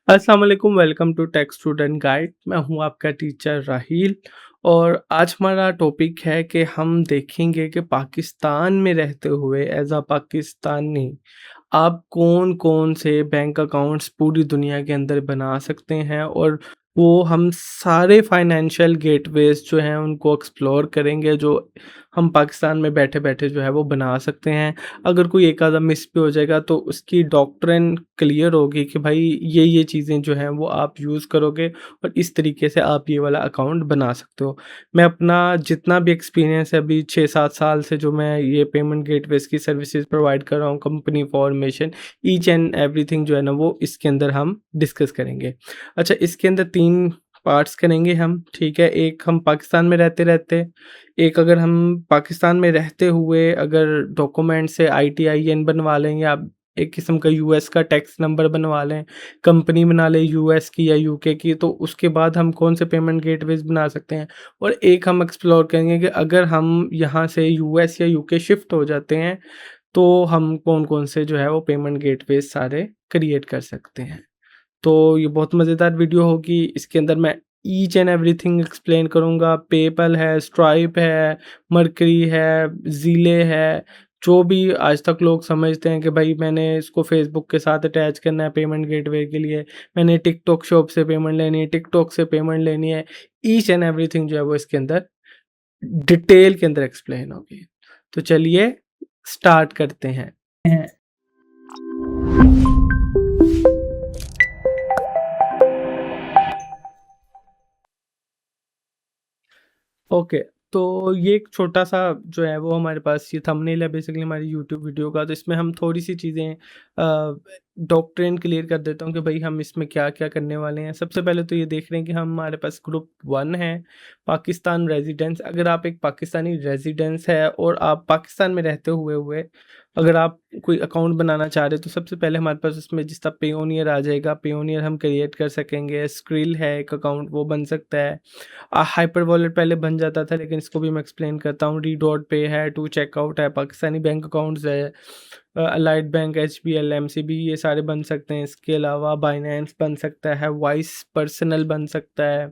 अस्सलाम वालेकुम, welcome to tech student guide. मैं हूं आपका टीचर राहील और आज हमारा टॉपिक है कि हम देखेंगे कि पाकिस्तान में रहते हुए एज अ पाकिस्तानी आप कौन-कौन से बैंक अकाउंट्स पूरी दुनिया के अंदर बना सकते हैं और वो हम सारे फाइनेंशियल गेटवेज़ जो हैं उनको एक्सप्लोर करेंगे जो हम पाकिस्तान में बैठे-बैठे जो है वो बना सकते हैं। अगर कोई एक आधा मिस भी हो जाएगा तो उसकी डॉक्ट्रिन क्लियर होगी कि भाई ये चीज़ें जो हैं वो आप यूज़ करोगे और इस तरीके से आप ये वाला अकाउंट बना सकते हो। मैं अपना जितना भी एक्सपीरियंस है अभी 6-7 साल से जो मैं ये पेमेंट गेटवेज़ की सर्विसेज़ प्रोवाइड कर रहा हूँ, company formation, each and everything जो है ना वो इसके अंदर हम डिस्कस करेंगे। अच्छा, इसके अंदर 3 पार्ट्स करेंगे हम, ठीक है? एक हम पाकिस्तान में रहते-रहते, एक अगर हम पाकिस्तान में रहते हुए अगर डॉक्यूमेंट से आईटीआईएन बनवा लें या एक किस्म का यूएस का टैक्स नंबर बनवा लें, कंपनी बना लें यूएस की या यूके की, तो उसके बाद हम कौन से पेमेंट गेटवेज़ बना सकते हैं। और एक हम एक्सप्लोर करेंगे कि अगर हम यहाँ से यूएस या यूके शिफ्ट हो जाते हैं, तो हम कौन-कौन से जो है वो पेमेंट गेटवेज़ सारे क्रिएट कर सकते हैं। तो ये बहुत मज़ेदार वीडियो होगी। इसके अंदर मैं ईच एंड एवरीथिंग एक्सप्लेन करूँगा। पेपल है, स्ट्राइप है, मर्करी है, ज़ीले है, जो भी आज तक लोग समझते हैं कि भाई मैंने इसको फ़ेसबुक के साथ अटैच करना है पेमेंट गेटवे के लिए, मैंने टिकटॉक शॉप से पेमेंट लेनी है, टिकटॉक से पेमेंट लेनी है। ईच एंड एवरीथिंग जो है वो इसके अंदर डिटेल के अंदर एक्सप्लेन होगी। तो चलिए स्टार्ट करते हैं। ओके, तो ये एक छोटा-सा जो है वो हमारे पास ये थंबनेल है बेसिकली हमारी यूट्यूब वीडियो का, तो इसमें हम थोड़ी-सी चीज़ें डॉक्ट्रिन क्लियर कर देता हूँ कि भई हम इसमें क्या-क्या करने वाले हैं। सबसे पहले तो ये देख रहे हैं कि हमारे पास ग्रुप 1 है, पाकिस्तान रेज़िडेंस। अगर आप एक पाकिस्तानी रेज़िडेंस है और आप पाकिस्तान में रहते हुए अगर आप कोई अकाउंट बनाना चाह रहे हो, तो सबसे पहले हमारे पास उसमें जिसका पेयोनियर आ जाएगा, पेयोनियर हम क्रिएट कर सकेंगे। स्क्रिल है एक अकाउंट, वो बन सकता है। हाइपर वॉलेट पहले बन जाता था लेकिन इसको भी मैं एक्सप्लेन करता हूँ। डॉट पे है, टू चेकआउट है, पाकिस्तानी बैंक अकाउंट्स है, अलाइड बैंक, एचबीएल, एमसीबी, ये सारे बन सकते हैं। इसके अलावा बाइनेंस बन सकता है, वाइस पर्सनल बन सकता है,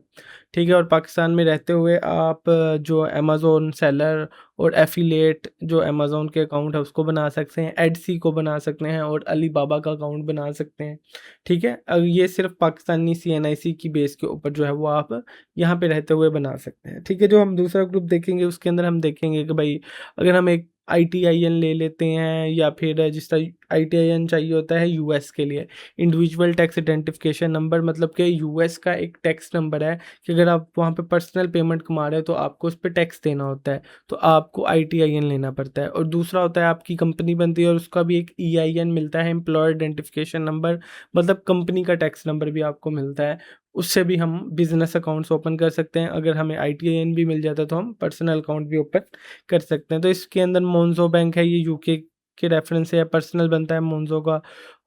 ठीक है? और पाकिस्तान में रहते हुए आप जो अमेज़न सेलर और एफ़िलिएट जो अमेज़न के अकाउंट है उसको बना सकते हैं, एडसी को बना सकते हैं और अलीबाबा का अकाउंट बना सकते हैं, ठीक है? ये सिर्फ़ पाकिस्तानी सीएनआईसी की बेस के ऊपर जो है वो आप यहाँ पे रहते हुए बना सकते हैं, ठीक है? जो हम दूसरा ग्रुप देखेंगे उसके अंदर हम देखेंगे कि भाई अगर हम एक आईटीआईएन ले लेते हैं या फिर जिसका आईटीआईएन चाहिए होता है यूएस के लिए, इंडिविजुअल टैक्स आइडेंटिफिकेशन नंबर, मतलब कि यूएस का एक टैक्स नंबर है कि अगर आप वहाँ पे पर्सनल पेमेंट कमा रहे हो तो आपको उस पे टैक्स देना होता है, तो आपको आईटीआईएन लेना पड़ता है। और दूसरा होता है आपकी कंपनी बनती है और उसका भी एक ईआईएन मिलता है, एम्प्लॉयर आइडेंटिफिकेशन नंबर, मतलब कंपनी का टैक्स नंबर भी आपको मिलता है। उससे भी हम बिज़नेस अकाउंट्स ओपन कर सकते हैं। अगर हमें आईटीआईएन भी मिल जाता है तो हम पर्सनल अकाउंट भी ओपन कर सकते हैं। तो इसके अंदर मोन्ज़ो बैंक है, ये यूके के रेफ़रेंस से है, पर्सनल बनता है मोन्ज़ो का।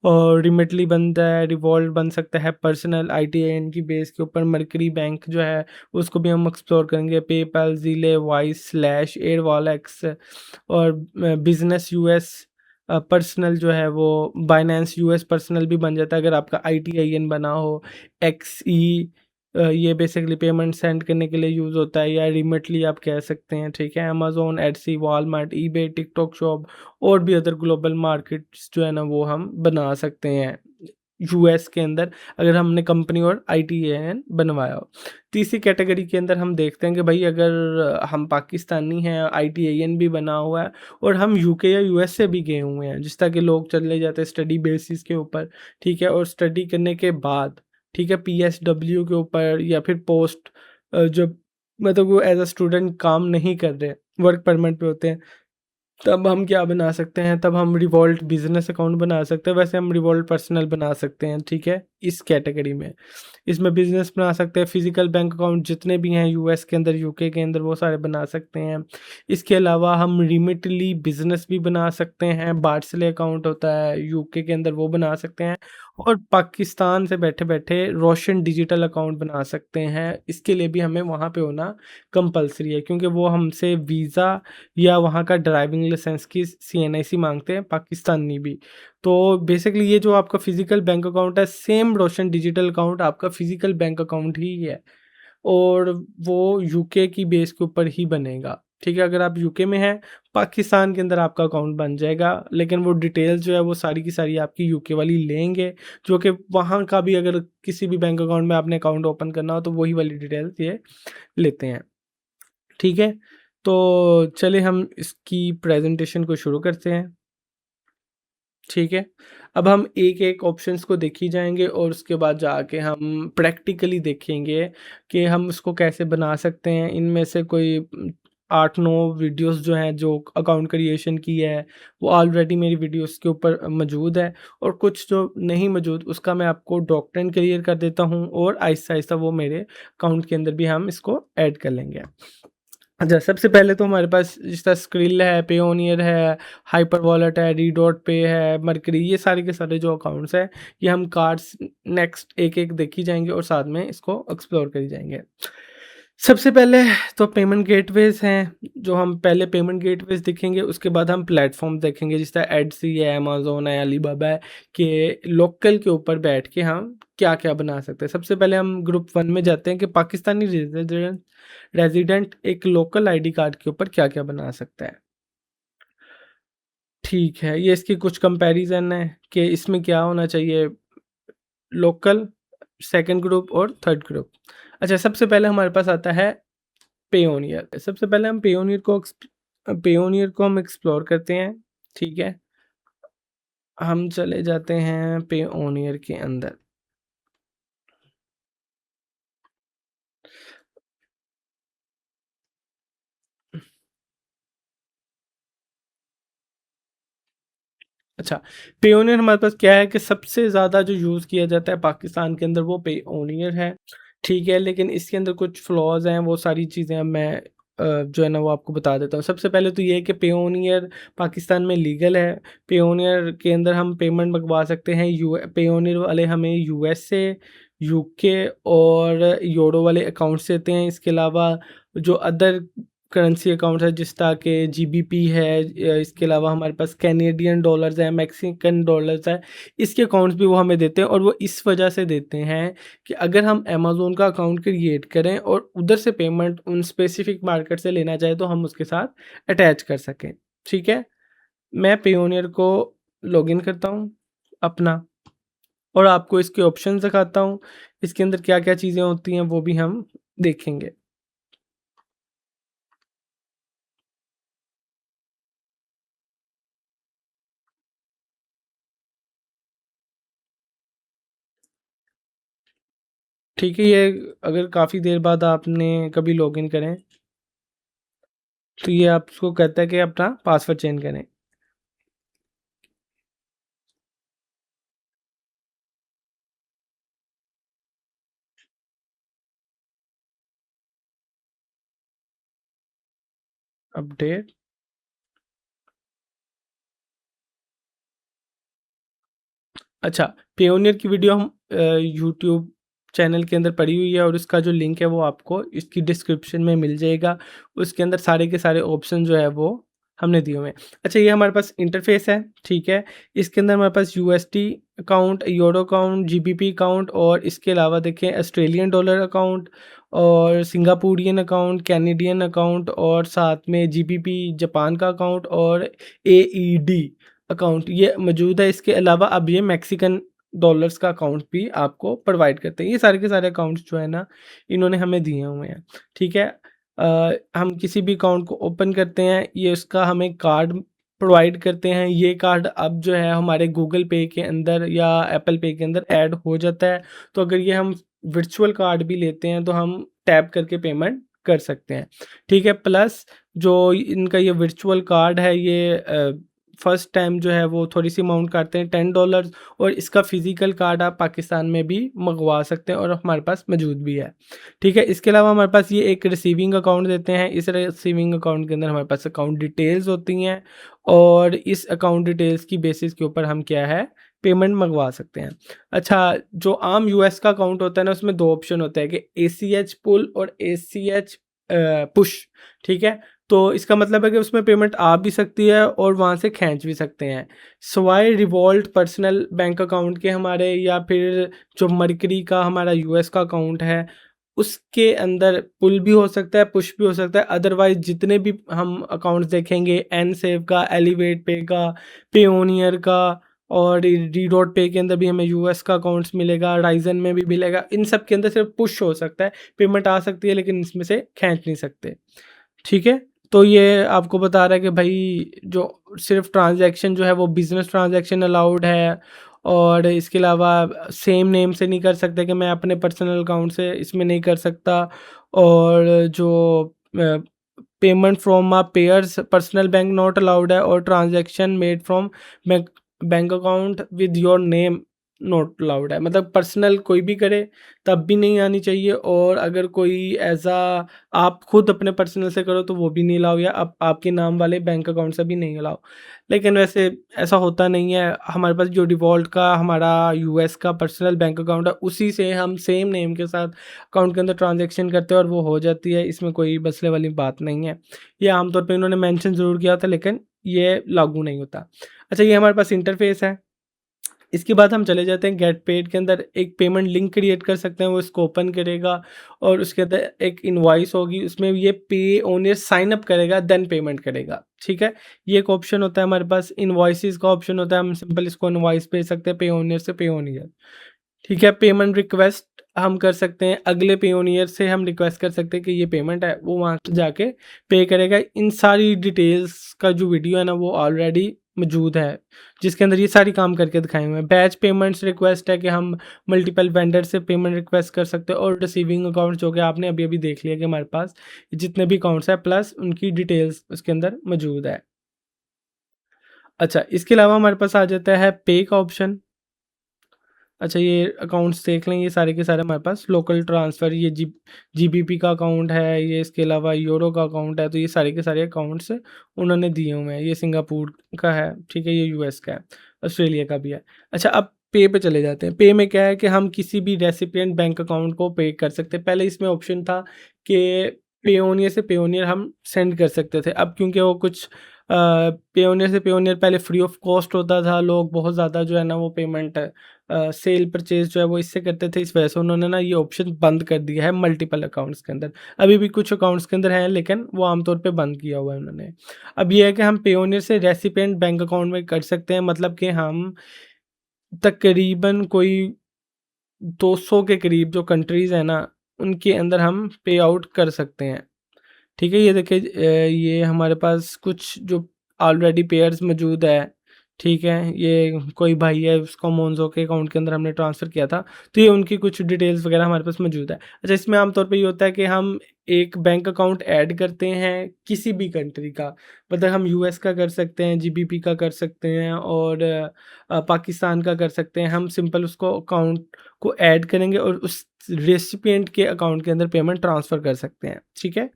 और रिमिटली बनता है, रिवॉल्ट बन सकता है पर्सनल आईटीआईएन की बेस के ऊपर। मर्करी बैंक जो है उसको भी हम एक्सप्लोर करेंगे। पेपैल, ज़ीले, वाइस, स्लैश, एयरवॉलेक्स और बिज़नेस यूएस पर्सनल जो है वो बाइनेंस यूएस पर्सनल भी बन जाता है अगर आपका आईटीआईएन बना हो। एक्सई ये बेसिकली पेमेंट सेंड करने के लिए यूज़ होता है या रिमिटली आप कह सकते हैं, ठीक है? Amazon, Etsy, Walmart, eBay, TikTok shop और भी अदर ग्लोबल मार्केट्स जो है ना वो हम बना सकते हैं यूएस के अंदर अगर हमने कंपनी और आईटीएएन बनवाया हो। तीसरी कैटेगरी के अंदर हम देखते हैं कि भाई अगर हम पाकिस्तानी हैं, आईटीएएन भी बना हुआ है और हम यूके या यूएस से भी गए हुए हैं, जिस तरह के लोग चले जाते हैं स्टडी बेसिस के ऊपर, ठीक है? और स्टडी करने के बाद, ठीक है, पीएसडब्ल्यू के ऊपर या फिर पोस्ट जो मतलब वो एज़ अ स्टूडेंट काम नहीं कर रहे, वर्क परमिट पे होते हैं, तब हम क्या बना सकते हैं, तब हम रिवॉल्ट बिज़नेस अकाउंट बना सकते हैं, वैसे हम रिवॉल्ट पर्सनल बना सकते हैं, ठीक है? इस कैटेगरी में। इसमें बिज़नेस बना सकते हैं, फिज़िकल बैंक अकाउंट जितने भी हैं यूएस के अंदर, यूके के अंदर वो सारे बना सकते हैं। इसके अलावा हम रिमिटली बिज़नेस भी बना सकते हैं, बार्सले अकाउंट होता है यूके के अंदर वो बना सकते हैं। और पाकिस्तान से बैठे-बैठे रोशन डिजिटल अकाउंट बना सकते हैं। इसके लिए भी हमें वहाँ पे होना कंपल्सरी है, क्योंकि वो हमसे वीज़ा या वहाँ का ड्राइविंग लाइसेंस की सीएनआईसी माँगते हैं, पाकिस्तानी भी। तो बेसिकली ये जो आपका फ़िज़िकल बैंक अकाउंट है, सेम रोशन डिजिटल अकाउंट आपका फ़िज़िकल बैंक अकाउंट ही है। और वो यूके की बेस के ऊपर ही बनेगा, ठीक है? अगर आप यूके में हैं, पाकिस्तान के अंदर आपका अकाउंट बन जाएगा, लेकिन वो डिटेल्स जो है वो सारी की सारी आपकी यूके वाली लेंगे, जो कि वहाँ का भी अगर किसी भी बैंक अकाउंट में आपने अकाउंट ओपन करना हो तो वही वाली डिटेल्स ये लेते हैं, ठीक है? तो चलिए हम इसकी प्रेज़ेंटेशन को शुरू करते हैं, ठीक है? अब हम एक-एक ऑप्शंस को देखी जाएँगे और उसके बाद जाके हम प्रैक्टिकली देखेंगे कि हम उसको कैसे बना सकते हैं। इनमें से कोई 8-9 वीडियोज़ जो हैं, जो अकाउंट क्रिएशन की है, वो ऑलरेडी मेरी वीडियोज़ के ऊपर मौजूद है, और कुछ जो नहीं मौजूद उसका मैं आपको डॉक्ट्रिन क्लियर कर देता हूँ, और आहिस्ता-आहिस्ता वो मेरे अकाउंट के अंदर भी हम इसको ऐड कर लेंगे। अच्छा, सबसे पहले तो हमारे पास जिस तरह स्क्रिल है, पेयोनियर है, हाइपर वॉलेट है, डॉट पे है, मरकरी, ये सारे के सारे जो अकाउंट्स हैं, ये हम कार्ड्स नेक्स्ट एक-एक देखी जाएँगे और साथ में इसको एक्सप्लोर करी जाएँगे। सबसे पहले तो पेमेंट गेटवेज़ हैं, जो हम पहले पेमेंट गेटवेज़ देखेंगे, उसके बाद हम प्लेटफ़ॉर्म देखेंगे, जिस तरह एडसी है, अमेज़न है, अलीबाबा है, कि लोकल के ऊपर बैठ के हम क्या-क्या बना सकते हैं। सबसे पहले हम ग्रुप 1 में जाते हैं कि पाकिस्तानी रेज़िडेंट एक लोकल आईडी कार्ड के ऊपर क्या-क्या बना सकता है। ठीक है, ये इसकी कुछ कंपैरिज़न है कि इसमें क्या होना चाहिए, लोकल, सेकंड ग्रुप और थर्ड ग्रुप। अच्छा, सबसे पहले हमारे पास आता है पेयोनियर। सबसे पहले हम पेयोनियर को हम एक्सप्लोर करते हैं, ठीक है? हम चले जाते हैं पेयोनियर के अंदर। अच्छा, पेयोनियर हमारे पास क्या है कि सबसे ज़्यादा जो यूज़ किया जाता है पाकिस्तान के अंदर वो पेयोनियर है, ठीक है? लेकिन इसके अंदर कुछ फ्लॉज़ हैं, वो सारी चीज़ें अब मैं जो है ना वो आपको बता देता हूँ। सबसे पहले तो ये है कि पेयोनियर पाकिस्तान में लीगल है। पेयोनियर के अंदर हम पेमेंट मंगवा सकते हैं, पेयोनियर वाले हमें यूएसए, यूके और यूरो वाले अकाउंट्स देते हैं। इसके अलावा जो अदर करेंसी अकाउंट है, जिस तरह के जीबीपी है, इसके अलावा हमारे पास कैनेडियन डॉलर्स है, मैक्सिकन डॉलर्स है, इसके अकाउंट्स भी वो हमें देते हैं, और वो इस वजह से देते हैं कि अगर हम अमेज़न का अकाउंट क्रिएट करें और उधर से पेमेंट उन स्पेसिफिक मार्केट से लेना चाहें तो हम उसके साथ अटैच कर सकें, ठीक है? मैं पेयोनियर को लॉगिन करता हूँ अपना, और आपको इसके ऑप्शंस दिखाता हूँ। इसके अंदर क्या-क्या चीज़ें होती हैं वो भी हम देखेंगे। ठीक है, ये अगर काफ़ी देर बाद आपने कभी लॉगिन करें, तो ये आपको कहता है कि अपना पासवर्ड चेंज करें। अपडेट। अच्छा, पेयोनियर की वीडियो हम यूट्यूब चैनल के अंदर पड़ी हुई है, और उसका जो लिंक है वो आपको इसकी डिस्क्रिप्शन में मिल जाएगा। उसके अंदर सारे के सारे ऑप्शन जो है वो हमने दिए हुए हैं। अच्छा, ये हमारे पास इंटरफ़ेस है, ठीक है? इसके अंदर हमारे पास USD account, euro account, GBP account, और इसके अलावा देखें ऑस्ट्रेलियन डॉलर अकाउंट और सिंगापुरियन अकाउंट, कैनेडियन अकाउंट, और साथ में जीबीपी जापान का अकाउंट और एईडी अकाउंट ये मौजूद है। इसके अलावा अब ये मैक्सिकन डॉलर्स का अकाउंट भी आपको प्रोवाइड करते हैं। ये सारे के सारे अकाउंट्स जो है ना, इन्होंने हमें दिए हुए हैं, ठीक है? हम किसी भी अकाउंट को ओपन करते हैं, ये उसका हमें कार्ड प्रोवाइड करते हैं। ये कार्ड अब जो है हमारे गूगल पे के अंदर या एप्पल पे के अंदर ऐड हो जाता है। तो अगर ये हम वर्चुअल कार्ड भी लेते हैं तो हम टैप करके पेमेंट कर सकते हैं, ठीक है? प्लस जो इनका ये वर्चुअल कार्ड है, ये फर्स्ट टाइम जो है वो थोड़ी-सी अमाउंट काटते हैं, $10, और इसका फ़िज़िकल कार्ड आप पाकिस्तान में भी मँगवा सकते हैं और हमारे पास मौजूद भी है, ठीक है? इसके अलावा हमारे पास ये एक रिसीविंग अकाउंट देते हैं। इस रिसीविंग अकाउंट के अंदर हमारे पास अकाउंट डिटेल्स होती हैं, और इस अकाउंट डिटेल्स की बेसिस के ऊपर हम क्या है पेमेंट मंगवा सकते हैं। अच्छा, जो आम यूएस का अकाउंट होता है ना, उसमें 2 ऑप्शन होता है कि एसीएच पुल और एसीएच पुश, ठीक है? तो इसका मतलब है कि उसमें पेमेंट आ भी सकती है और वहाँ से खींच भी सकते हैं। सिवाय रिवॉल्ट पर्सनल बैंक अकाउंट के हमारे, या फिर जो मरकरी का हमारा यूएस का अकाउंट है, उसके अंदर पुल भी हो सकता है, पुश भी हो सकता है। अदरवाइज़ जितने भी हम अकाउंट्स देखेंगे, एनसेव का, एलिवेट पे का, पेयोनियर का और डी डॉट पे के अंदर भी हमें यूएस का अकाउंट्स मिलेगा, राइज़न में भी मिलेगा। इन सब के अंदर सिर्फ पुश हो सकता है, पेमेंट आ सकती है लेकिन इसमें से खींच नहीं सकते। ठीक है? तो ये आपको बता रहा है कि भई जो सिर्फ़ ट्रांज़ैक्शन जो है वो बिज़नेस ट्रांज़ैक्शन अलाउड है, और इसके अलावा सेम नेम से नहीं कर सकते कि मैं अपने पर्सनल अकाउंट से इसमें नहीं कर सकता। और जो uh, payment from payers personal bank not allowed है, और transaction made from bank bank account with your name not allowed है। मतलब पर्सनल कोई भी करे तब भी नहीं आनी चाहिए, और अगर कोई ऐज़ आप खुद अपने पर्सनल से करो तो वो भी नहीं अलाउ, या आपके नाम वाले बैंक अकाउंट से भी नहीं अलाउ। लेकिन वैसे ऐसा होता नहीं है, हमारे पास जो डिफ़ॉल्ट का हमारा यूएस का पर्सनल बैंक अकाउंट है, उसी से हम सेम नेम के साथ अकाउंट के अंदर ट्रांज़ैक्शन करते हैं और वो हो जाती है, इसमें कोई मसले वाली बात नहीं है। ये आमतौर पे इन्होंने मेंशन ज़रूर किया था लेकिन ये लागू नहीं होता। अच्छा, ये हमारे पास इंटरफ़ेस है। इसके बाद हम चले जाते हैं गेट पेड के अंदर, एक पेमेंट लिंक क्रिएट कर सकते हैं, वो इसको ओपन करेगा और उसके अंदर एक इनवॉइस होगी, उसमें ये पे ओनियर साइन अप करेगा देन पेमेंट करेगा, ठीक है? ये एक ऑप्शन होता है हमारे पास। इनवॉइसेस का ऑप्शन होता है, हम सिंपल इसको इनवॉइस भेज सकते हैं पे ओनियर से पे ओनियर, ठीक है? पेमेंट रिक्वेस्ट हम कर सकते हैं, अगले पेयोनियर से हम रिक्वेस्ट कर सकते हैं कि ये पेमेंट है, वो वहाँ जाके पे करेगा। इन सारी डिटेल्स का जो वीडियो है ना, वो ऑलरेडी मौजूद है, जिसके अंदर ये सारी काम करके दिखाए हुए हैं। बैच पेमेंट्स रिक्वेस्ट है कि हम मल्टीपल वेंडर से पेमेंट रिक्वेस्ट कर सकते हैं, और रिसीविंग अकाउंट जो कि आपने अभी-अभी देख लिया कि हमारे पास जितने भी अकाउंट्स हैं प्लस उनकी डिटेल्स उसके अंदर मौजूद है। अच्छा, इसके अलावा हमारे पास आ जाता है पे का ऑप्शन। अच्छा, ये अकाउंट्स देख लें, ये सारे के सारे हमारे पास लोकल ट्रांसफ़र, ये जीबीपी का अकाउंट है, ये इसके अलावा यूरो का अकाउंट है, तो ये सारे के सारे अकाउंट्स उन्होंने दिए हुए हैं। ये सिंगापुर का है, ठीक है, ये यूएस का है, ऑस्ट्रेलिया का भी है। अच्छा, अब पे पे चले जाते हैं। पे में क्या है कि हम किसी भी रेसिपिएंट बैंक अकाउंट को पे कर सकते हैं। पहले इसमें ऑप्शन था कि पेओनियर से पेओनियर हम सेंड कर सकते थे। अब क्योंकि वो कुछ पेओनियर से पेओनियर पहले फ्री ऑफ कॉस्ट होता था, लोग बहुत ज़्यादा जो है ना वो पेमेंट सेल परचेज़ जो है वो इससे करते थे, इस वजह से उन्होंने ना ये ऑप्शन बंद कर दिया है मल्टीपल अकाउंट्स के अंदर। अभी भी कुछ अकाउंट्स के अंदर हैं लेकिन वो आमतौर पे बंद किया हुआ है उन्होंने। अब ये है कि हम पेयोनियर से रेसिपिएंट बैंक अकाउंट में कर सकते हैं, मतलब कि हम तकरीबन कोई 200 के करीब जो कंट्रीज़ हैं ना, उनके अंदर हम पे आउट कर सकते हैं। ठीक है, ये देखिए ये हमारे पास कुछ जो ऑलरेडी पेयर्स मौजूद है, ठीक है? ये कोई भाई है, उसको मोन्ज़ो के अकाउंट के अंदर हमने ट्रांसफ़र किया था, तो ये उनकी कुछ डिटेल्स वगैरह हमारे पास मौजूद है। अच्छा, इसमें आम तौर पे ये होता है कि हम एक बैंक अकाउंट ऐड करते हैं किसी भी कंट्री का, मतलब हम यूएस का कर सकते हैं, जीबीपी का कर सकते हैं, और पाकिस्तान का कर सकते हैं। हम सिंपल उसको अकाउंट को ऐड करेंगे और उस रेसिपिएंट के अकाउंट के अंदर पेमेंट ट्रांसफ़र कर सकते हैं, ठीक है?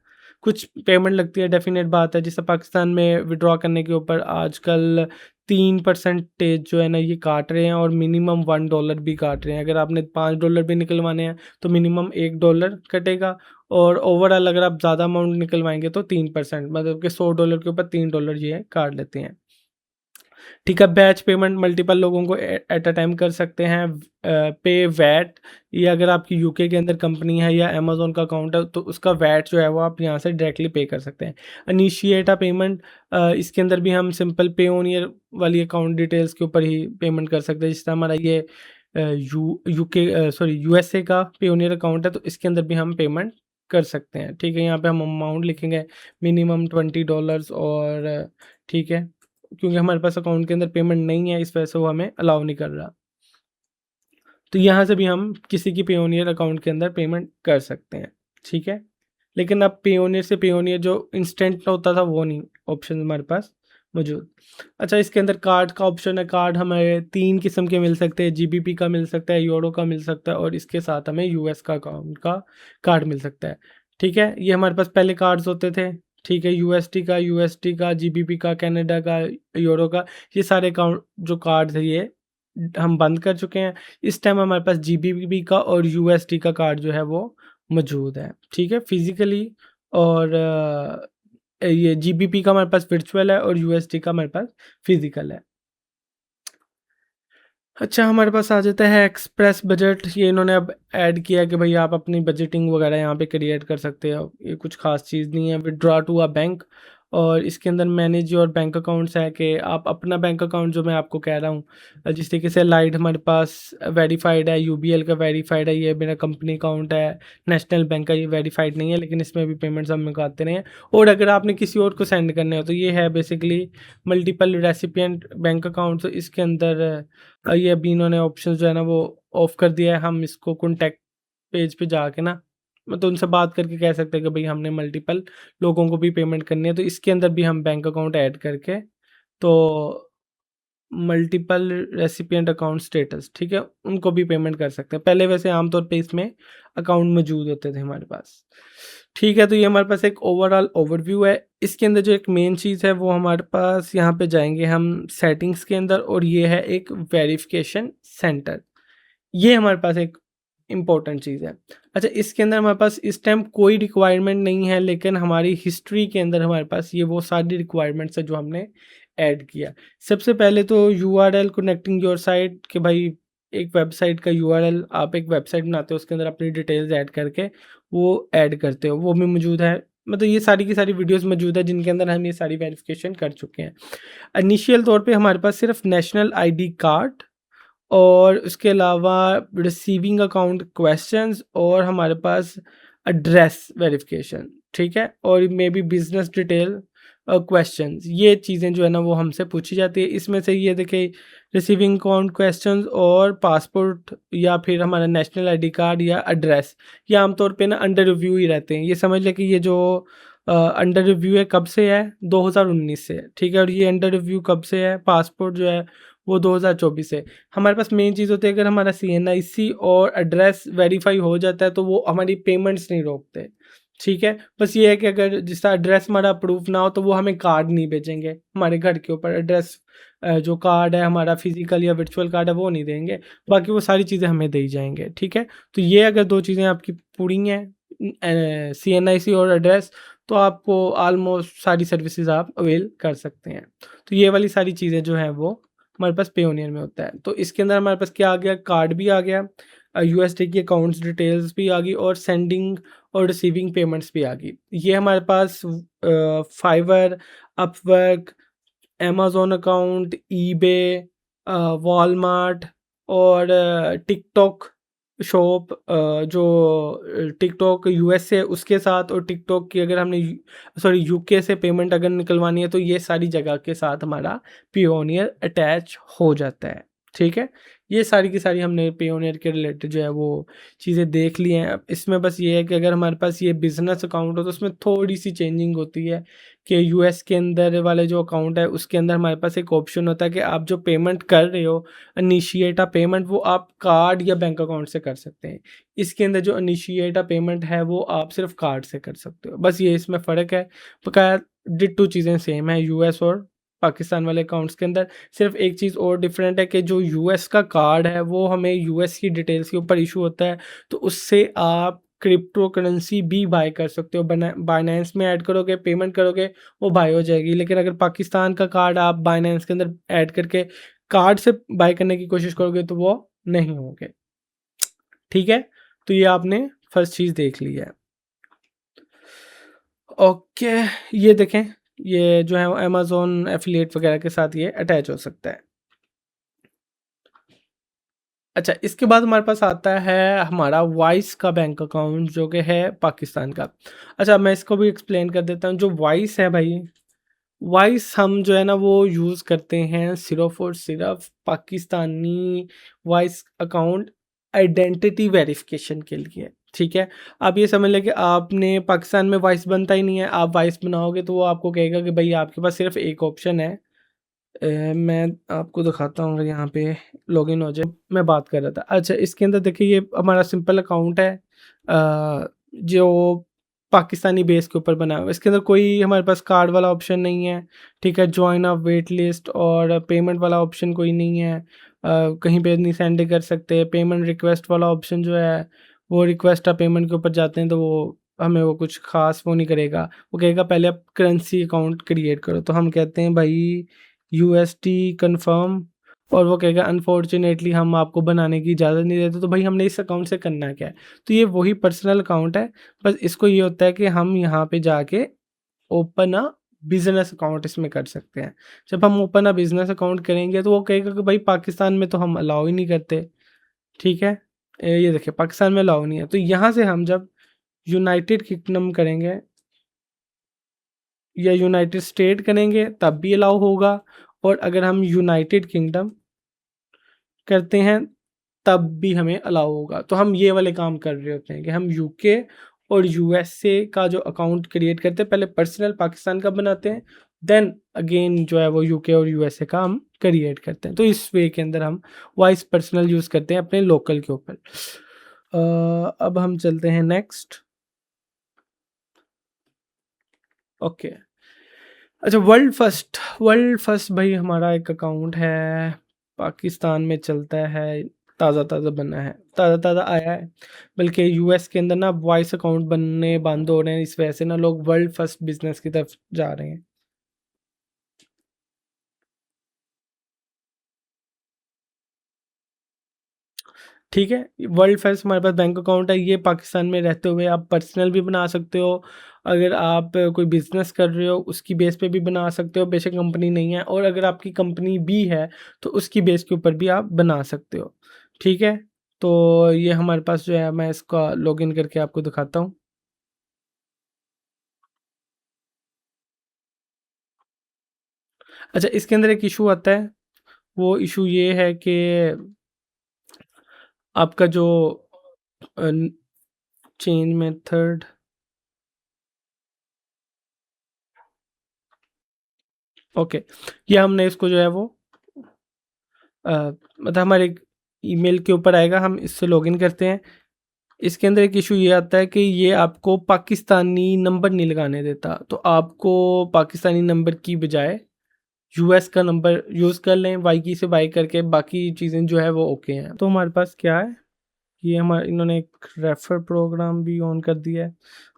कुछ पेमेंट लगती है, डेफ़िनेट बात है, जैसे पाकिस्तान में विथड्रॉ करने के ऊपर आजकल 3% जो है ना ये काट रहे हैं, और मिनिमम $1 भी काट रहे हैं। अगर आपने $5 भी निकलवाने हैं तो मिनिमम $1 कटेगा, और ओवरऑल अगर आप ज़्यादा अमाउंट निकलवाएँगे तो 3%, मतलब कि $100 के ऊपर $3 ये काट लेते हैं। ठीक है, बैच पेमेंट मल्टीपल लोगों को एट अ टाइम कर सकते हैं। पे वैट, ये अगर आपकी यूके के अंदर कंपनी है या अमेज़न का अकाउंट है तो उसका वैट जो है वो आप यहाँ से डायरेक्टली पे कर सकते हैं। इनिशिएट अ पेमेंट, इसके अंदर भी हम सिंपल पे ओनियर वाली अकाउंट डिटेल्स के ऊपर ही पेमेंट कर सकते हैं। जिससे हमारा ये यूएसए का पे ओनियर अकाउंट है, तो इसके अंदर भी हम पेमेंट कर सकते हैं। ठीक है, यहाँ पे हम अमाउंट लिखेंगे मिनिमम $20, और ठीक है, क्योंकि हमारे पास अकाउंट के अंदर पेमेंट नहीं है, इस वजह से वो हमें अलाउ नहीं कर रहा। तो यहाँ से भी हम किसी की पेयोनियर अकाउंट के अंदर पेमेंट कर सकते हैं, ठीक है? लेकिन अब पेयोनियर से पेयोनियर जो इंस्टेंट होता था वो नहीं ऑप्शन हमारे पास मौजूद। अच्छा, इसके अंदर कार्ड का ऑप्शन है। कार्ड हमें 3 किस्म के मिल सकते हैं, जीबीपी का मिल सकता है, यूरो का मिल सकता है, और इसके साथ हमें यूएस का अकाउंट का कार्ड मिल सकता है, ठीक है? ये हमारे पास पहले कार्ड्स होते थे, ठीक है? यूएसडी का, जीबीपी का, कनाडा का, यूरो का, ये सारे अकाउंट जो कार्ड्स हैं ये हम बंद कर चुके हैं। इस टाइम हमारे पास जीबीपी का और यूएसडी का कार्ड जो है वो मौजूद है, ठीक है? फिज़िकली और ये जीबीपी का हमारे पास वर्चुअल है और यूएसडी का हमारे पास फिज़िकल है। अच्छा, हमारे पास आ जाता है एक्सप्रेस बजट। ये इन्होंने अब ऐड किया कि भई आप अपनी बजटिंग वगैरह यहाँ पे क्रिएट कर सकते हो। ये कुछ ख़ास चीज़ नहीं है। विथड्रॉ टू अ बैंक और इसके अंदर मैनेज योर बैंक अकाउंट्स है कि आप अपना बैंक अकाउंट, जो मैं आपको कह रहा हूँ, जिस तरीके से लाइट हमारे पास वेरीफ़ाइड है, यूबीएल का वेरीफ़ाइड है, ये मेरा कंपनी अकाउंट है। नेशनल बैंक का ये वेरीफ़ाइड नहीं है, लेकिन इसमें भी पेमेंट्स हम आते रहे हैं। और अगर आपने किसी और को सेंड करने हो तो ये है basically multiple recipient bank account. तो इसके अंदर ये अभी इन्होंने ऑप्शन जो है ना वो ऑफ कर दिया है। हम इसको कॉन्टैक्ट पेज पे जाके ना मतलब उनसे बात करके कह सकते हैं कि भाई हमने मल्टीपल लोगों को भी पेमेंट करनी है, तो इसके अंदर भी हम बैंक अकाउंट ऐड करके तो मल्टीपल रेसिपिएंट अकाउंट स्टेटस, ठीक है, उनको भी पेमेंट कर सकते हैं। पहले वैसे आमतौर पे इसमें अकाउंट मौजूद होते थे हमारे पास। ठीक है, तो ये हमारे पास एक ओवरऑल ओवरव्यू है। इसके अंदर जो एक मेन चीज़ है वो हमारे पास, यहाँ पे जाएँगे हम सेटिंग्स के अंदर, और ये है एक वेरिफ़िकेशन सेंटर। ये हमारे पास एक इम्पोर्टेंट चीज़ है। अच्छा, इसके अंदर हमारे पास इस टाइम कोई रिक्वायरमेंट नहीं है, लेकिन हमारी हिस्ट्री के अंदर हमारे पास ये वो सारी रिक्वायरमेंट्स है जो हमने ऐड किया। सबसे पहले तो यूआरएल कनेक्टिंग योर साइट, कि भाई एक वेबसाइट का यूआरएल, आप एक वेबसाइट बनाते हो उसके अंदर अपनी डिटेल्स ऐड करके वो ऐड करते हो, वो भी मौजूद है। मतलब ये सारी की सारी वीडियोज़ मौजूद है जिनके अंदर हम ये सारी वेरिफ़िकेशन कर चुके हैं। इनिशियल तौर पे हमारे पास सिर्फ नेशनल आईडी कार्ड और उसके अलावा रिसीविंग अकाउंट क्वेश्चंस और हमारे पास एड्रेस वेरिफिकेशन, ठीक है, और may be business detail questions, ये चीज़ें जो है ना वो हमसे पूछी जाती है। इसमें से ये देखिए, रिसीविंग अकाउंट क्वेश्चंस और पासपोर्ट या फिर हमारा नेशनल आईडी कार्ड या एड्रेस, ये आमतौर पे ना अंडर रिव्यू ही रहते हैं। ये समझ लें कि ये जो अंडर रिव्यू है कब से है, 2019 से है, ठीक है, और ये अंडर रिव्यू कब से है, पासपोर्ट जो है वो 2024 से। हमारे पास मेन चीज़ होती है, अगर हमारा सीएनआईसी और एड्रेस वेरीफाई हो जाता है तो वो हमारी पेमेंट्स नहीं रोकते, ठीक है। बस ये है कि अगर जिसका एड्रेस हमारा अप्रूव ना हो तो वो हमें कार्ड नहीं भेजेंगे हमारे घर के ऊपर। एड्रेस जो कार्ड है हमारा फिजिकल या वर्चुअल कार्ड है वो नहीं देंगे, बाकी वो सारी चीज़ें हमें दी जाएंगे, ठीक है। तो ये अगर दो चीज़ें आपकी पूरी हैं, सीएनआईसी और एड्रेस, तो आपको ऑलमोस्ट सारी सर्विसेज आप अवेल कर सकते हैं। तो ये वाली सारी चीज़ें जो हैं वो हमारे पास पेयोनियर में होता है। तो इसके अंदर हमारे पास क्या आ गया, कार्ड भी आ गया, यूएसडी की अकाउंट्स डिटेल्स भी आ गई और सेंडिंग और रिसीविंग पेमेंट्स भी आ गई। ये हमारे पास Fiverr, Upwork, Amazon account, eBay, Walmart और टिकटॉक शॉप, जो टिकटॉक यूएस से उसके साथ, और टिकटॉक की अगर हमने सॉरी यूके से पेमेंट अगर निकलवानी है तो ये सारी जगह के साथ हमारा पियोनियर अटैच हो जाता है, ठीक है। ये सारी की सारी हमने पियोनियर के रिलेटेड जो है वो चीज़ें देख ली हैं। अब इसमें बस ये है कि अगर हमारे पास ये बिज़नेस अकाउंट हो तो उसमें थोड़ी-सी चेंजिंग होती है कि यूएस के अंदर वाले जो अकाउंट है उसके अंदर हमारे पास एक ऑप्शन होता है कि आप जो पेमेंट कर रहे हो, इनिशिएट अ पेमेंट, वो आप कार्ड या बैंक अकाउंट से कर सकते हैं। इसके अंदर जो इनिशिएट अ पेमेंट है वो आप सिर्फ कार्ड से कर सकते हो। बस ये इसमें फ़र्क है, बकाया डिट्टो चीज़ें सेम है यूएस और पाकिस्तान वाले अकाउंट्स के अंदर। सिर्फ एक चीज़ और डिफरेंट है कि जो यूएस का कार्ड है वो हमें यूएस की डिटेल्स के ऊपर इशू होता है, तो उससे आप क्रिप्टो करेंसी भी बाय कर सकते हो। बाइनेंस में ऐड करोगे, पेमेंट करोगे, वो बाय हो जाएगी। लेकिन अगर पाकिस्तान का कार्ड आप बाइनेंस के अंदर ऐड करके कार्ड से बाय करने की कोशिश करोगे तो वो नहीं होंगे, ठीक है। तो ये आपने फर्स्ट चीज़ देख ली है। ओके, ये देखें, ये जो है अमेज़न एफ़िलिएट वगैरह के साथ ये अटैच हो सकता है। अच्छा, इसके बाद हमारे पास आता है हमारा वाइस का बैंक अकाउंट जो कि है पाकिस्तान का। अच्छा, मैं इसको भी एक्सप्लेन कर देता हूँ। जो वाइस है भाई, वाइस हम जो है ना वो यूज़ करते हैं सिर्फ़ और सिर्फ़ Pakistani voice account identity verification के लिए, ठीक है। आप ये समझ लें कि आपने पाकिस्तान में वॉइस बनता ही नहीं है, आप वॉइस बनाओगे तो वो आपको कहेगा कि भई आपके पास सिर्फ़ एक ऑप्शन है। मैं आपको दिखाता हूँ, अगर यहाँ पे लॉगिन हो जाए, मैं बात कर रहा था। अच्छा, इसके अंदर देखिए ये हमारा सिंपल अकाउंट है, जो पाकिस्तानी बेस के ऊपर बना हुआ है। इसके अंदर कोई हमारे पास कार्ड वाला ऑप्शन नहीं है, ठीक है। जॉइन अ वेट लिस्ट और पेमेंट वाला ऑप्शन कोई नहीं है। कहीं पे नहीं सेंड कर सकते। पेमेंट रिक्वेस्ट वाला ऑप्शन जो है, वो रिक्वेस्ट अ पेमेंट के ऊपर जाते हैं तो वो हमें वो कुछ ख़ास वो नहीं करेगा। वो कहेगा पहले आप करेंसी अकाउंट क्रिएट करो, तो हम कहते हैं भाई यूएसडी कन्फर्म, और वो कहेगा अनफॉर्चुनेटली हम आपको बनाने की इजाज़त नहीं देते। तो भाई हमने इस अकाउंट से करना क्या है? तो ये वही पर्सनल अकाउंट है, बस इसको ये होता है कि हम यहाँ पे जाके ओपन अ बिज़नेस अकाउंट इसमें कर सकते हैं। जब हम ओपन अ बिज़नेस अकाउंट करेंगे तो वो कहेगा कि भाई पाकिस्तान में तो हम अलाउ ही नहीं करते, ठीक है? ये देखिए पाकिस्तान में अलाउ नहीं है। तो यहाँ से हम जब यूनाइटेड किंगडम करेंगे या यूनाइटेड स्टेट करेंगे तब भी अलाउ होगा, और अगर हम यूनाइटेड किंगडम करते हैं तब भी हमें अलाउ होगा। तो हम ये वाले काम कर रहे होते हैं कि हम यूके और यूएसए का जो अकाउंट क्रिएट करते हैं, पहले पर्सनल पाकिस्तान का बनाते हैं, देन अगेन जो है वो यूके और यूएसए का हम क्रिएट करते हैं। तो इस वे के अंदर हम वाइस पर्सनल यूज़ करते हैं अपने लोकल के ऊपर। अब हम चलते हैं नेक्स्ट। ओके। अच्छा, वर्ल्ड फर्स्ट भाई हमारा एक अकाउंट है, पाकिस्तान में चलता है, ताज़ा-ताज़ा बना है, ताज़ा-ताज़ा आया है। बल्कि यूएस के अंदर ना वॉइस अकाउंट बनने बंद हो रहे हैं, इस वजह से ना लोग वर्ल्ड फर्स्ट बिज़नेस की तरफ जा रहे हैं। ठीक है, वर्ल्ड फर्स्ट हमारे पास बैंक अकाउंट है, ये पाकिस्तान में रहते हुए आप पर्सनल भी बना सकते हो। अगर आप कोई बिज़नेस कर रहे हो उसकी बेस पे भी बना सकते हो, बेशक कंपनी नहीं है, और अगर आपकी कंपनी भी है तो उसकी बेस के ऊपर भी आप बना सकते हो। ठीक है? तो ये हमारे पास जो है, मैं इसका लॉगिन करके आपको दिखाता हूँ। अच्छा, इसके अंदर एक इशू आता है, वो इशू ये है कि आपका जो चेंज मेथड, ओके, ये हमने इसको जो है वो मतलब हमारे ईमेल के ऊपर आएगा, हम इससे लॉगिन करते हैं। इसके अंदर एक इशू ये आता है कि ये आपको पाकिस्तानी नंबर नहीं लगाने देता, तो आपको पाकिस्तानी नंबर की बजाय यूएस का नंबर यूज़ कर लें, वाई की से बाई करके, बाकी चीज़ें जो है वो ओके हैं। तो हमारे पास क्या है, ये हमारे इन्होंने एक रेफर प्रोग्राम भी ऑन कर दिया है।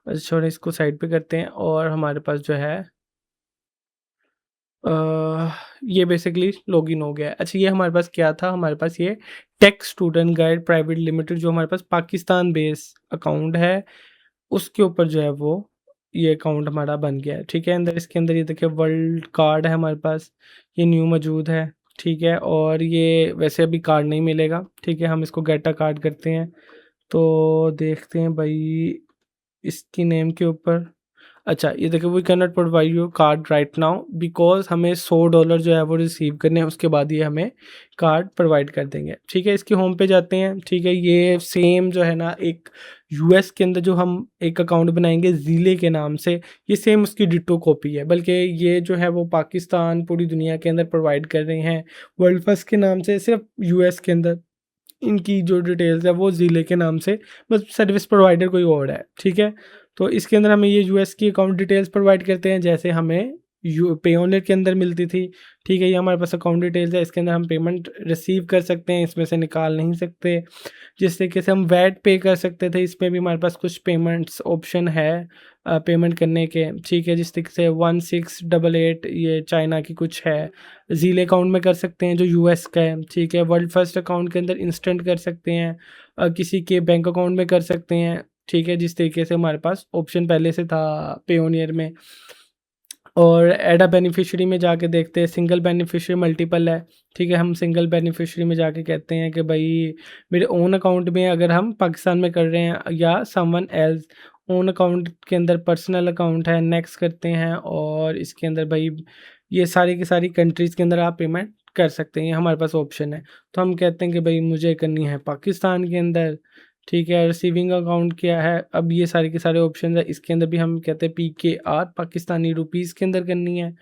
अच्छा, छोड़ें, इसको साइड पे करते हैं, और हमारे पास जो है अ, ये बेसिकली लॉगिन हो गया है। अच्छा, ये हमारे पास क्या था, हमारे पास ये take student guide private limited जो हमारे पास पाकिस्तान बेस अकाउंट है, उसके ऊपर जो है वो ये अकाउंट हमारा बन गया है। ठीक है? अंदर इसके अंदर ये देखिए वर्ल्ड कार्ड है हमारे पास, ये न्यू मौजूद है। ठीक है? और ये वैसे अभी कार्ड नहीं मिलेगा। ठीक है? हम इसको गेट अ कार्ड करते हैं, तो देखते हैं भाई इसकी नेम के ऊपर। अच्छा, ये देखिए we can not provide your card right now because हमें $100 जो है वो रिसीव करने हैं, उसके बाद ये हमें कार्ड प्रोवाइड कर देंगे। ठीक है? इसकी होम पे जाते हैं। ठीक है? ये सेम जो है ना, एक यूएस के अंदर जो हम एक अकाउंट बनाएँगे ज़ीले के नाम से, ये सेम उसकी डिट्टो कॉपी है। बल्कि ये जो है वो पाकिस्तान पूरी दुनिया के अंदर प्रोवाइड कर रहे हैं वर्ल्ड फर्स्ट के नाम से, सिर्फ़ यूएस के अंदर इनकी जो डिटेल्स है वो ज़िले के नाम से, बस सर्विस प्रोवाइडर कोई और है। ठीक है? तो इसके अंदर हमें ये यूएस की अकाउंट डिटेल्स प्रोवाइड करते हैं, जैसे हमें यू पेयोनेर के अंदर मिलती थी। ठीक है? ये हमारे पास अकाउंट डिटेल्स है, इसके अंदर हम पेमेंट रिसीव कर सकते हैं, इसमें से निकाल नहीं सकते। जिस तरीके से हम वैट पे कर सकते थे, इसमें भी हमारे पास कुछ पेमेंट्स ऑप्शन है पेमेंट करने के। ठीक है? जिस तरीके से 1688 ये चाइना की कुछ है, ज़ीले अकाउंट में कर सकते हैं जो यूएस का है। ठीक है? वर्ल्ड फर्स्ट अकाउंट के अंदर इंस्टेंट कर सकते हैं, किसी के बैंक अकाउंट में कर सकते हैं। ठीक है? जिस तरीके से हमारे पास ऑप्शन पहले से था पेयोनियर में। और ऐड अ बेनिफिशियरी में जाके देखते हैं, सिंगल बेनिफिशियरी मल्टीपल है। ठीक है? हम सिंगल बेनिफिशियरी में जाके कहते हैं कि भाई मेरे ओन अकाउंट में अगर हम पाकिस्तान में कर रहे हैं, या समवन एल्स ओन अकाउंट के अंदर पर्सनल अकाउंट है, नेक्स्ट करते हैं, और इसके अंदर भाई ये सारी की सारी कंट्रीज़ के अंदर आप पेमेंट कर सकते हैं, ये हमारे पास ऑप्शन है। तो हम कहते हैं कि भाई मुझे करनी है पाकिस्तान के अंदर। ठीक है? रिसीविंग अकाउंट क्या है, अब ये सारे के सारे ऑप्शन है, इसके अंदर भी हम कहते हैं पीकेआर पाकिस्तानी रुपीज़ के अंदर करनी है।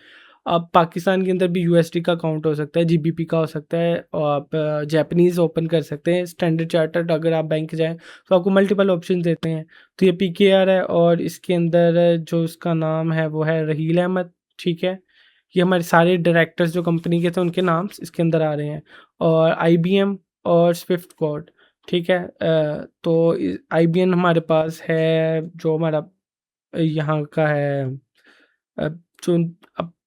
अब पाकिस्तान के अंदर भी यूएसडी का अकाउंट हो सकता है, जीबीपी का हो सकता है, और आप जैपनीज़ ओपन कर सकते हैं। स्टैंडर्ड चार्टर्ड अगर आप बैंक जाएँ तो आपको मल्टीपल ऑप्शन देते हैं। तो ये पीकेआर है, और इसके अंदर जो उसका नाम है वो है रहील अहमद। ठीक है? ये हमारे सारे डायरेक्टर्स जो कंपनी के थे उनके नाम इसके अंदर आ रहे हैं, और आईबीएम और स्विफ्ट कोड, ठीक है। तो आईबीएम हमारे पास है जो हमारा यहाँ का है, अ, जो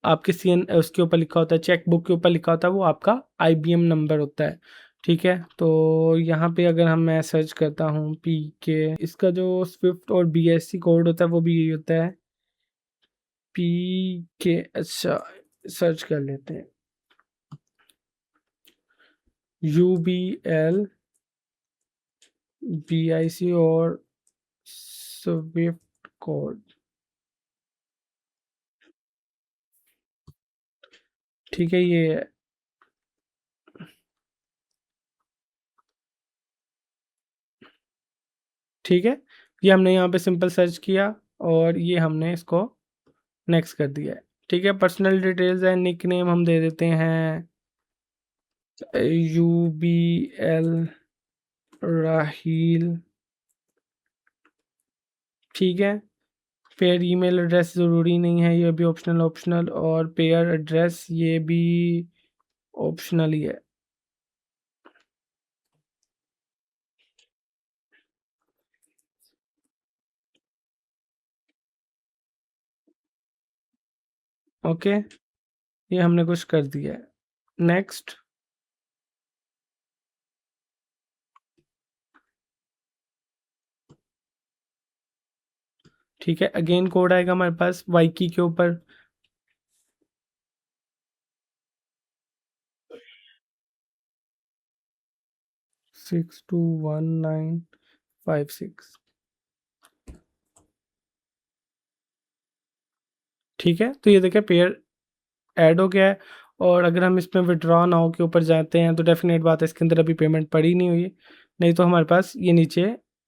आपके सीएन उसके ऊपर लिखा होता है, चेक बुक के ऊपर लिखा होता है, वो आपका आईबीएम नंबर होता है, ठीक है। तो यहाँ पे अगर मैं सर्च करता हूँ पी के, इसका जो स्विफ्ट और बीएससी कोड होता है वो भी यही होता है, पी के। अच्छा, सर्च कर लेते हैं, UBL BIC और स्विफ्ट कोड, ठीक है। ये ठीक है, ये हमने यहाँ पे सिंपल सर्च किया और ये हमने इसको नेक्स्ट कर दिया है, ठीक है। पर्सनल डिटेल्स है, निक नेम हम दे देते हैं UBL राहील, ठीक है। पेयर ईमेल एड्रेस ज़रूरी नहीं है, ये भी ऑप्शनल, और पेयर एड्रेस ये भी ऑप्शनल ही है। ओके, ये हमने कुछ कर दिया है, नेक्स्ट। ठीक है, अगेन कोड आएगा हमारे पास वाईकी के ऊपर, 621956, ठीक है। तो ये देखिए पेयर ऐड हो गया है, और अगर हम इसमें विड्रॉ नाउ के ऊपर जाते हैं तो डेफिनेट बात है इसके अंदर अभी पेमेंट पड़ी नहीं हुई है, नहीं तो हमारे पास ये नीचे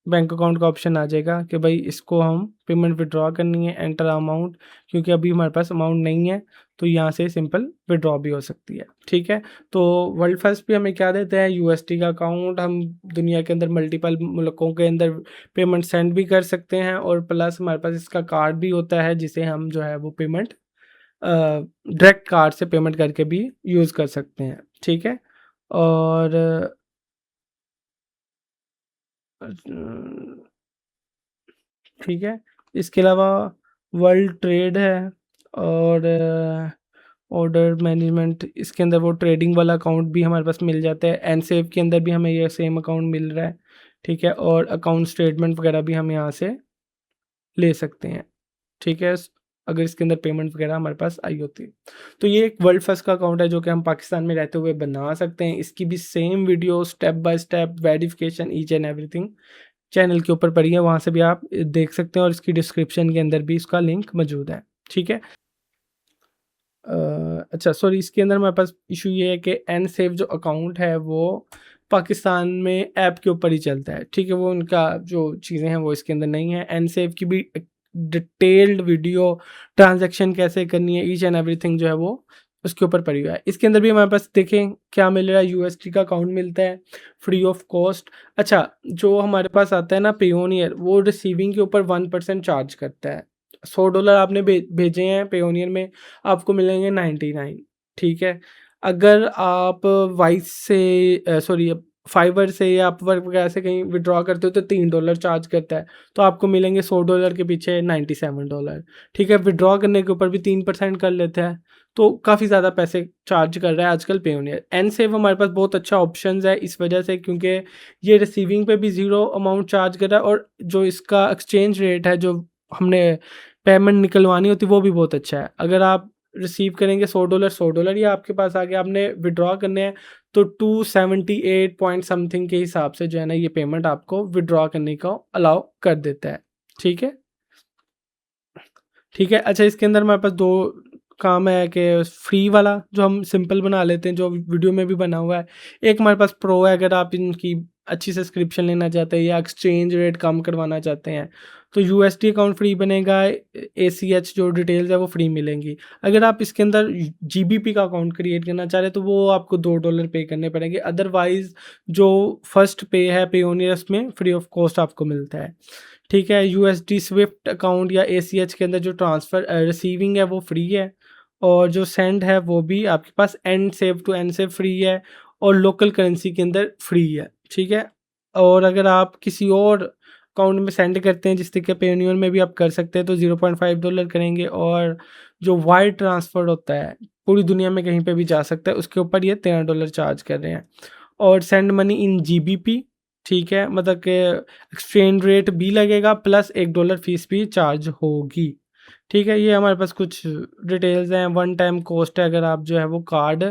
बैंक अकाउंट का ऑप्शन आ जाएगा कि भाई इसको हम पेमेंट विड्रॉ करनी है, एंटर अमाउंट, क्योंकि अभी हमारे पास अमाउंट नहीं है, तो यहाँ से सिंपल विड्रॉ भी हो सकती है, ठीक है। तो वर्ल्ड फर्स्ट भी हमें क्या देते हैं, यूएसटी का अकाउंट, हम दुनिया के अंदर मल्टीपल मुल्कों के अंदर पेमेंट सेंड भी कर सकते हैं, और प्लस हमारे पास इसका कार्ड भी होता है जिसे हम जो है वो पेमेंट डायरेक्ट कार्ड से पेमेंट करके भी यूज़ कर सकते हैं, ठीक है। और ठीक है, इसके अलावा वर्ल्ड ट्रेड है, और ऑर्डर मैनेजमेंट, इसके अंदर वो ट्रेडिंग वाला अकाउंट भी हमारे पास मिल जाता है, एनसेव के अंदर भी हमें ये सेम अकाउंट मिल रहा है, ठीक है। और अकाउंट स्टेटमेंट वगैरह भी हम यहाँ से ले सकते हैं, ठीक है, अगर इसके अंदर पेमेंट वगैरह हमारे पास आई होती है। तो ये एक वर्ल्ड फर्स्ट का अकाउंट है जो कि हम पाकिस्तान में रहते हुए बना सकते हैं। इसकी भी same video step by step verification each and everything channel के ऊपर पड़ी है, वहाँ से भी आप देख सकते हैं, और इसकी डिस्क्रिप्शन के अंदर भी इसका लिंक मौजूद है, ठीक है। अच्छा सॉरी, इसके अंदर हमारे पास इशू ये है कि एन सेव जो अकाउंट है वो पाकिस्तान में ऐप के ऊपर ही चलता है, ठीक है। वो उनका जो चीज़ें हैं वो इसके अंदर नहीं है। एन सेव की भी डिटेल्ड वीडियो, ट्रांजैक्शन कैसे करनी है, ईच एंड एवरीथिंग जो है वो उसके ऊपर पड़ी हुआ है। इसके अंदर भी हमारे पास देखें क्या मिल रहा है, यूएसटी का अकाउंट मिलता है फ्री ऑफ कॉस्ट। अच्छा, जो हमारे पास आता है ना पेयोनियर, वो रिसीविंग के ऊपर 1% चार्ज करता है। $100 आपने भेजे हैं पेयोनियर में, आपको मिलेंगे 99, ठीक है। अगर आप वाइस से सॉरी फाइवर से या अपवर्क वगैरह से कहीं विड्रॉ करते हो तो $3 चार्ज करता है, तो आपको मिलेंगे $100 के पीछे $97, ठीक है। विड्रॉ करने के ऊपर भी 3% कर लेते हैं, तो काफ़ी ज़्यादा पैसे चार्ज कर रहा है आजकल पेयोनियर। एन सेव हमारे पास बहुत अच्छा ऑप्शन है इस वजह से, क्योंकि ये रिसीविंग पे भी ज़ीरो अमाउंट चार्ज कर रहा है, और जो इसका एक्सचेंज रेट है जो हमने पेमेंट निकलवानी होती है वो भी बहुत अच्छा है। अगर आप रिसीव करेंगे $100 या आपके पास आ गया, आपने विड्रॉ करने हैं, तो 278 पॉइंट समथिंग के हिसाब से जो है ना ये पेमेंट आपको विड्रॉ करने का अलाउ कर देता है, ठीक है। ठीक है, अच्छा इसके अंदर हमारे पास 2 काम है कि फ्री वाला जो हम सिंपल बना लेते हैं, जो वीडियो में भी बना हुआ है। एक हमारे पास प्रो है, अगर आप इनकी अच्छी सब्सक्रिप्शन लेना चाहते हैं या एक्सचेंज रेट कम करवाना चाहते हैं, तो यूएसडी अकाउंट फ्री बनेगा, एसीएच जो डिटेल्स है वो फ्री मिलेंगी। अगर आप इसके अंदर जीबीपी का अकाउंट क्रिएट करना चाह रहे हैं तो वो आपको $2 पे करने पड़ेंगे, अदरवाइज़ जो फर्स्ट पे है पेयोनियर उसमें फ्री ऑफ कॉस्ट आपको मिलता है, ठीक है। यूएसडी स्विफ्ट अकाउंट या एसीएच के अंदर जो ट्रांसफ़र रिसीविंग है वो फ्री है, और जो सेंड है वो भी आपके पास and save to and save free है और लोकल करेंसी के अंदर फ्री है, ठीक है। और अगर आप किसी और अकाउंट में सेंड करते हैं जिस तरीके पेयूनियन में भी आप कर सकते हैं तो $0.5 करेंगे, और जो वायर ट्रांसफ़र होता है पूरी दुनिया में कहीं पे भी जा सकता है उसके ऊपर ये $13 चार्ज कर रहे हैं। और सेंड मनी इन जीबीपी, ठीक है, मतलब कि एक्सचेंज रेट भी लगेगा प्लस $1 फीस भी चार्ज होगी, ठीक है। ये हमारे पास कुछ डिटेल्स हैं। वन टाइम कॉस्ट है, अगर आप जो है वो कार्ड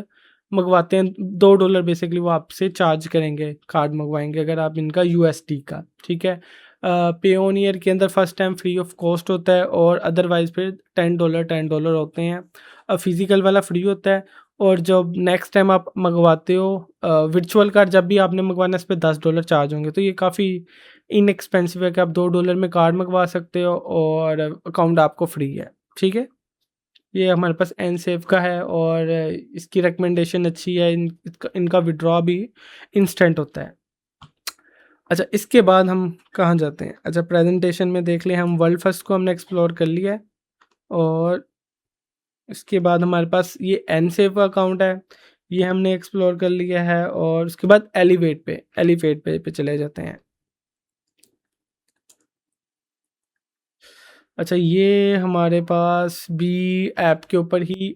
मंगवाते हैं $2 बेसिकली वो आपसे चार्ज करेंगे, कार्ड मंगवाएंगे अगर आप इनका यूएसडी का, ठीक है। पेओनियर के अंदर first time free of cost होता है और अदरवाइज फिर $10 होते हैं। फिजिकल वाला फ्री होता है, और जब नेक्स्ट टाइम आप मंगवाते हो वर्चुअल कार्ड जब भी आपने मंगवाना है इस पे $10 चार्ज होंगे। तो ये काफ़ी इनएक्सपेंसिव है कि आप $2 में कार्ड मंगवा सकते हो और अकाउंट आपको फ्री है, ठीक है। ये हमारे पास एनसेफ का है और इसकी रिकमेंडेशन अच्छी है, इनका विड्रॉ भी इंस्टेंट होता है। अच्छा, इसके बाद हम कहाँ जाते हैं? अच्छा, प्रेजेंटेशन में देख लें, हम वर्ल्ड फर्स्ट को हमने एक्सप्लोर कर लिया है, और इसके बाद हमारे पास ये एनसेफ का अकाउंट है, ये हमने एक्सप्लोर कर लिया है, और उसके बाद एलिवेट पे चले जाते हैं। अच्छा, ये हमारे पास भी ऐप के ऊपर ही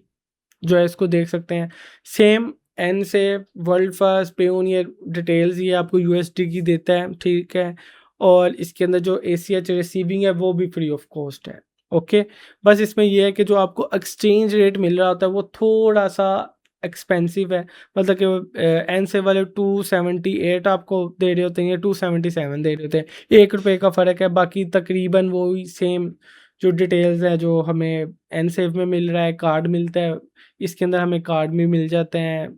जो है इसको देख सकते हैं। सेम एन से वर्ल्ड फर्स्ट पेओनियर डिटेल्स ये आपको यूएसडी की देता है, ठीक है। और इसके अंदर जो एसीएच रिसीविंग है वो भी फ्री ऑफ कॉस्ट है, ओके। बस इसमें ये है कि जो आपको एक्सचेंज रेट मिल रहा होता है वो थोड़ा सा एक्सपेंसिव है, मतलब कि एन से वाले 278 आपको दे रहे होते हैं, 277 दे रहे होते हैं, ₹1 का फ़र्क है। बाकी तकरीबन वही सेम जो डिटेल्स है जो हमें एन सेव में मिल रहा है, कार्ड मिलता है, इसके अंदर हमें कार्ड भी मिल जाते हैं।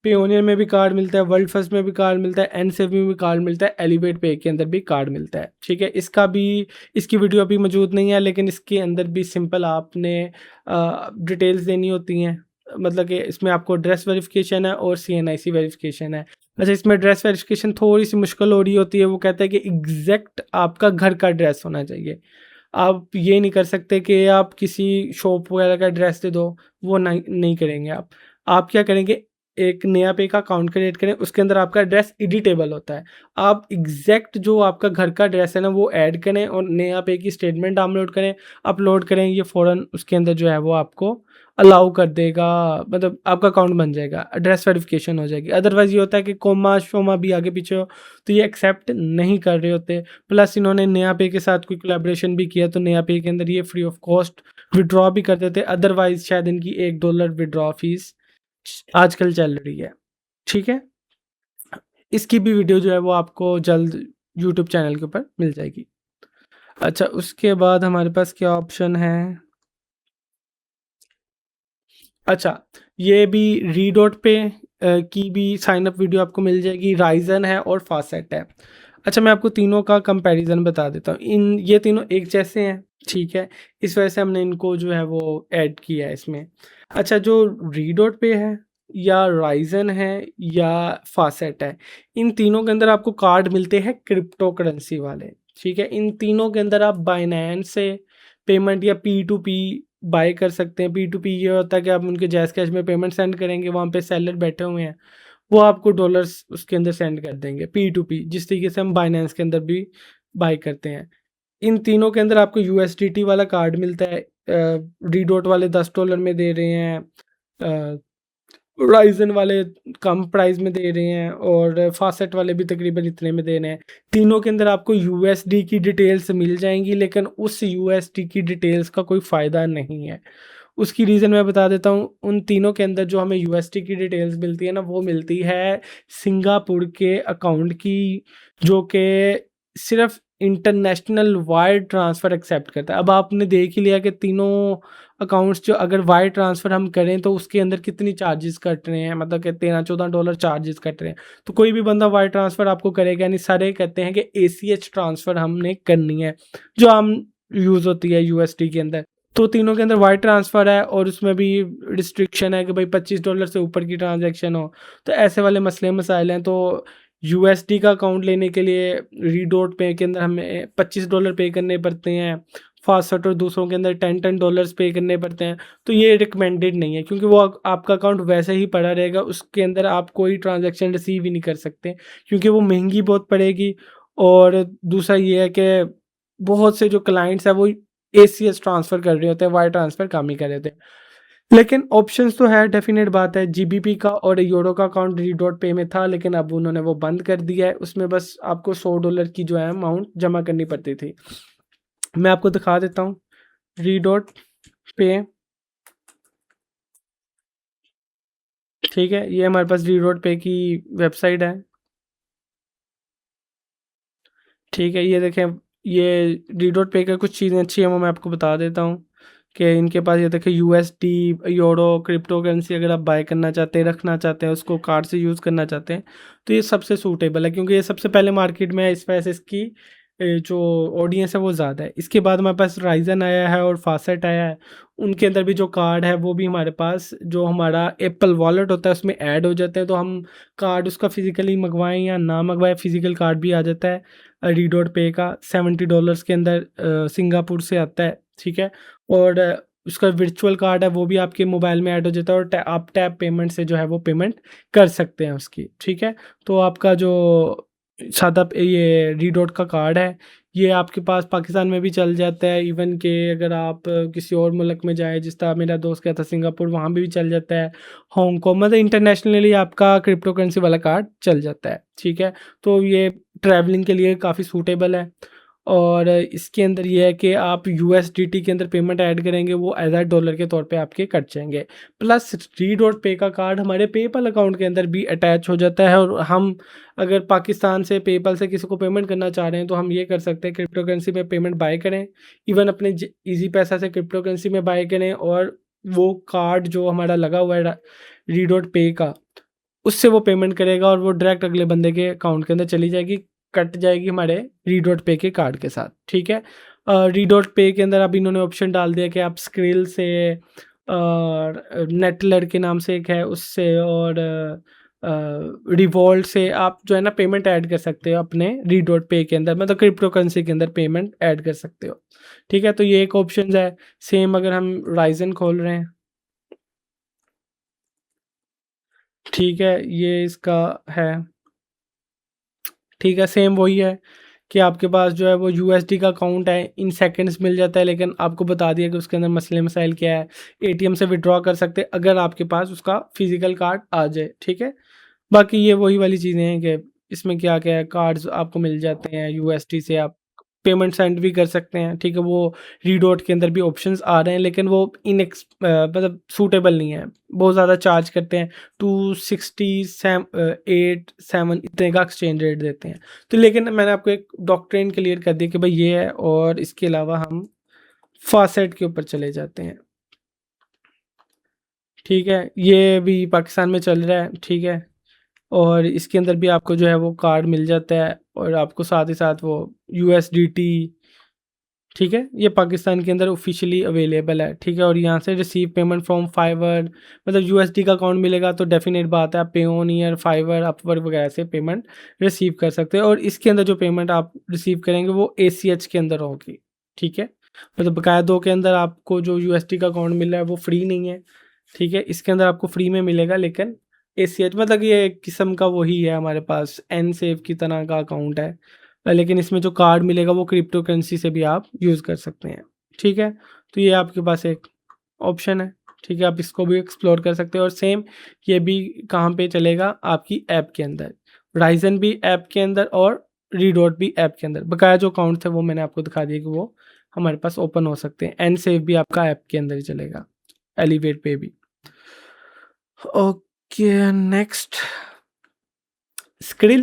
पेओनियर में भी कार्ड मिलता है, वर्ल्ड फर्स्ट में भी कार्ड मिलता है, एनसेव में भी कार्ड मिलता है, एलिवेट पे के अंदर भी कार्ड मिलता है, ठीक है। इसकी वीडियो अभी मौजूद नहीं है, लेकिन इसके अंदर भी सिंपल आपने डिटेल्स देनी होती हैं, मतलब कि इसमें आपको एड्रेस वेरिफिकेशन है और सीएनआईसी वेरिफिकेशन है। अच्छा, इसमें एड्रेस वेरिफिकेशन थोड़ी सी मुश्किल हो रही होती है, वो कहता है कि एग्जैक्ट आपका घर का एड्रेस होना चाहिए। आप ये नहीं कर सकते कि आप किसी शॉप वगैरह का एड्रेस दे दो, वो नहीं करेंगे आप। आप क्या करेंगे, एक नया पे का अकाउंट क्रिएट करें, उसके अंदर आपका एड्रेस एडिटेबल होता है। आप एग्जैक्ट जो आपका घर का एड्रेस है ना वो ऐड करें और नया पे की स्टेटमेंट डाउनलोड करें, अपलोड करें, ये फ़ौरन उसके अंदर जो है वो आपको अलाउ कर देगा, मतलब आपका अकाउंट बन जाएगा, एड्रेस वेरिफिकेशन हो जाएगी। अदरवाइज़ ये होता है कि कोमा शोमा भी आगे पीछे हो तो ये एक्सेप्ट नहीं कर रहे होते। प्लस इन्होंने नया पे के साथ कोई कोलैबोरेशन भी किया तो नया पे के अंदर ये फ्री ऑफ कॉस्ट विड्रॉ भी कर देते, अदरवाइज़ शायद इनकी $1 विड्रॉ फीस आजकल चल रही है, ठीक है। इसकी भी वीडियो जो है वो आपको जल्द यूट्यूब चैनल के ऊपर मिल जाएगी। अच्छा, उसके बाद हमारे पास क्या ऑप्शन है? अच्छा, ये भी रीडॉट पे की भी साइन अप वीडियो आपको मिल जाएगी, राइज़न है और फास्टसेट है। अच्छा, मैं आपको तीनों का कंपैरिज़न बता देता हूँ। ये तीनों एक जैसे हैं, ठीक है? इस वजह से हमने इनको जो है वो ऐड किया है इसमें। अच्छा, जो रीडॉट पे है या राइज़न है या फास्टसेट है, इन तीनों के अंदर आपको कार्ड मिलते हैं क्रिप्टो करेंसी वाले, ठीक है? इन तीनों के अंदर आप बाइनेंस से पेमेंट या P2P बाय कर सकते हैं। P2P ये होता है कि आप उनके जैज़ कैश में पेमेंट सेंड करेंगे, वहाँ पे सेलर बैठे हुए हैं, वो आपको डॉलर्स उसके अंदर सेंड कर देंगे, P2P, जिस तरीके से हम बाइनेंस के अंदर भी बाय करते हैं। इन तीनों के अंदर आपको यूएसडीटी वाला कार्ड मिलता है, रीडॉट वाले $10 में दे रहे हैं, राइज़न वाले कम प्राइस में दे रहे हैं, और फासेट वाले भी तकरीबन इतने में दे रहे हैं। तीनों के अंदर आपको यूएसडी की डिटेल्स मिल जाएँगी, लेकिन उस यूएसडी की डिटेल्स का कोई फ़ायदा नहीं है। उसकी रीज़न मैं बता देता हूँ, उन तीनों के अंदर जो हमें यूएसडी की डिटेल्स मिलती है ना, वो मिलती है सिंगापुर के अकाउंट की, जो कि सिर्फ़ इंटरनेशनल वायर ट्रांसफ़र एक्सेप्ट करता है। अब आपने देख ही लिया कि तीनों अकाउंट्स जो अगर वायर ट्रांसफ़र हम करें तो उसके अंदर कितनी चार्जेस कट रहे हैं, मतलब कि $13-14 चार्जेस कट रहे हैं। तो कोई भी बंदा वायर ट्रांसफ़र आपको करेगा नहीं, सारे कहते हैं कि एसीएच ट्रांसफ़र हमने करनी है, जो आम यूज़ होती है यूएसडी के अंदर। तो तीनों के अंदर वायर ट्रांसफ़र है और उसमें भी रिस्ट्रिक्शन है कि भाई $25 से ऊपर की ट्रांज़ैक्शन हो। तो ऐसे वाले मसले मसाइल हैं, तो यूएसडी का अकाउंट लेने के लिए रीडॉट पे के अंदर हमें $25 पे करने पड़ते हैं। फ़ास्टट और दूसरों के अंदर $10-10 पे करने पड़ते हैं, तो ये रिकमेंडेड नहीं है क्योंकि वो आपका अकाउंट वैसे ही पड़ा रहेगा, उसके अंदर आप कोई ट्रांज़ैक्शन रिसीव ही नहीं कर सकते क्योंकि वो महँगी बहुत पड़ेगी। और दूसरा ये है कि बहुत से जो क्लाइंट्स हैं वो एसीएस ट्रांसफ़र कर रहे होते हैं, वायर ट्रांसफ़र कम ही कर रहे थे। लेकिन ऑप्शंस तो है, डेफ़िनेट बात है, जीबीपी का और यूरो का अकाउंट रीडॉट पे में था, लेकिन अब उन्होंने वो बंद कर दिया है, उसमें बस आपको $100 की जो है अमाउंट जमा करनी पड़ती थी। मैं आपको दिखा देता हूँ, रीडॉट पे, ठीक है? ये हमारे पास रीडॉट पे की वेबसाइट है, ठीक है? ये देखें, ये रीडॉट पे का कुछ चीज़ें अच्छी हैं, वो मैं आपको बता देता हूँ कि इनके पास ये देखें यूएसडी, यूरो, क्रिप्टो करेंसी अगर आप बाय करना चाहते हैं, रखना चाहते हैं, उसको कार्ड से यूज़ करना चाहते हैं, तो ये सबसे सूटेबल है क्योंकि ये सबसे पहले मार्केट में है, इस वजह से इसकी जो ऑडियंस है वो ज़्यादा है। इसके बाद हमारे पास राइज़न आया है और फासेट आया है, उनके अंदर भी जो कार्ड है वो भी हमारे पास जो हमारा एप्पल वॉलेट होता है उसमें ऐड हो जाता है, तो हम कार्ड उसका फ़िज़िकली मंगवाएँ या ना मंगवाएँ, फ़िज़िकल कार्ड भी आ जाता है। रीडॉट पे का $70 के अंदर सिंगापुर से आता है, ठीक है? और उसका वर्चुअल कार्ड है वो भी आपके मोबाइल में ऐड हो जाता है और आप टैप पेमेंट से जो है वो पेमेंट कर सकते हैं उसकी, ठीक है? तो आपका जो सादा ये रीडॉट का कार्ड है, ये आपके पास पाकिस्तान में भी चल जाता है, इवन कि अगर आप किसी और मुल्क में जाएँ, जिस तरह मेरा दोस्त गया था सिंगापुर, वहाँ भी चल जाता है, हांगकांग, मतलब इंटरनेशनली आपका क्रिप्टो करेंसी वाला कार्ड चल जाता है, ठीक है? तो ये ट्रैवलिंग के लिए काफ़ी सूटेबल है। और इसके अंदर ये है कि आप यूएसडीटी के अंदर पेमेंट ऐड करेंगे, वो एज़ अ डॉलर के तौर पे आपके कट जाएँगे। प्लस रीडॉट पे का कार्ड हमारे पेपल अकाउंट के अंदर भी अटैच हो जाता है और हम अगर पाकिस्तान से पेपल से किसी को पेमेंट करना चाह रहे हैं, तो हम ये कर सकते हैं, क्रिप्टो करेंसी में पेमेंट बाय करें, इवन अपने ईज़ी पैसा से क्रिप्टो करेंसी में बाय करें और वो कार्ड जो हमारा लगा हुआ है रीडॉट पे का, उससे वो पेमेंट करेगा और वो डायरेक्ट अगले बंदे के अकाउंट के अंदर चली जाएगी, कट जाएगी हमारे रीडॉट पे के कार्ड के साथ, ठीक है? रीडॉट पे के अंदर अब इन्होंने ऑप्शन डाल दिया कि आप स्क्रिल से और नेटलर के नाम से एक है उससे और रिवॉल्ट से आप जो है ना पेमेंट ऐड कर सकते हो अपने रीडॉट पे के अंदर, मतलब क्रिप्टो करेंसी के अंदर पेमेंट ऐड कर सकते हो, ठीक है? तो ये एक ऑप्शंस है। सेम अगर हम राइज़न खोल रहे हैं, ठीक है? ये इसका है, ठीक है? सेम वही है कि आपके पास जो है वो यूएसडी का अकाउंट है, इन सेकंड्स मिल जाता है, लेकिन आपको बता दिया कि उसके अंदर मसले मसाइल क्या है। एटीएम से विथड्रॉ कर सकते हैं अगर आपके पास उसका फिजिकल कार्ड आ जाए, ठीक है? बाकी ये वही वाली चीज़ें हैं कि इसमें क्या-क्या है, कार्ड्स आपको मिल जाते हैं, यूएसडी से आप पेमेंट सेंड भी कर सकते हैं, ठीक है? वो रीडॉट के अंदर भी ऑप्शंस आ रहे हैं, लेकिन वो मतलब सूटेबल नहीं है, बहुत ज़्यादा चार्ज करते हैं, 260 8 7 इतने का एक्सचेंज रेट देते हैं। तो लेकिन मैंने आपको एक डॉक्ट्रिन क्लियर कर दी कि भाई ये है, और इसके अलावा हम फ़ासेट के ऊपर चले जाते हैं, ठीक है? ये भी पाकिस्तान में चल रहा है, ठीक है? और इसके अंदर भी आपको जो है वो कार्ड मिल जाता है और आपको साथ ही साथ वो यूएसडीटी, ठीक है? ये पाकिस्तान के अंदर ऑफ़िशियली अवेलेबल है, ठीक है? और यहाँ से रिसीव पेमेंट फ्रॉम फाइवर, मतलब यूएसडी का अकाउंट मिलेगा तो डेफ़िनेट बात है आप पेओनियर, फाइवर, अपवर्क वगैरह से पेमेंट रिसीव कर सकते हो और इसके अंदर जो पेमेंट आप रिसीव करेंगे वो एसीएच के अंदर होगी, ठीक है? मतलब बकाया 2 के अंदर आपको जो यूएसडी का अकाउंट मिल रहा है वो फ्री नहीं है, ठीक है? इसके अंदर आपको फ्री में मिलेगा, लेकिन एसीएच मतलब ये एक किस्म का वही है हमारे पास एनसेव की तरह का अकाउंट है। लेकिन इसमें जो कार्ड मिलेगा वो क्रिप्टो करेंसी से भी आप यूज़ कर सकते हैं, ठीक है? तो ये आपके पास एक ऑप्शन है, ठीक है? आप इसको भी एक्सप्लोर कर सकते हो और सेम ये भी कहाँ पे चलेगा, आपकी ऐप के अंदर। राइज़न भी ऐप के अंदर और रीडॉट भी ऐप के अंदर। बकाया जो अकाउंट थे वो मैंने आपको दिखा दिया कि वो हमारे पास ओपन हो सकते हैं। एंडसेव भी आपका ऐप के अंदर ही चलेगा, एलिवेट पे भी। Okay, next skill.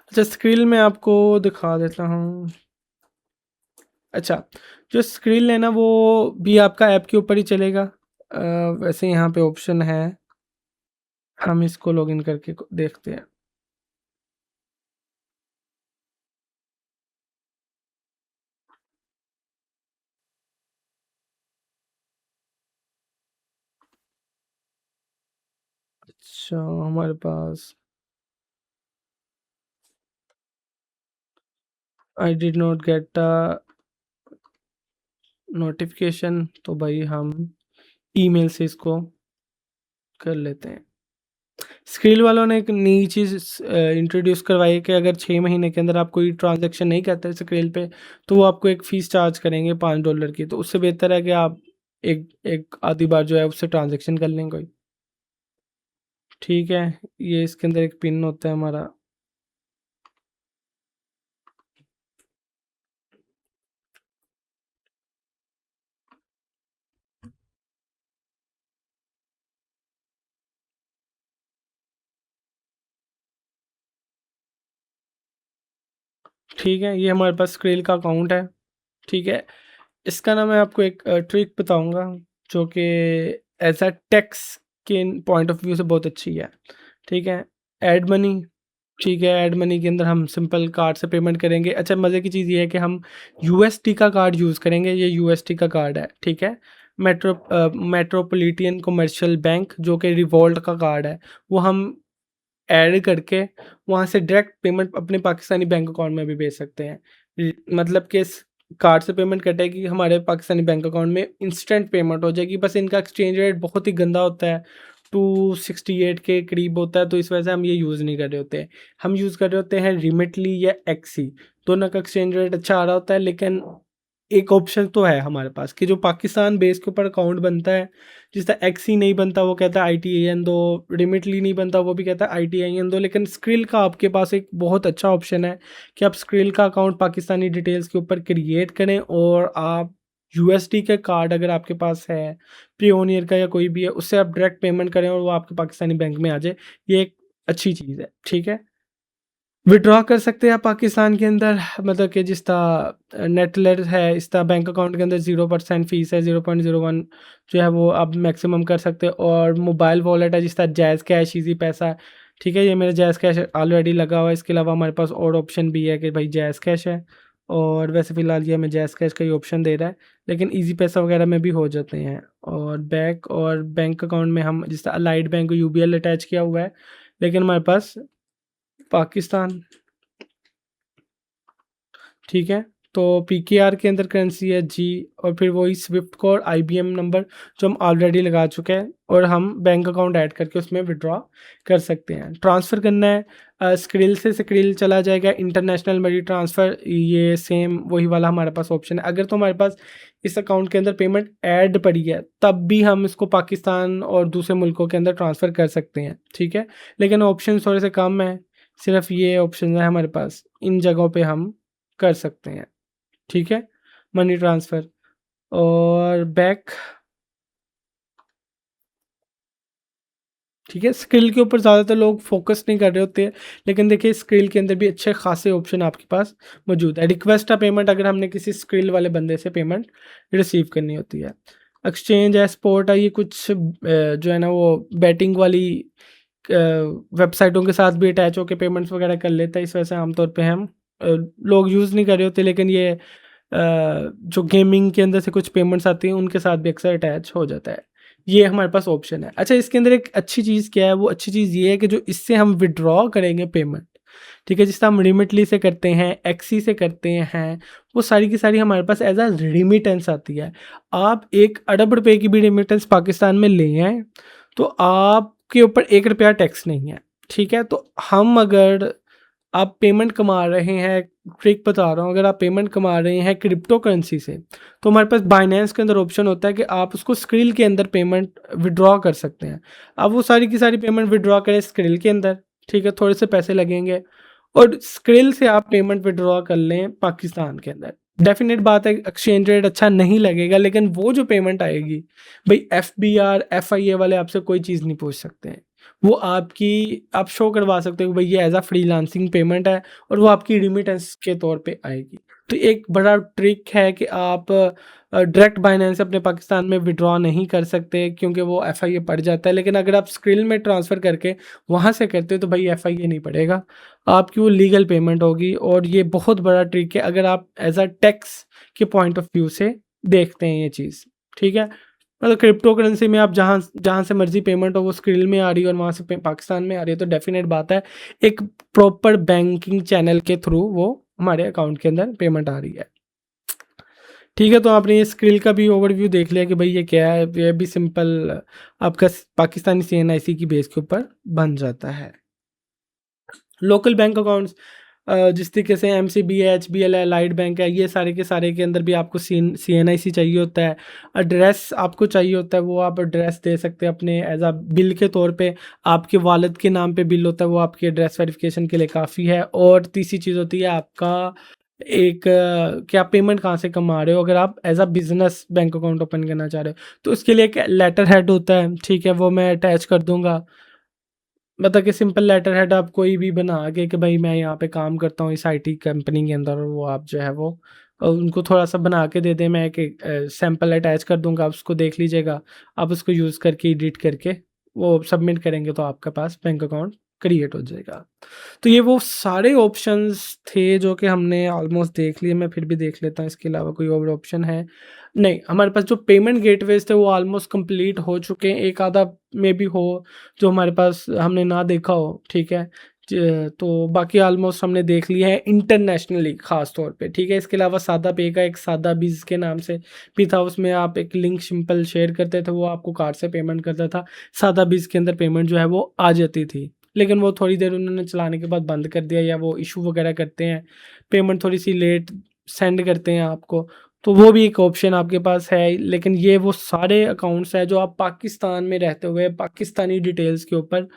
अच्छा, स्क्रिल मैं आपको दिखा देता हूँ। अच्छा, जो स्क्रिल है ना वो भी आपका ऐप के ऊपर ही चलेगा। वैसे यहाँ पे ऑप्शन है, हम इसको लॉगिन करके देखते हैं। अच्छा, हमारे पास I did not get notification तो भाई हम ईमेल से इसको कर लेते हैं। स्क्रिल वालों ने एक नई चीज़ इंट्रोड्यूस करवाई है कि अगर 6 महीने के अंदर आप कोई ट्रांज़ैक्शन नहीं करते स्क्रिल पे, तो वो आपको एक फ़ीस चार्ज करेंगे $5 की। तो उससे बेहतर है कि आप एक एक आधी बार जो है उससे ट्रांज़ैक्शन कर लें कोई। ठीक है, ये इसके अंदर एक पिन होता है हमारा। ठीक है, ये हमारे पास स्क्रिल का अकाउंट है। ठीक है, इसका ना मैं आपको एक ट्रिक बताऊँगा जो कि एज़ अ टैक्स के पॉइंट ऑफ व्यू से बहुत अच्छी है। ठीक है, ऐड मनी। ठीक है, ऐड मनी के अंदर हम सिंपल कार्ड से पेमेंट करेंगे। अच्छा, मज़े की चीज़ ये है कि हम यूएसडी का कार्ड यूज़ करेंगे। ये यूएसडी का कार्ड है, ठीक है। मेट्रोपॉलिटन कमर्शियल बैंक जो कि रिवॉल्ट का कार्ड है, वो हम ऐड करके वहाँ से डायरेक्ट पेमेंट अपने पाकिस्तानी बैंक अकाउंट में भी भेज सकते हैं। मतलब कि इस कार्ड से पेमेंट कटेगी, हमारे पाकिस्तानी बैंक अकाउंट में इंस्टेंट पेमेंट हो जाएगी। बस इनका एक्सचेंज रेट बहुत ही गंदा होता है, 268 के करीब होता है, तो इस वजह से हम ये यूज़ नहीं कर रहे होते हैं। हम यूज़ कर रहे होते हैं रिमिटली या एक्सी, दोनों का एक्सचेंज रेट अच्छा आ रहा होता है। लेकिन एक ऑप्शन तो है हमारे पास कि जो पाकिस्तान बेस के ऊपर अकाउंट बनता है, जिसका एक्सी नहीं बनता वो कहता है आईटीआईएन दो, रिमिटली नहीं बनता वो भी कहता है आईटीआईएन दो। लेकिन स्क्रिल का आपके पास एक बहुत अच्छा ऑप्शन है कि आप स्क्रिल का अकाउंट पाकिस्तानी डिटेल्स के ऊपर क्रिएट करें और आप यूएसडी का कार्ड अगर आपके पास है, प्रीओनियर का या कोई भी है, उससे आप डायरेक्ट पेमेंट करें और वो आपके पाकिस्तानी बैंक में आ जाए। ये एक अच्छी चीज़ है, ठीक है। विथड्रॉ कर सकते हैं आप पाकिस्तान के अंदर, मतलब कि जिसका नेटलेट है, इसका बैंक अकाउंट के अंदर 0% फ़ीस है, 0.01 जो है वो आप मैक्सिमम कर सकते हैं। और मोबाइल वॉलेट है जिसका जैज़ कैश, ईज़ी पैसा है, ठीक है। ये मेरा जैज़ कैश ऑलरेडी लगा हुआ है। इसके अलावा हमारे पास और ऑप्शन भी है कि भाई जैज़ कैश है, और वैसे फ़िलहाल ये हमें जैज़ कैश का ही ऑप्शन दे रहा है, लेकिन ईज़ी पैसा वगैरह में भी हो जाते हैं। और बैंक अकाउंट में हम जिसका अलाइड बैंक को यूबीएल अटैच किया हुआ है, लेकिन हमारे पास पाकिस्तान, ठीक है। तो पीकेआर के अंदर करेंसी है जी, और फिर वही स्विफ्ट कोड आईबीएम नंबर जो हम ऑलरेडी लगा चुके हैं, और हम बैंक अकाउंट ऐड करके उसमें विड्रॉ कर सकते हैं। ट्रांसफ़र करना है स्क्रिल से स्क्रिल चला जाएगा, इंटरनेशनल मनी ट्रांसफ़र ये सेम वही वाला हमारे पास ऑप्शन है। अगर तो हमारे पास इस अकाउंट के अंदर पेमेंट ऐड पड़ी है, तब भी हम इसको पाकिस्तान और दूसरे मुल्कों के अंदर ट्रांसफ़र कर सकते हैं, ठीक है। लेकिन ऑप्शन थोड़े से कम हैं, सिर्फ ये ऑप्शन है हमारे पास, इन जगहों पे हम कर सकते हैं, ठीक है, मनी ट्रांसफ़र। और बैक, ठीक है, स्किल के ऊपर ज़्यादातर लोग फोकस नहीं कर रहे होते हैं, लेकिन देखिए स्किल के अंदर भी अच्छे खासे ऑप्शन आपके पास मौजूद है। रिक्वेस्ट अ पेमेंट, अगर हमने किसी स्किल वाले बंदे से पेमेंट रिसीव करनी होती है। एक्सचेंज है, स्पॉट है, ये कुछ जो है ना वो बैटिंग वाली वेबसाइटों के साथ भी अटैच होकर पेमेंट्स वगैरह कर लेता है। इस वजह से आमतौर पे हम लोग यूज़ नहीं कर रहे होते, लेकिन ये जो गेमिंग के अंदर से कुछ पेमेंट्स आती हैं उनके साथ भी अक्सर अटैच हो जाता है। ये हमारे पास ऑप्शन है। अच्छा, इसके अंदर एक अच्छी चीज़ क्या है, वो अच्छी चीज़ ये है कि जो इससे हम विथड्रॉ करेंगे पेमेंट, ठीक है, जिससे हम रिमिटली से करते हैं, एक्सी से करते हैं, वो सारी की सारी हमारे पास एज़ अ रेमिटेंस आती है। आप 1 अरब रुपए की भी रेमिटेंस पाकिस्तान में ले आएँ, तो आपके ऊपर 1 रुपया टैक्स नहीं है, ठीक है। तो हम अगर आप पेमेंट कमा रहे हैं, ट्रिक बता रहा हूँ, अगर आप पेमेंट कमा रहे हैं क्रिप्टो करेंसी से, तो हमारे पास बाइनेंस के अंदर ऑप्शन होता है कि आप उसको स्क्रिल के अंदर पेमेंट विड्रॉ कर सकते हैं। अब वो सारी की सारी पेमेंट विड्रॉ करें स्क्रिल के अंदर, ठीक है, थोड़े से पैसे लगेंगे, और स्क्रिल से आप पेमेंट विड्रॉ कर लें पाकिस्तान के अंदर। डेफिनेट बात है एक्सचेंज रेट अच्छा नहीं लगेगा, लेकिन वो जो पेमेंट आएगी, भाई एफबीआर एफआईए वाले आपसे कोई चीज़ नहीं पूछ सकते हैं। वो आपकी आप शो करवा सकते हो कि भाई ये एज़ अ फ्रीलांसिंग पेमेंट है, और वो आपकी रेमिटेंस के तौर पे आएगी। तो एक बड़ा ट्रिक है कि आप डायरेक्ट बाइनेंस अपने पाकिस्तान में विड्रॉ नहीं कर सकते, क्योंकि वो एफआईए पड़ जाता है। लेकिन अगर आप स्क्रिल में ट्रांसफ़र करके वहाँ से करते हो, तो भाई एफआईए नहीं पड़ेगा, आपकी वो लीगल पेमेंट होगी। और ये बहुत बड़ा ट्रिक है अगर आप एज़ अ टैक्स के पॉइंट ऑफ व्यू से देखते हैं ये चीज़, ठीक है। मतलब क्रिप्टो करेंसी में आप जहाँ जहाँ से मर्ज़ी पेमेंट हो वो स्क्रिल में आ रही है और वहाँ से पाकिस्तान में आ रही है, तो डेफिनेट बात है एक प्रॉपर बैंकिंग चैनल के थ्रू वो हमारे अकाउंट के अंदर पेमेंट आ रही है। ठीक है, तो आपने ये स्किल का भी ओवरव्यू देख लिया कि भाई ये क्या है, ये भी सिंपल आपका पाकिस्तानी सीएनआईसी की बेस के ऊपर बन जाता है। लोकल बैंक अकाउंट्स जिस तरीके से एमसीबी है, एचबीएल है, लाइट बैंक है, ये सारे के सारे के अंदर भी आपको सीएनआईसी चाहिए होता है। एड्रेस आपको चाहिए होता है, वो आप एड्रेस दे सकते हैं अपने एज अ बिल के तौर पे। आपके वालिद के नाम पे बिल होता है, वो आपकी एड्रेस वेरिफिकेशन के लिए काफ़ी है। और तीसरी चीज़ होती है आपका एक कि आप पेमेंट कहाँ से कमा रहे हो। अगर आप as a business bank account open करना चाह रहे हो तो उसके लिए एक लेटर हेड होता है, ठीक है, वो मैं अटैच कर दूंगा। मतलब कि सिंपल लेटर हेड आप कोई भी बना के कि भाई मैं यहाँ पे काम करता हूँ इस आईटी कंपनी के अंदर, और वो आप जो है वो उनको थोड़ा सा बना के दे दें। मैं एक सैम्पल अटैच कर दूंगा, आप उसको देख लीजिएगा। आप उसको यूज़ करके एडिट करके वो सबमिट करेंगे तो आपके पास बैंक अकाउंट क्रिएट हो जाएगा। तो ये वो सारे ऑप्शंस थे जो कि हमने ऑलमोस्ट देख लिए। मैं फिर भी देख लेता हूँ इसके अलावा कोई और ऑप्शन है। नहीं, हमारे पास जो पेमेंट गेटवेज थे वो ऑलमोस्ट कंप्लीट हो चुके हैं। एक आधा में भी हो जो हमारे पास हमने ना देखा हो, ठीक है। तो बाकी ऑलमोस्ट हमने देख लिया है इंटरनेशनली ख़ास तौर पे, ठीक है। इसके अलावा सादा पे का एक सादा बीज के नाम से भी था, उसमें आप एक लिंक सिंपल शेयर करते थे, वो आपको कार्ड से पेमेंट करता था। सादा बीज के अंदर पेमेंट जो है वो आ जाती थी, लेकिन वो थोड़ी देर उन्होंने चलाने के बाद बंद कर दिया, या वो इशू वगैरह करते हैं, पेमेंट थोड़ी सी लेट सेंड करते हैं आपको। तो वो भी एक ऑप्शन आपके पास है। लेकिन ये वो सारे अकाउंट्स हैं जो आप पाकिस्तान में रहते हुए पाकिस्तानी डिटेल्स के ऊपर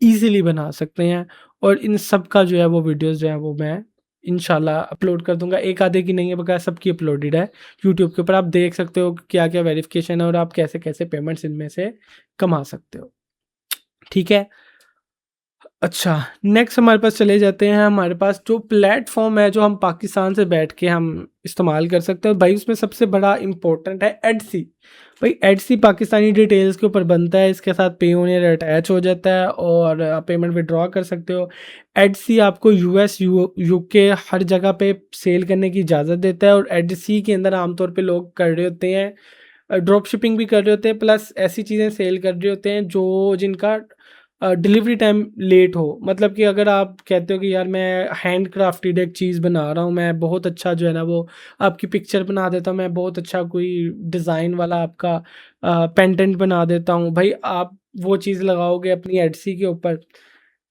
ईज़िली बना सकते हैं। और इन सब का जो है वो वीडियोज़ जो है वो मैं इंशाल्लाह अपलोड कर दूँगा। एक आधे की नहीं है, बकाया सबकी अपलोडेड है यूट्यूब के ऊपर। आप देख सकते हो कि क्या-क्या वेरिफ़िकेशन है और आप कैसे-कैसे पेमेंट्स इनमें से कमा सकते हो। ठीक है? अच्छा, नेक्स्ट हमारे पास चले जाते हैं। हमारे पास जो प्लेटफ़ॉर्म है, जो हम पाकिस्तान से बैठ के हम इस्तेमाल कर सकते हैं, भाई उसमें सबसे बड़ा इम्पोर्टेंट है एडसी। भाई एडसी पाकिस्तानी डिटेल्स के ऊपर बनता है, इसके साथ पेयोनियर अटैच हो जाता है और आप पेमेंट विथड्रॉ कर सकते हो। एडसी आपको यूएस, यूके हर जगह पे सेल करने की इजाज़त देता है, और एडसी के अंदर आमतौर पे लोग कर रहे होते हैं ड्रॉप शिपिंग भी कर रहे होते हैं, प्लस ऐसी चीज़ें सेल कर रहे होते हैं जो जिनका डिलीवरी टाइम लेट हो। मतलब कि अगर आप कहते हो कि यार मैं हैंड क्राफ्टेड एक चीज़ बना रहा हूँ, मैं बहुत अच्छा जो है ना वो आपकी पिक्चर बना देता हूँ, मैं बहुत अच्छा कोई डिज़ाइन वाला आपका पेंडेंट बना देता हूँ। भाई आप वो चीज़ लगाओगे अपनी एडसी के ऊपर,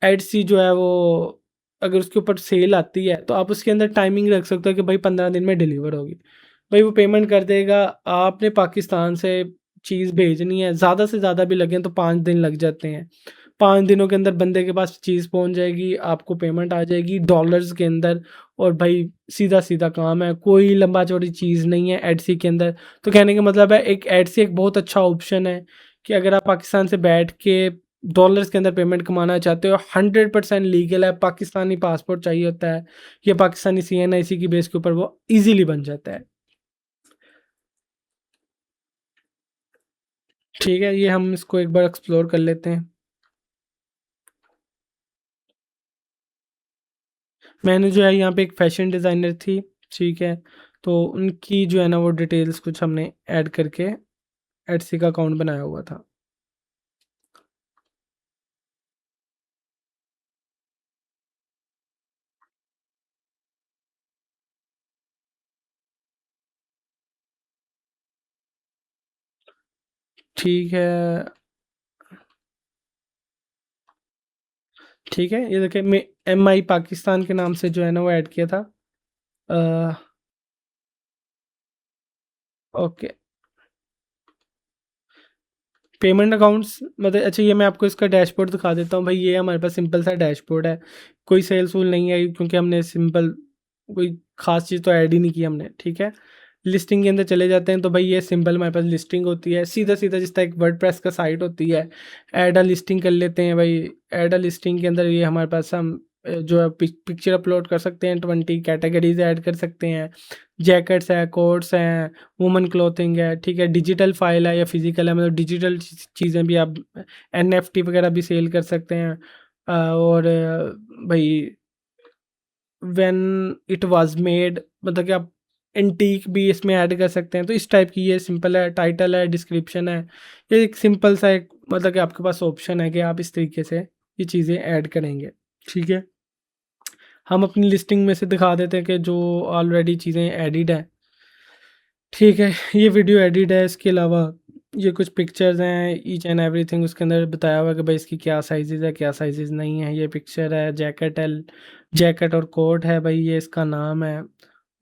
एडसी जो है वो अगर उसके ऊपर सेल आती है तो आप उसके अंदर टाइमिंग रख सकते हो कि भाई 15 दिन में डिलीवर होगी। भाई वो पेमेंट कर देगा। आपने पाकिस्तान से चीज़ भेजनी है, ज़्यादा से ज़्यादा भी लगें तो 5 दिन लग जाते हैं। 5 दिनों के अंदर बंदे के पास चीज़ पहुँच जाएगी, आपको पेमेंट आ जाएगी डॉलर्स के अंदर। और भाई सीधा-सीधा काम है, कोई लंबा-चौड़ी चीज़ नहीं है एडसी के अंदर। तो कहने का मतलब है एक एडसी एक बहुत अच्छा ऑप्शन है कि अगर आप पाकिस्तान से बैठ के डॉलर्स के अंदर पेमेंट कमाना चाहते हो, 100% लीगल है, पाकिस्तानी पासपोर्ट चाहिए होता है, या पाकिस्तानी सीएनआईसी की बेस के ऊपर वो ईज़िली बन जाता है। ठीक है, ये हम इसको एक बार एक्सप्लोर कर लेते हैं। मैंने जो है यहाँ पे एक फैशन डिज़ाइनर थी, ठीक है, तो उनकी जो है ना वो डिटेल्स कुछ हमने ऐड करके एडसी का अकाउंट बनाया हुआ था। ठीक है, ठीक है, ये देखिए मैं एमआई पाकिस्तान के नाम से जो है ना वो ऐड किया था। अ, ओके। पेमेंट अकाउंट्स मतलब अच्छा, ये मैं आपको इसका डैशबोर्ड दिखा देता हूँ। भाई ये हमारे पास सिंपल सा डैशबोर्ड है, कोई सेल्स वूल नहीं है क्योंकि हमने सिंपल कोई ख़ास चीज़ तो ऐड ही नहीं की हमने, ठीक है। लिस्टिंग के अंदर चले जाते हैं तो भाई ये सिंपल हमारे पास लिस्टिंग होती है, सीधा-सीधा जिस तरह एक वर्डप्रेस का साइट होती है, ऐड अ लिस्टिंग कर लेते हैं भाई। ऐड अ लिस्टिंग के अंदर ये हमारे पास हम जो है पिक्चर अपलोड कर सकते हैं, 20 कैटेगरीज़ ऐड कर सकते हैं, जैकेट्स है, कोट्स हैं, वुमन क्लॉथिंग है, ठीक है, डिजिटल फाइल है या फिजिकल है, मतलब डिजिटल चीज़ें भी आप एनएफटी वगैरह भी सेल कर सकते हैं। और भाई व्हेन इट वाज मेड, मतलब कि आप एंटीक भी इसमें ऐड कर सकते हैं। तो इस टाइप की ये सिंपल है, टाइटल है, डिस्क्रिप्शन है। ये एक सिंपल सा एक मतलब कि आपके पास ऑप्शन है कि आप इस तरीके से ये चीज़ें ऐड करेंगे, ठीक है। हम अपनी लिस्टिंग में से दिखा देते हैं कि जो ऑलरेडी चीज़ें एडिड हैं। ठीक है, ये वीडियो एडिट है, इसके अलावा ये कुछ पिक्चर्स हैं, ईच एंड एवरीथिंग उसके अंदर बताया हुआ है कि भाई इसकी क्या साइज़ेज़ है, क्या साइज़ेज़ नहीं है। ये पिक्चर है, जैकेट और कोट है भाई, ये इसका नाम है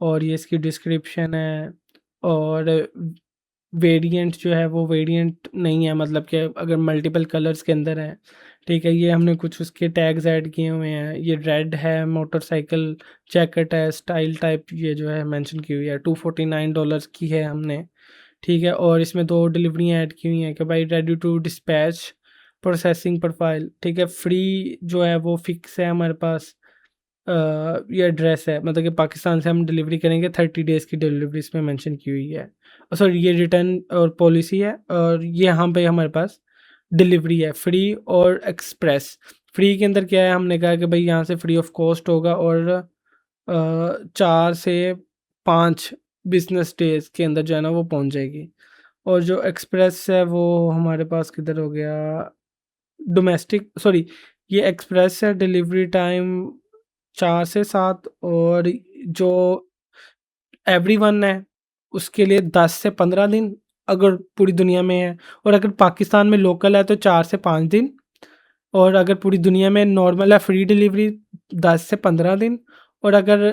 और ये इसकी डिस्क्रिप्शन है। और वेरिएंट जो है वो वेरिएंट नहीं है, मतलब कि अगर मल्टीपल कलर्स के अंदर है, ठीक है। ये हमने कुछ उसके टैग्स ऐड किए हुए हैं। ये रेड है, मोटरसाइकिल जैकेट है, स्टाइल टाइप ये जो है मेंशन की हुई है, $249 की है हमने, ठीक है। और इसमें 2 डिलीवरियाँ ऐड की हुई हैं कि भाई ready to dispatch, processing profile, ठीक है। फ्री जो है वो फिक्स है हमारे पास। ये एड्रेस है, मतलब कि पाकिस्तान से हम डिलीवरी करेंगे, 30 डेज़ की डिलीवरी इसमें मेंशन की हुई है। सॉरी, ये रिटर्न और पॉलिसी है। और ये यहाँ पे हमारे पास डिलीवरी है फ्री और एक्सप्रेस। फ्री के अंदर क्या है, हमने कहा कि भाई यहाँ से फ्री ऑफ कॉस्ट होगा और 4 से 5 बिज़नेस डेज़ के अंदर जो है ना वो पहुँच जाएगी। और जो एक्सप्रेस है वो हमारे पास किधर हो गया, डोमेस्टिक सॉरी, ये एक्सप्रेस है, डिलीवरी टाइम 4 से 7। और जो एवरीवन है, उसके लिए 10 से 15 दिन अगर पूरी दुनिया में है। और अगर पाकिस्तान में लोकल है तो 4 से 5 दिन। और अगर पूरी दुनिया में नॉर्मल है फ्री डिलीवरी 10 से 15 दिन। और अगर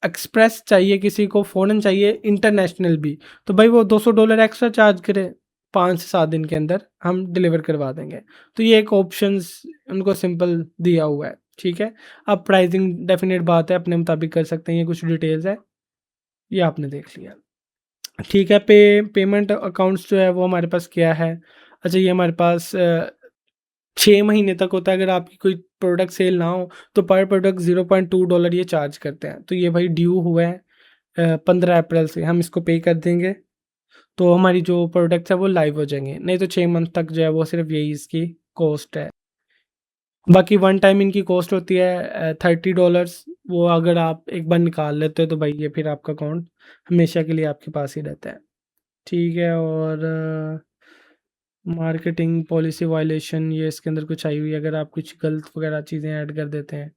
एक्सप्रेस चाहिए किसी को, फ़ौरन चाहिए इंटरनेशनल भी, तो भाई वो $200 एक्स्ट्रा चार्ज करे, 5 से 7 दिन के अंदर हम डिलीवर करवा देंगे। तो ये एक ऑप्शंस उनको सिंपल दिया हुआ है, ठीक है। अब प्राइसिंग डेफ़िनेट बात है, अपने मुताबिक कर सकते हैं, ये कुछ डिटेल्स है, ये आपने देख लिया। ठीक है, पेमेंट अकाउंट्स जो है वो हमारे पास क्या है? अच्छा, ये हमारे पास 6 महीने तक होता है। अगर आपकी कोई प्रोडक्ट सेल ना हो तो पर प्रोडक्ट $0.2 ये चार्ज करते हैं। तो ये भाई ड्यू हुआ है 15 अप्रैल से, हम इसको पे कर देंगे तो हमारी जो प्रोडक्ट्स है वो लाइव हो जाएँगे। नहीं तो 6 मंथ तक जो है वो सिर्फ यही इसकी कॉस्ट है। बाकी वन टाइम इनकी कॉस्ट होती है $30। वो अगर आप एक बार निकाल लेते हो तो भाई ये फिर आपका अकाउंट हमेशा के लिए आपके पास ही रहता है। ठीक है। और मार्केटिंग पॉलिसी वायलेशन, ये इसके अंदर कुछ आई हुई है, अगर आप कुछ गलत वगैरह चीज़ें ऐड कर देते हैं,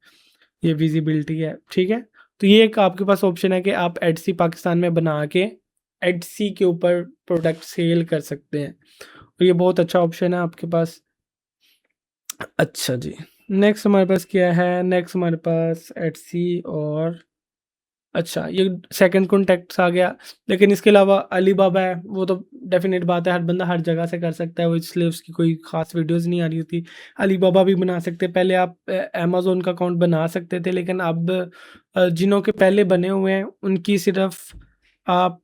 ये विजिबिलिटी है, ठीक है। तो ये एक आपके पास ऑप्शन है कि आप एडसी पाकिस्तान में बना के एडसी के ऊपर प्रोडक्ट सेल कर सकते हैं। और ये बहुत अच्छा ऑप्शन है आपके पास। अच्छा जी, नेक्स्ट हमारे पास क्या है? नेक्स्ट हमारे पास एटसी और अच्छा, ये सेकंड कॉन्टैक्ट्स आ गया। लेकिन इसके अलावा अलीबाबा है, वो तो डेफ़िनेट बात है, हर बंदा हर जगह से कर सकता है, वो इसलिए उसकी कोई ख़ास वीडियोज़ नहीं आ रही होती। अलीबाबा भी बना सकते हैं। पहले आप अमेज़न का अकाउंट बना सकते थे, लेकिन अब जिन्हों के पहले बने हुए हैं, उनकी सिर्फ़ आप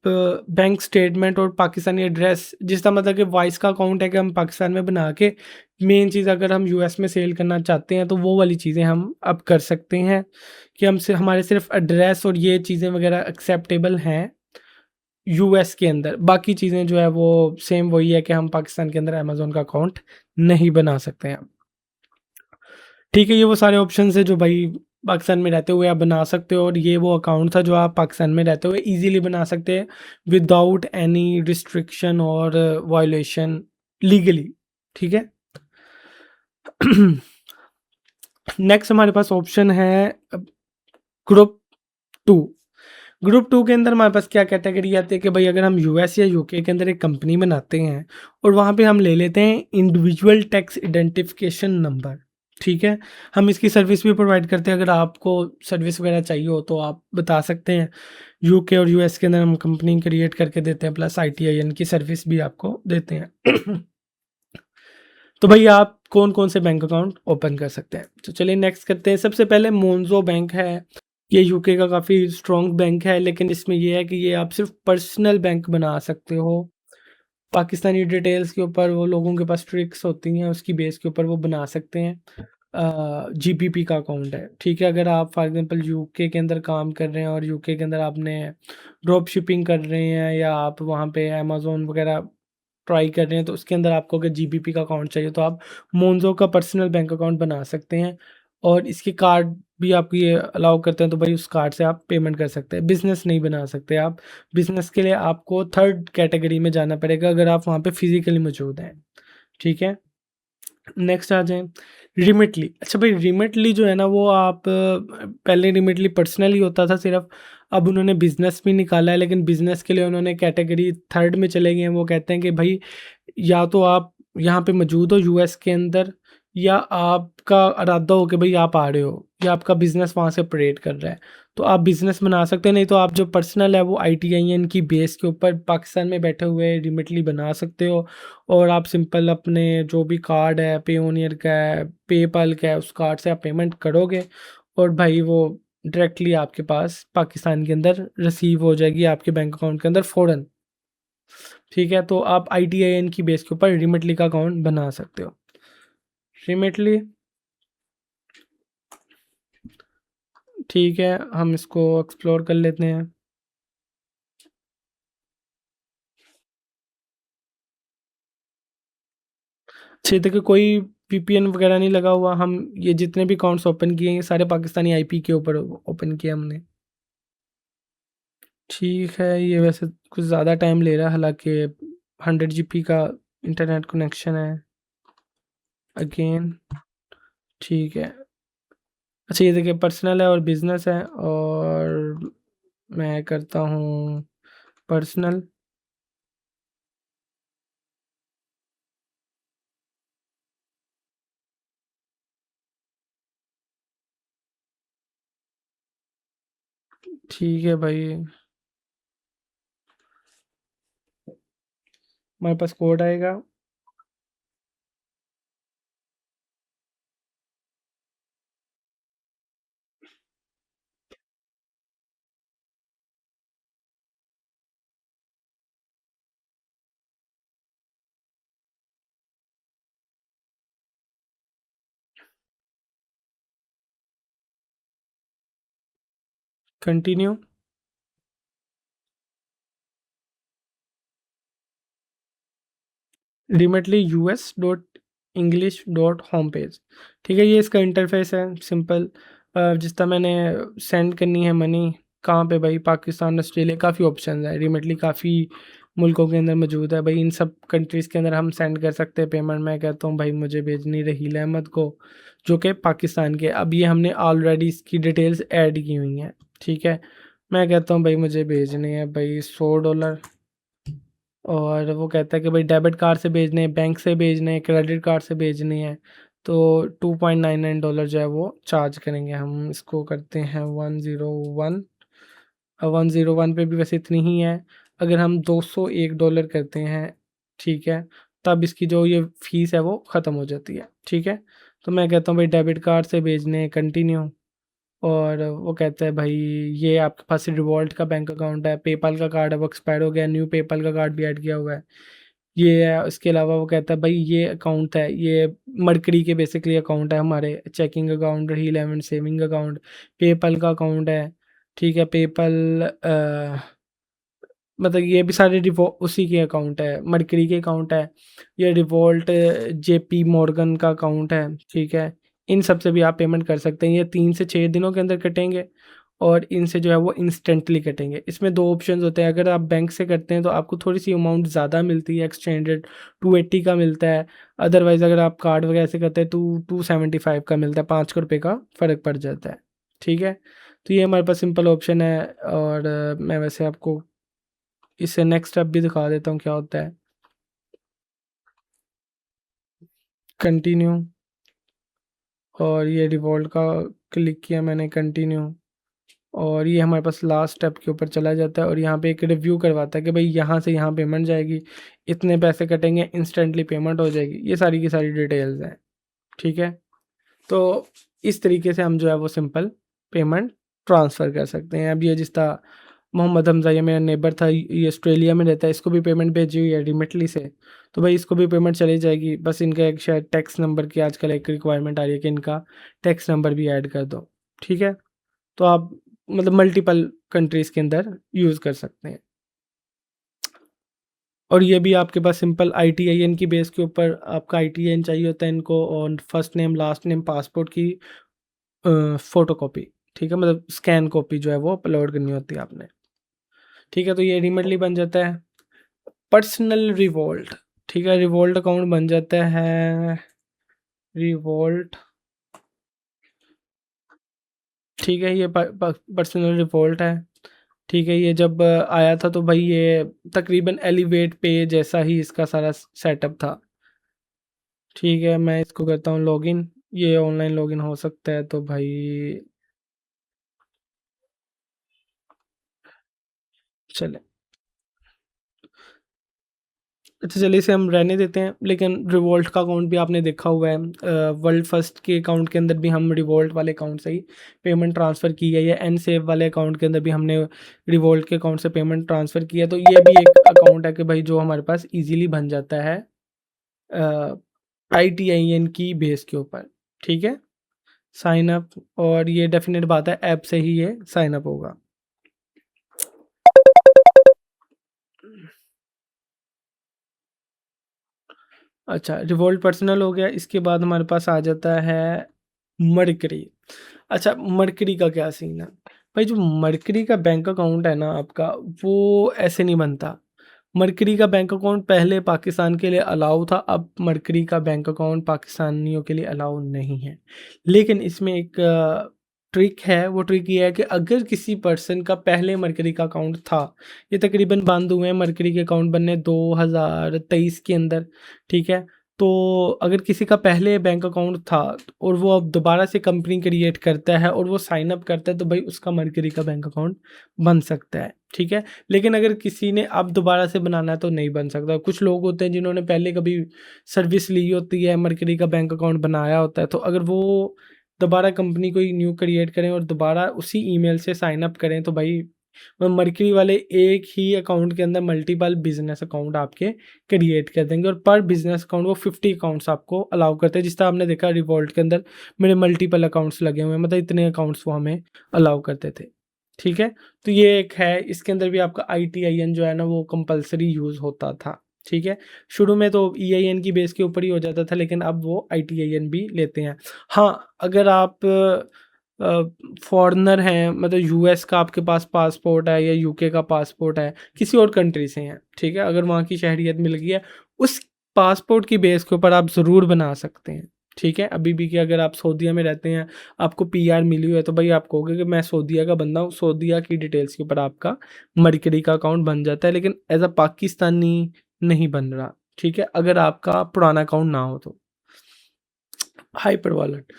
बैंक स्टेटमेंट और पाकिस्तानी एड्रेस, जिसका मतलब कि वॉइस का अकाउंट है कि हम पाकिस्तान में बना के मेन चीज़ अगर हम यूएस में सेल करना चाहते हैं, तो वो वाली चीज़ें हम अब कर सकते हैं कि हमसे हमारे सिर्फ एड्रेस और ये चीज़ें वगैरह एक्सेप्टेबल हैं यूएस के अंदर। बाकी चीज़ें जो है वो सेम वही है कि हम पाकिस्तान के अंदर अमेज़न का अकाउंट नहीं बना सकते हैं। ठीक है, ये वो सारे ऑप्शंस हैं जो भाई पाकिस्तान में रहते हुए आप बना सकते हो। और ये वो अकाउंट था जो आप पाकिस्तान में रहते हुए ईज़िली बना सकते हैं विदाउट एनी रिस्ट्रिक्शन और वायलेशन लीगली, ठीक है? नेक्स्ट हमारे पास ऑप्शन है ग्रुप 2। ग्रुप 2 के अंदर हमारे पास क्या कैटेगरी आती है कि भाई अगर हम यूएस या यूके के अंदर एक कंपनी बनाते हैं और वहाँ पे हम ले लेते हैं इंडिविजुअल टैक्स आइडेंटिफिकेशन नंबर, ठीक है? हम इसकी सर्विस भी प्रोवाइड करते हैं, अगर आपको सर्विस वगैरह चाहिए हो तो आप बता सकते हैं। यूके और यूएस के अंदर हम कंपनी क्रिएट करके देते हैं, प्लस आईटीआईएन की सर्विस भी आपको देते हैं। तो भाई आप कौन-कौन से बैंक अकाउंट ओपन कर सकते हैं? तो चलिए नेक्स्ट करते हैं। सबसे पहले मोन्ज़ो बैंक है। ये यूके का काफ़ी स्ट्रॉन्ग बैंक है, लेकिन इसमें ये है कि ये आप सिर्फ़ पर्सनल बैंक बना सकते हो। पाकिस्तानी डिटेल्स के ऊपर वो लोगों के पास ट्रिक्स होती हैं, उसकी बेस के ऊपर वो बना सकते हैं। जीपीपी का अकाउंट है, ठीक है? अगर आप फॉर एग्ज़ाम्पल यूके के अंदर काम कर रहे हैं और यूके के अंदर आपने ड्रॉप शिपिंग कर रहे हैं या आप वहाँ पे अमेज़न वगैरह ट्राई कर रहे हैं, तो उसके अंदर आपको अगर जीबीपी का अकाउंट चाहिए तो आप मोन्ज़ो का पर्सनल बैंक अकाउंट बना सकते हैं। और इसके कार्ड भी आपको ये अलाउ करते हैं, तो भाई उस कार्ड से आप पेमेंट कर सकते हैं। बिज़नेस नहीं बना सकते आप। बिज़नेस के लिए आपको थर्ड कैटेगरी में जाना पड़ेगा अगर आप वहाँ पे फिज़िकली मौजूद हैं, ठीक है? नेक्स्ट आ जाएँ रिमिटली। अच्छा भाई, रिमिटली जो है ना वो आप पहले रिमिटली पर्सनली होता था सिर्फ़, अब उन्होंने बिज़नेस भी निकाला है, लेकिन बिज़नेस के लिए उन्होंने कैटेगरी थर्ड में चले गए हैं। वो कहते हैं कि भाई या तो आप यहाँ पे मौजूद हो यूएस के अंदर, या आपका इरादा हो कि भाई आप आ रहे हो, या आपका बिज़नेस वहाँ से ऑपरेट कर रहा है, तो आप बिज़नेस बना सकते हैं। नहीं तो आप जो पर्सनल है वो आईटीआईएन की बेस के ऊपर पाकिस्तान में बैठे हुए रिमोटली बना सकते हो। और आप सिंपल अपने जो भी कार्ड है, पेयोनियर का है, पेपल का है, उस कार्ड से आप पेमेंट करोगे और भाई वो डायरेक्टली आपके पास पाकिस्तान के अंदर रिसीव हो जाएगी आपके बैंक अकाउंट के अंदर फ़ौरन। ठीक है, तो आप आईटीआईएन की बेस के ऊपर रिमोटली का अकाउंट बना सकते हो। रिमोटली ठीक है, हम इसको एक्सप्लोर कर लेते हैं। अच्छा, देखिए कोई वीपीएन वगैरह नहीं लगा हुआ। हम ये जितने भी अकाउंट्स ओपन किए हैं, ये सारे पाकिस्तानी आईपी के ऊपर ओपन किए हमने। ठीक है, ये वैसे कुछ ज़्यादा टाइम ले रहा है, हालाँकि 100 जीबी का इंटरनेट कनेक्शन है। अगेन ठीक है। अच्छा, ये देखिए पर्सनल है और बिज़नेस है, और मैं करता हूँ पर्सनल। ठीक है भाई, हमारे पास कोड आएगा। Continue. Remotely US dot English dot home page. ठीक है, ये इसका इंटरफेस है सिंपल। जिस तरह मैंने सेंड करनी है मनी, कहाँ पे भाई, पाकिस्तान, ऑस्ट्रेलिया, काफ़ी ऑप्शन है। रिमोटली काफ़ी मुल्कों के अंदर मौजूद है भाई। इन सब कंट्रीज़ के अंदर हम सेंड कर सकते हैं पेमेंट। मैं कहता हूँ भाई मुझे भेजनी रहील अहमद को, जो कि पाकिस्तान के। अब ये हमने ऑलरेडी इसकी डिटेल्स ऐड की हुई हैं। ठीक है, मैं कहता हूँ भाई मुझे भेजने हैं भाई $100। और वो कहता है कि भाई डेबिट कार्ड से भेजने हैं, बैंक से भेजने हैं, क्रेडिट कार्ड से भेजने हैं, तो $2.99 जो है वो चार्ज करेंगे। हम इसको करते हैं 101। 101 पे भी वैसे इतनी ही है। अगर हम $201 करते हैं, ठीक है, तब इसकी जो ये फ़ीस है वो ख़त्म हो जाती है। ठीक है, तो मैं कहता हूँ भाई डेबिट कार्ड से भेजने हैं, कंटिन्यू। और वो कहता है भाई ये आपके पास रिवॉल्ट का बैंक अकाउंट है, पेपाल का कार्ड है वो एक्सपायर हो गया, न्यू पेपाल का कार्ड भी ऐड किया हुआ है। ये है, उसके अलावा वो कहता है भाई ये अकाउंट है, ये मरकरी के बेसिकली अकाउंट है हमारे, चेकिंग अकाउंट, रही 11 सेविंग अकाउंट, पेपाल का अकाउंट है। ठीक है, पेपाल मतलब ये भी सारे रिवो उसी के अकाउंट है, मरकरी के अकाउंट है। ये रिवोल्ट जेपी मॉर्गन का अकाउंट है। ठीक है, इन सब से भी आप पेमेंट कर सकते हैं। ये 3 से 6 दिनों के अंदर कटेंगे, और इनसे जो है वो इंस्टेंटली कटेंगे। इसमें 2 ऑप्शंस होते हैं। अगर आप बैंक से करते हैं तो आपको थोड़ी-सी अमाउंट ज़्यादा मिलती है, एक्सचेंज रेट 280 का मिलता है। अदरवाइज़ अगर आप कार्ड वगैरह से करते हैं तो 275 का मिलता है, ₹5 का फ़र्क पड़ जाता है। ठीक है? तो ये हमारे पास सिंपल ऑप्शन है। और मैं वैसे आपको इससे नेक्स्ट स्टेप भी दिखा देता हूँ क्या होता है। कंटिन्यू, और ये रिवॉल्ट का क्लिक किया मैंने, कंटिन्यू। और ये हमारे पास लास्ट स्टेप के ऊपर चला जाता है, और यहाँ पे एक रिव्यू करवाता है कि भाई यहाँ से यहाँ पेमेंट जाएगी, इतने पैसे कटेंगे, इंस्टेंटली पेमेंट हो जाएगी। ये सारी की सारी डिटेल्स हैं। ठीक है, तो इस तरीके से हम जो है वो सिंपल पेमेंट ट्रांसफ़र कर सकते हैं। अब ये जिस तरह मोहम्मद हमज़ा, ये मेरा नेबर था, ये ऑस्ट्रेलिया में रहता है, इसको भी पेमेंट भेजी हुई है रिमिटली से, तो भाई इसको भी पेमेंट चली जाएगी। बस इनका एक शायद टैक्स नंबर की आजकल एक रिक्वायरमेंट आ रही है कि इनका टैक्स नंबर भी ऐड कर दो। ठीक है, तो आप मतलब मल्टीपल कंट्रीज़ के अंदर यूज़ कर सकते हैं। और ये भी आपके पास सिंपल आईटीआईएन की बेस के ऊपर आपका आईटीआईएन चाहिए होता है इनको, और first name, last name, passport की फ़ोटोकॉपी। ठीक है, मतलब स्कैन कॉपी जो है वो अपलोड करनी होती है आपने। ठीक है, तो ये रिमोटली बन जाता है। पर्सनल रिवॉल्ट, ठीक है, रिवॉल्ट अकाउंट बन जाता है। रिवॉल्ट, ठीक है, ये पर्सनल रिवॉल्ट है। ठीक है, ये जब आया था तो भाई ये तकरीबन एलिवेट पे जैसा ही इसका सारा सेटअप था। ठीक है, मैं इसको करता हूँ लॉगिन, ये ऑनलाइन लॉगिन हो सकता है तो भाई चले। अच्छा चलिए इसे हम रहने देते हैं, लेकिन रिवोल्ट का अकाउंट भी आपने देखा हुआ है, वर्ल्ड फर्स्ट के अकाउंट के अंदर भी हम रिवोल्ट वाले अकाउंट से ही पेमेंट ट्रांसफ़र की है, या एन सेव वाले अकाउंट के अंदर भी हमने रिवोल्ट के अकाउंट से पेमेंट ट्रांसफ़र किया, तो ये भी एक अकाउंट है कि भाई जो हमारे पास ईज़िली बन जाता है ITIN की बेस के ऊपर। ठीक है, साइन अप, और ये डेफ़िनेट बात है ऐप से ही ये साइन अप होगा। अच्छा, रिवोल्ट पर्सनल हो गया, इसके बाद हमारे पास आ जाता है मरकरी। अच्छा, मरकरी का क्या सीन है? भाई जो मरकरी का बैंक अकाउंट है ना आपका, वो ऐसे नहीं बनता। मरकरी का बैंक अकाउंट पहले पाकिस्तान के लिए अलाउ था, अब मरकरी का बैंक अकाउंट पाकिस्तानियों के लिए अलाउ नहीं है। लेकिन इसमें एक ट्रिक है, वो ट्रिक ये है कि अगर किसी पर्सन का पहले मरकरी का अकाउंट था, ये तकरीबन बंद हुए हैं मरकरी के अकाउंट बनने 2023 के अंदर, ठीक है? तो अगर किसी का पहले बैंक अकाउंट था और वो अब दोबारा से कंपनी क्रिएट करता है और वो साइन अप करता है, तो भाई उसका मरकरी का बैंक अकाउंट बन सकता है, ठीक है? लेकिन अगर किसी ने अब दोबारा से बनाना है तो नहीं बन सकता। कुछ लोग होते हैं जिन्होंने पहले कभी सर्विस ली होती है, मरकरी का बैंक अकाउंट बनाया होता है, तो अगर वो दोबारा कंपनी कोई न्यू क्रिएट करें और दोबारा उसी ईमेल से साइन अप करें, तो भाई वो मरकरी वाले एक ही अकाउंट के अंदर मल्टीपल बिजनेस अकाउंट आपके क्रिएट कर देंगे, और पर बिजनेस अकाउंट वो 50 अकाउंट्स आपको अलाउ करते हैं। जिस तरह आपने देखा रिवॉल्ट के अंदर मेरे मल्टीपल अकाउंट्स लगे हुए हैं, मतलब इतने अकाउंट्स वो हमें अलाउ करते थे। ठीक है, तो ये एक है, इसके अंदर भी आपका ITIN जो है ना वो कंपलसरी यूज़ होता था। ठीक है, शुरू में तो EIN की बेस के ऊपर ही हो जाता था, लेकिन अब वो ITIN भी लेते हैं। हाँ, अगर आप फॉरेनर हैं, मतलब US का आपके पास पासपोर्ट है या UK का पासपोर्ट है, किसी और कंट्री से हैं, ठीक है, अगर वहाँ की शहरियत मिल गई है, उस पासपोर्ट की बेस के ऊपर आप ज़रूर बना सकते हैं। ठीक है, अभी भी कि अगर आप सऊदीया में रहते हैं, आपको PR मिली हुई है, तो भाई आप कहोगे कि मैं सऊदीया का बंदा हूँ, सऊदीया की डिटेल्स के ऊपर आपका मरकरी का अकाउंट बन जाता है, लेकिन एज़ अ पाकिस्तानी नहीं बन रहा। ठीक है, अगर आपका पुराना अकाउंट ना हो तो। Hyper wallet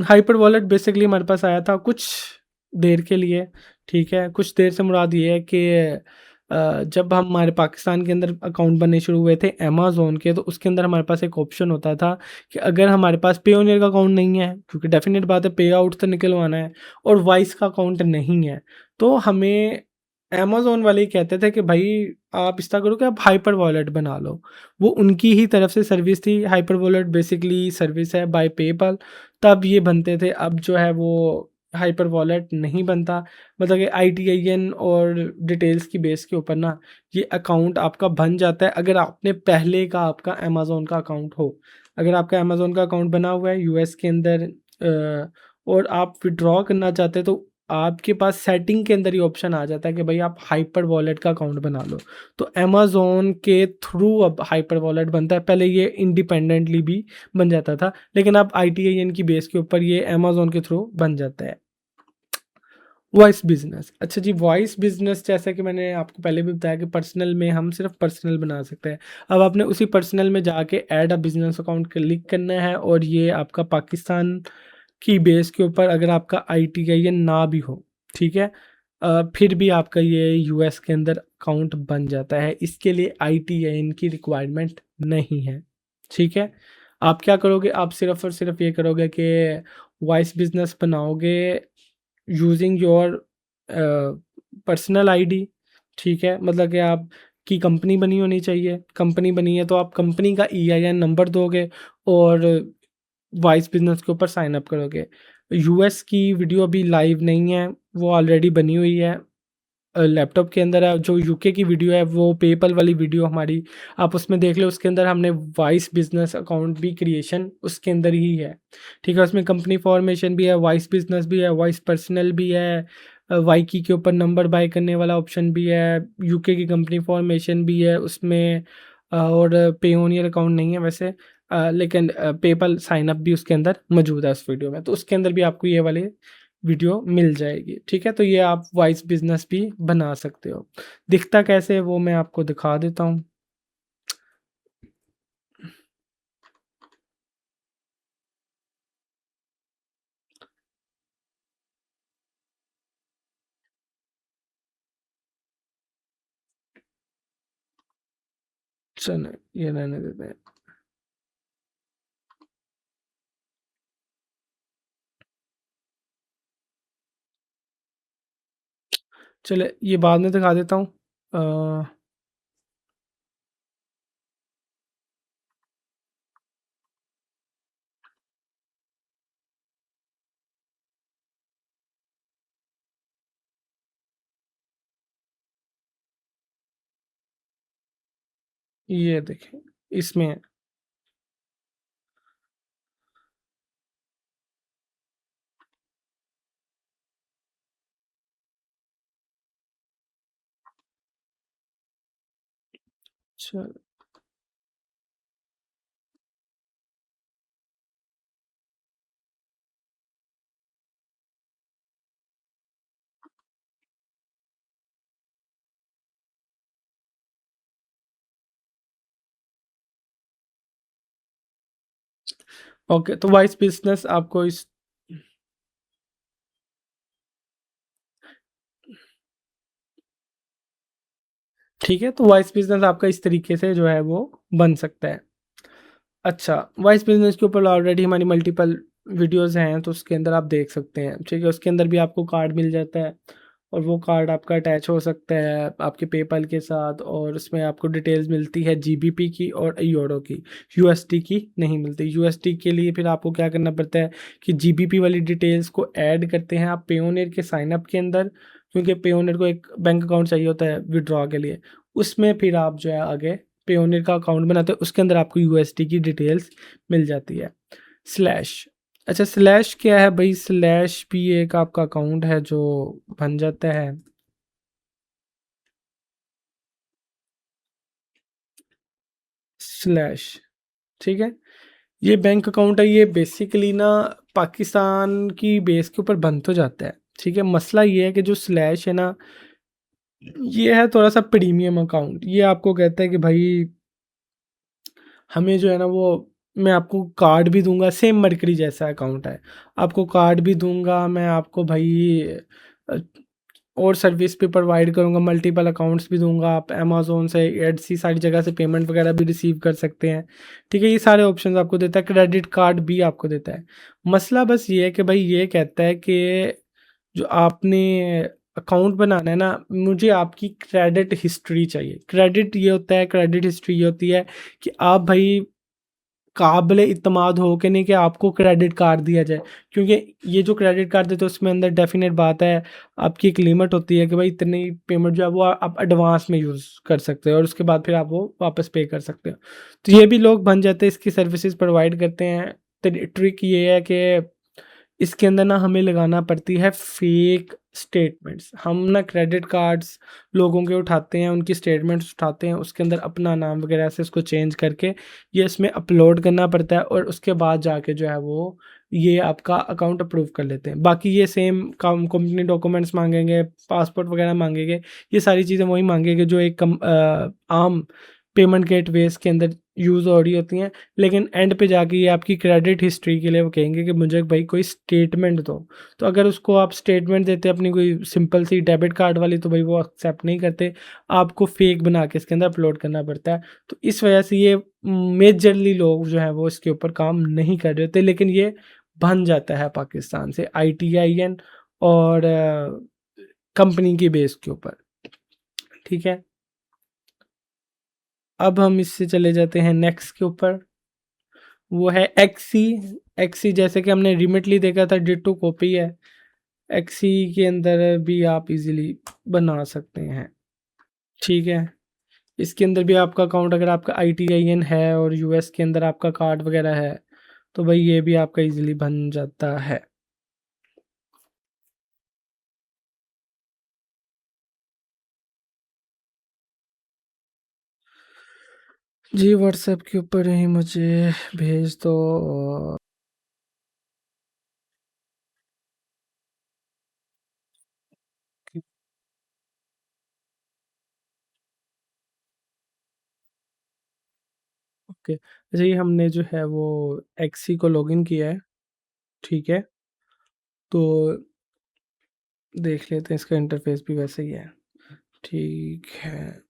hyper wallet basically हमारे पास आया था कुछ देर के लिए, ठीक है? कुछ देर से मुराद ये है कि जब हमारे पाकिस्तान के अंदर अकाउंट बनने शुरू हुए थे अमेज़न के, तो उसके अंदर हमारे पास एक ऑप्शन होता था कि अगर हमारे पास पेयोनियर का अकाउंट नहीं है, क्योंकि डेफ़िनेट बात है पे आउट तो निकलवाना है, और वाइस का अकाउंट नहीं है, तो हमें अमेज़न वाले ही कहते थे कि भाई आप इस तरह करो कि आप हाइपर वॉलेट बना लो। वो उनकी ही तरफ से सर्विस थी, हाइपर वॉलेट बेसिकली सर्विस है बाय पेपल, तब ये बनते थे। अब जो है वो हाइपर वॉलेट नहीं बनता, मतलब कि ITIN और डिटेल्स की बेस के ऊपर ना ये अकाउंट आपका बन जाता है, अगर आपने पहले का आपका अमेज़न का अकाउंट हो। अगर आपका अमेज़न का अकाउंट बना हुआ है US के अंदर, और आप विथड्रॉ करना चाहते हैं, तो आपके पास सेटिंग के अंदर ही ऑप्शन आ जाता है कि भाई आप हाइपर वॉलेट का अकाउंट बना लो। तो अमेज़न के थ्रू अब हाइपर वॉलेट बनता है, पहले ये इंडिपेंडेंटली भी बन जाता था, लेकिन अब ITIN की बेस के ऊपर ये अमेज़न के थ्रू बन जाता है। वॉइस बिज़नेस, अच्छा जी, वॉइस बिज़नेस जैसा कि मैंने आपको पहले भी बताया कि पर्सनल में हम सिर्फ पर्सनल बना सकते हैं। अब आपने उसी पर्सनल में जाके add a business account click करना है, और ये आपका पाकिस्तान की बेस के ऊपर अगर आपका ITIN ना भी हो, ठीक है? फिर भी आपका ये US के अंदर अकाउंट बन जाता है। इसके लिए ITIN की रिक्वायरमेंट नहीं है, ठीक है? आप क्या करोगे, आप सिर्फ़ और सिर्फ़ ये करोगे कि वॉइस बिज़नेस बनाओगे यूजिंग योर पर्सनल आईडी, ठीक है? मतलब कि आपकी कंपनी बनी होनी चाहिए, कंपनी बनी है तो आप कंपनी का EIN नंबर दोगे और वॉइस बिज़नेस के ऊपर साइन अप करोगे। US की वीडियो अभी लाइव नहीं है, वो ऑलरेडी बनी हुई है, लैपटॉप के अंदर है। जो UK की वीडियो है वो पेपल वाली वीडियो हमारी, आप उसमें देख लो, उसके अंदर हमने वॉइस बिज़नेस अकाउंट भी क्रिएशन उसके अंदर ही है, ठीक है? उसमें कंपनी फॉर्मेशन भी है, वॉइस बिज़नेस भी है, वॉइस पर्सनल भी है, वाईकी के ऊपर नंबर बाय करने वाला ऑप्शन भी है, UK की कंपनी फॉर्मेशन भी है उसमें, और पेयोनियर अकाउंट नहीं है वैसे, लेकिन पेपल साइन अप भी उसके अंदर मौजूद है उस वीडियो में। तो उसके अंदर भी आपको ये वाले वीडियो मिल जाएगी, ठीक है? तो ये आप वॉइस बिज़नेस भी बना सकते हो। दिखता कैसे है वो मैं आपको दिखा देता हूँ। चलो ये रहने देते हैं। चलिए ये बाद में दिखा देता हूँ। अ, ये देखिए, इसमें है। चल ओके, तो वॉइस बिज़नेस आपको इस ठीक है, तो वॉइस बिज़नेस आपका इस तरीके से जो है वो बन सकता है। अच्छा, वॉइस बिज़नेस के ऊपर ऑलरेडी हमारी मल्टीपल वीडियोज़ हैं, तो उसके अंदर आप देख सकते हैं, ठीक है? उसके अंदर भी आपको कार्ड मिल जाता है और वो कार्ड आपका अटैच हो सकता है आपके पेपैल के साथ और उसमें आपको डिटेल्स मिलती है जीबीपी की और यूरो की, यूएसडी की नहीं मिलती। यूएसडी के लिए फिर आपको क्या करना पड़ता है कि जीबीपी वाली डिटेल्स को ऐड करते हैं आप पेयोनियर के साइन अप के अंदर, क्योंकि पेयोनियर को एक बैंक अकाउंट चाहिए होता है विथड्रॉ के लिए। उसमें फिर आप जो है आगे पेयोनियर का अकाउंट बनाते हो, उसके अंदर आपको यूएसडी की डिटेल्स मिल जाती है। स्लैश अच्छा स्लैश क्या है भाई? स्लैश भी एक आपका अकाउंट है जो बन जाता है। स्लैश ठीक है, ये बैंक अकाउंट है, ये बेसिकली ना पाकिस्तान की बेस के ऊपर बन तो जाता है, ठीक है? मसला ये है कि जो स्लैश है ना, ये है थोड़ा सा प्रीमियम अकाउंट। ये आपको कहता है कि भाई हमें जो है ना वो मैं आपको कार्ड भी दूँगा, सेम मरकरी जैसा अकाउंट है। आपको कार्ड भी दूँगा, मैं आपको भाई अ, और सर्विस भी प्रोवाइड करूँगा, मल्टीपल अकाउंट्स भी दूँगा। आप अमेज़न से, एडसी सारी जगह से पेमेंट वगैरह भी रिसीव कर सकते हैं। ठीक है? ये सारे ऑप्शंस आपको देता है, क्रेडिट कार्ड भी आपको देता है। मसला बस ये है कि भाई ये कहता है कि जो आपने अकाउंट बनाना है ना, मुझे आपकी क्रेडिट हिस्ट्री चाहिए। क्रेडिट ये होता है क्रेडिट हिस्ट्री ये होती है कि आप भाई काबिल इत्मीनान हो के नहीं कि आपको क्रेडिट कार्ड दिया जाए। क्योंकि ये जो क्रेडिट कार्ड देते हैं उसमें अंदर डेफ़िनेट बात है, आपकी एक लिमिट होती है कि भाई इतनी पेमेंट जो है वो आप एडवांस में यूज़ कर सकते हो और उसके बाद फिर आप वो वापस पे कर सकते हो। तो ये भी लोग बन जाते हैं, इसकी सर्विसेज़ प्रोवाइड करते हैं। ट्रिक ये है कि इसके अंदर ना हमें लगाना पड़ती है फेक स्टेटमेंट्स। हम ना क्रेडिट कार्ड्स लोगों के उठाते हैं, उनकी स्टेटमेंट्स उठाते हैं, उसके अंदर अपना नाम वगैरह से उसको चेंज करके ये इसमें अपलोड करना पड़ता है और उसके बाद जाके जो है वो ये आपका अकाउंट अप्रूव कर लेते हैं। बाकी ये सेम काम कंपनी डॉक्यूमेंट्स माँगेंगे, पासपोर्ट वगैरह माँगेंगे, ये सारी चीज़ें वही माँगेंगे जो एक आम पेमेंट गेटवेज़ के अंदर यूज़ हो रही होती हैं। लेकिन एंड पे जाके ये आपकी क्रेडिट हिस्ट्री के लिए वो कहेंगे कि मुझे भाई कोई स्टेटमेंट दो। तो अगर उसको आप स्टेटमेंट देते हैं अपनी कोई सिंपल सी डेबिट कार्ड वाली तो भाई वो एक्सेप्ट नहीं करते। आपको फेक बना के इसके अंदर अपलोड करना पड़ता है। तो इस वजह से ये मेजरली लोग जो हैं वो इसके ऊपर काम नहीं कर रहे होते, लेकिन ये बन जाता है पाकिस्तान से आईटीआईएन और कंपनी की बेस के ऊपर। ठीक है? अब हम इससे चले जाते हैं नेक्स्ट के ऊपर। वो है एक्सी। एक्सी जैसे कि हमने रिमिटली देखा था डिट्टो कॉपी है। एक्सी के अंदर भी आप इजीली बना सकते हैं। ठीक है, इसके अंदर भी आपका अकाउंट अगर आपका आईटीआईएन है और यूएस के अंदर आपका कार्ड वगैरह है तो भाई ये भी आपका इजीली बन जाता है। जी व्हाट्सएप के ऊपर ही मुझे भेज दो। ओके। अच्छा ये हमने जो है वो एक्सी को लॉगिन किया है, ठीक है? तो देख लेते हैं इसका इंटरफ़ेस भी वैसे ही है, ठीक है।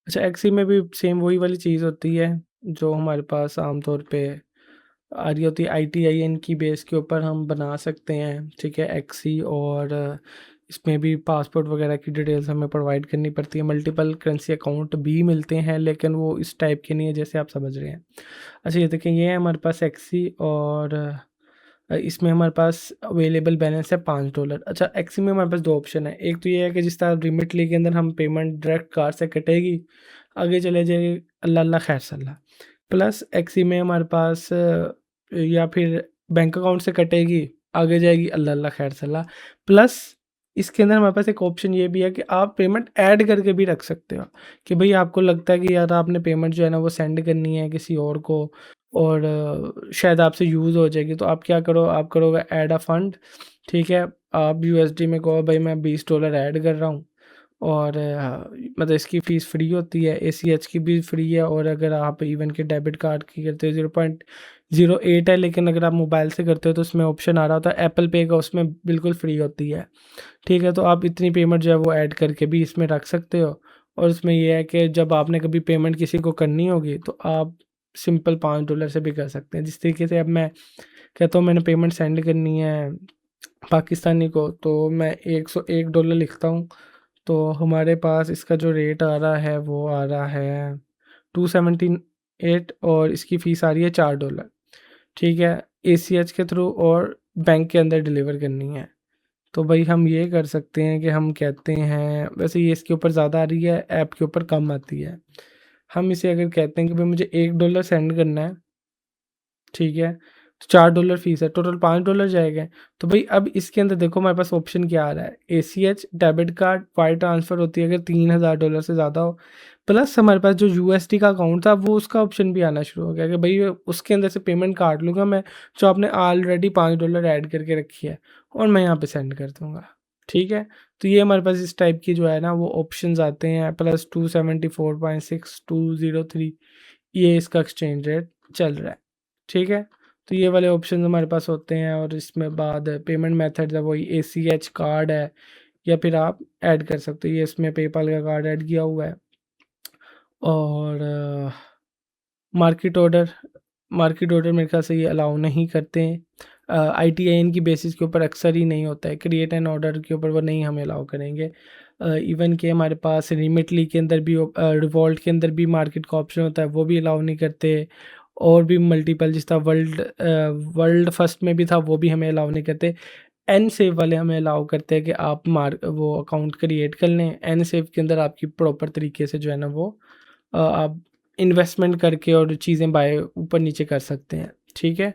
अच्छा एक्सी में भी सेम वही वाली चीज़ होती है, जो हमारे पास आम तौर पे आ रही होती है आईटीआईएन की बेस के ऊपर हम बना सकते हैं, ठीक है? एक्सी और इसमें भी पासपोर्ट वगैरह की डिटेल्स हमें प्रोवाइड करनी पड़ती है। मल्टीपल करेंसी अकाउंट भी मिलते हैं, लेकिन वो इस टाइप के नहीं है जैसे आप समझ रहे हैं। अच्छा ये देखें, ये है हमारे पास एक्सी और इसमें हमारे पास अवेलेबल बैलेंस है $5। अच्छा एक्सी में हमारे पास 2 ऑप्शन है। एक तो ये है कि जिस तरह रिमिटली के अंदर हम पेमेंट डायरेक्ट कार्ड से कटेगी, आगे चले जाएगी अल्लाह अल्लाह खैर सल्ला। प्लस एक्सी में हमारे पास या फिर बैंक अकाउंट से कटेगी, आगे जाएगी अल्लाह अल्लाह खैर सल्ला। प्लस इसके अंदर हमारे पास एक ऑप्शन ये भी है कि आप पेमेंट ऐड करके भी रख सकते हो, कि भई आपको लगता है कि यार आपने पेमेंट जो है ना वो सेंड करनी है किसी और को और शायद आपसे यूज़ हो जाएगी, तो आप क्या करो, आप करोगे ऐड अ फंड, ठीक है? आप यूएसडी में कहो भई मैं $20 ऐड कर रहा हूँ और मतलब इसकी फ़ीस फ्री होती है, एसीएच की भी फ्री है और अगर आप इवन के डेबिट कार्ड की करते हो 0.08 है, लेकिन अगर आप मोबाइल से करते हो तो उसमें ऑप्शन आ रहा होता है एप्पल पे का, उसमें बिल्कुल फ्री होती है, ठीक है? तो आप इतनी पेमेंट जो है वो ऐड करके भी इसमें रख सकते हो और उसमें ये है कि जब आपने कभी पेमेंट किसी को करनी होगी तो आप सिंपल $5 से भी कर सकते हैं। जिस तरीके से अब मैं कहता हूँ मैंने पेमेंट सेंड करनी है पाकिस्तानी को, तो मैं $101 लिखता हूँ, तो हमारे पास इसका जो रेट आ रहा है वो आ रहा है 278 और इसकी फ़ीस आ रही है $4, ठीक है? एसीएच के थ्रू और बैंक के अंदर डिलीवर करनी है। तो भई हम ये कर सकते हैं कि हम कहते हैं, वैसे ये इसके ऊपर ज़्यादा आ रही है, ऐप के ऊपर कम आती है। हम इसे अगर कहते हैं कि भई मुझे $1 सेंड करना है, ठीक है? तो $4 फ़ीस है, टोटल $5 जाएगा। तो भई अब इसके अंदर देखो हमारे पास ऑप्शन क्या आ रहा है, ACH, debit card, wire transfer होती है अगर $3000 से ज़्यादा हो, प्लस हमारे पास जो यूएसडी का अकाउंट था वो उसका ऑप्शन भी आना शुरू हो गया कि भई उसके अंदर से पेमेंट काट लूँगा मैं, जो आपने ऑलरेडी $5 ऐड करके रखी है और मैं यहाँ पे सेंड कर दूँगा, ठीक है? तो ये हमारे पास इस टाइप की जो है ना वो ऑप्शंस आते हैं, प्लस 274.6203 ये इसका एक्सचेंज रेट चल रहा है, ठीक है? तो ये वाले ऑप्शंस हमारे पास होते हैं और इसमें बाद पेमेंट मेथड्स है वही एसीएच कार्ड है या फिर आप ऐड कर सकते हो, ये इसमें पेपाल का कार्ड ऐड किया हुआ है और मार्केट ऑर्डर मार्केट ऑर्डर मेरे ख़्याल से ये अलाउ नहीं करते हैं। आईटीआईएन की बेसिस के ऊपर अक्सर ही नहीं होता है, क्रिएट एन ऑर्डर के ऊपर वो नहीं हमें अलाउ करेंगे। इवन कि हमारे पास रिमिटली के अंदर भी रिवॉल्ट के अंदर भी मार्केट का ऑप्शन होता है, वो भी अलाउ नहीं करते और भी मल्टीपल जिस तरह वर्ल्ड फर्स्ट में भी था वो भी हमें अलाउ नहीं करते। एन सेव वाले हमें अलाउ करते हैं कि आप वो अकाउंट क्रिएट कर लें। एन सेव के अंदर आपकी प्रॉपर तरीके से जो है ना वो आप इन्वेस्टमेंट करके और चीज़ें बाय ऊपर नीचे कर सकते हैं, ठीक है?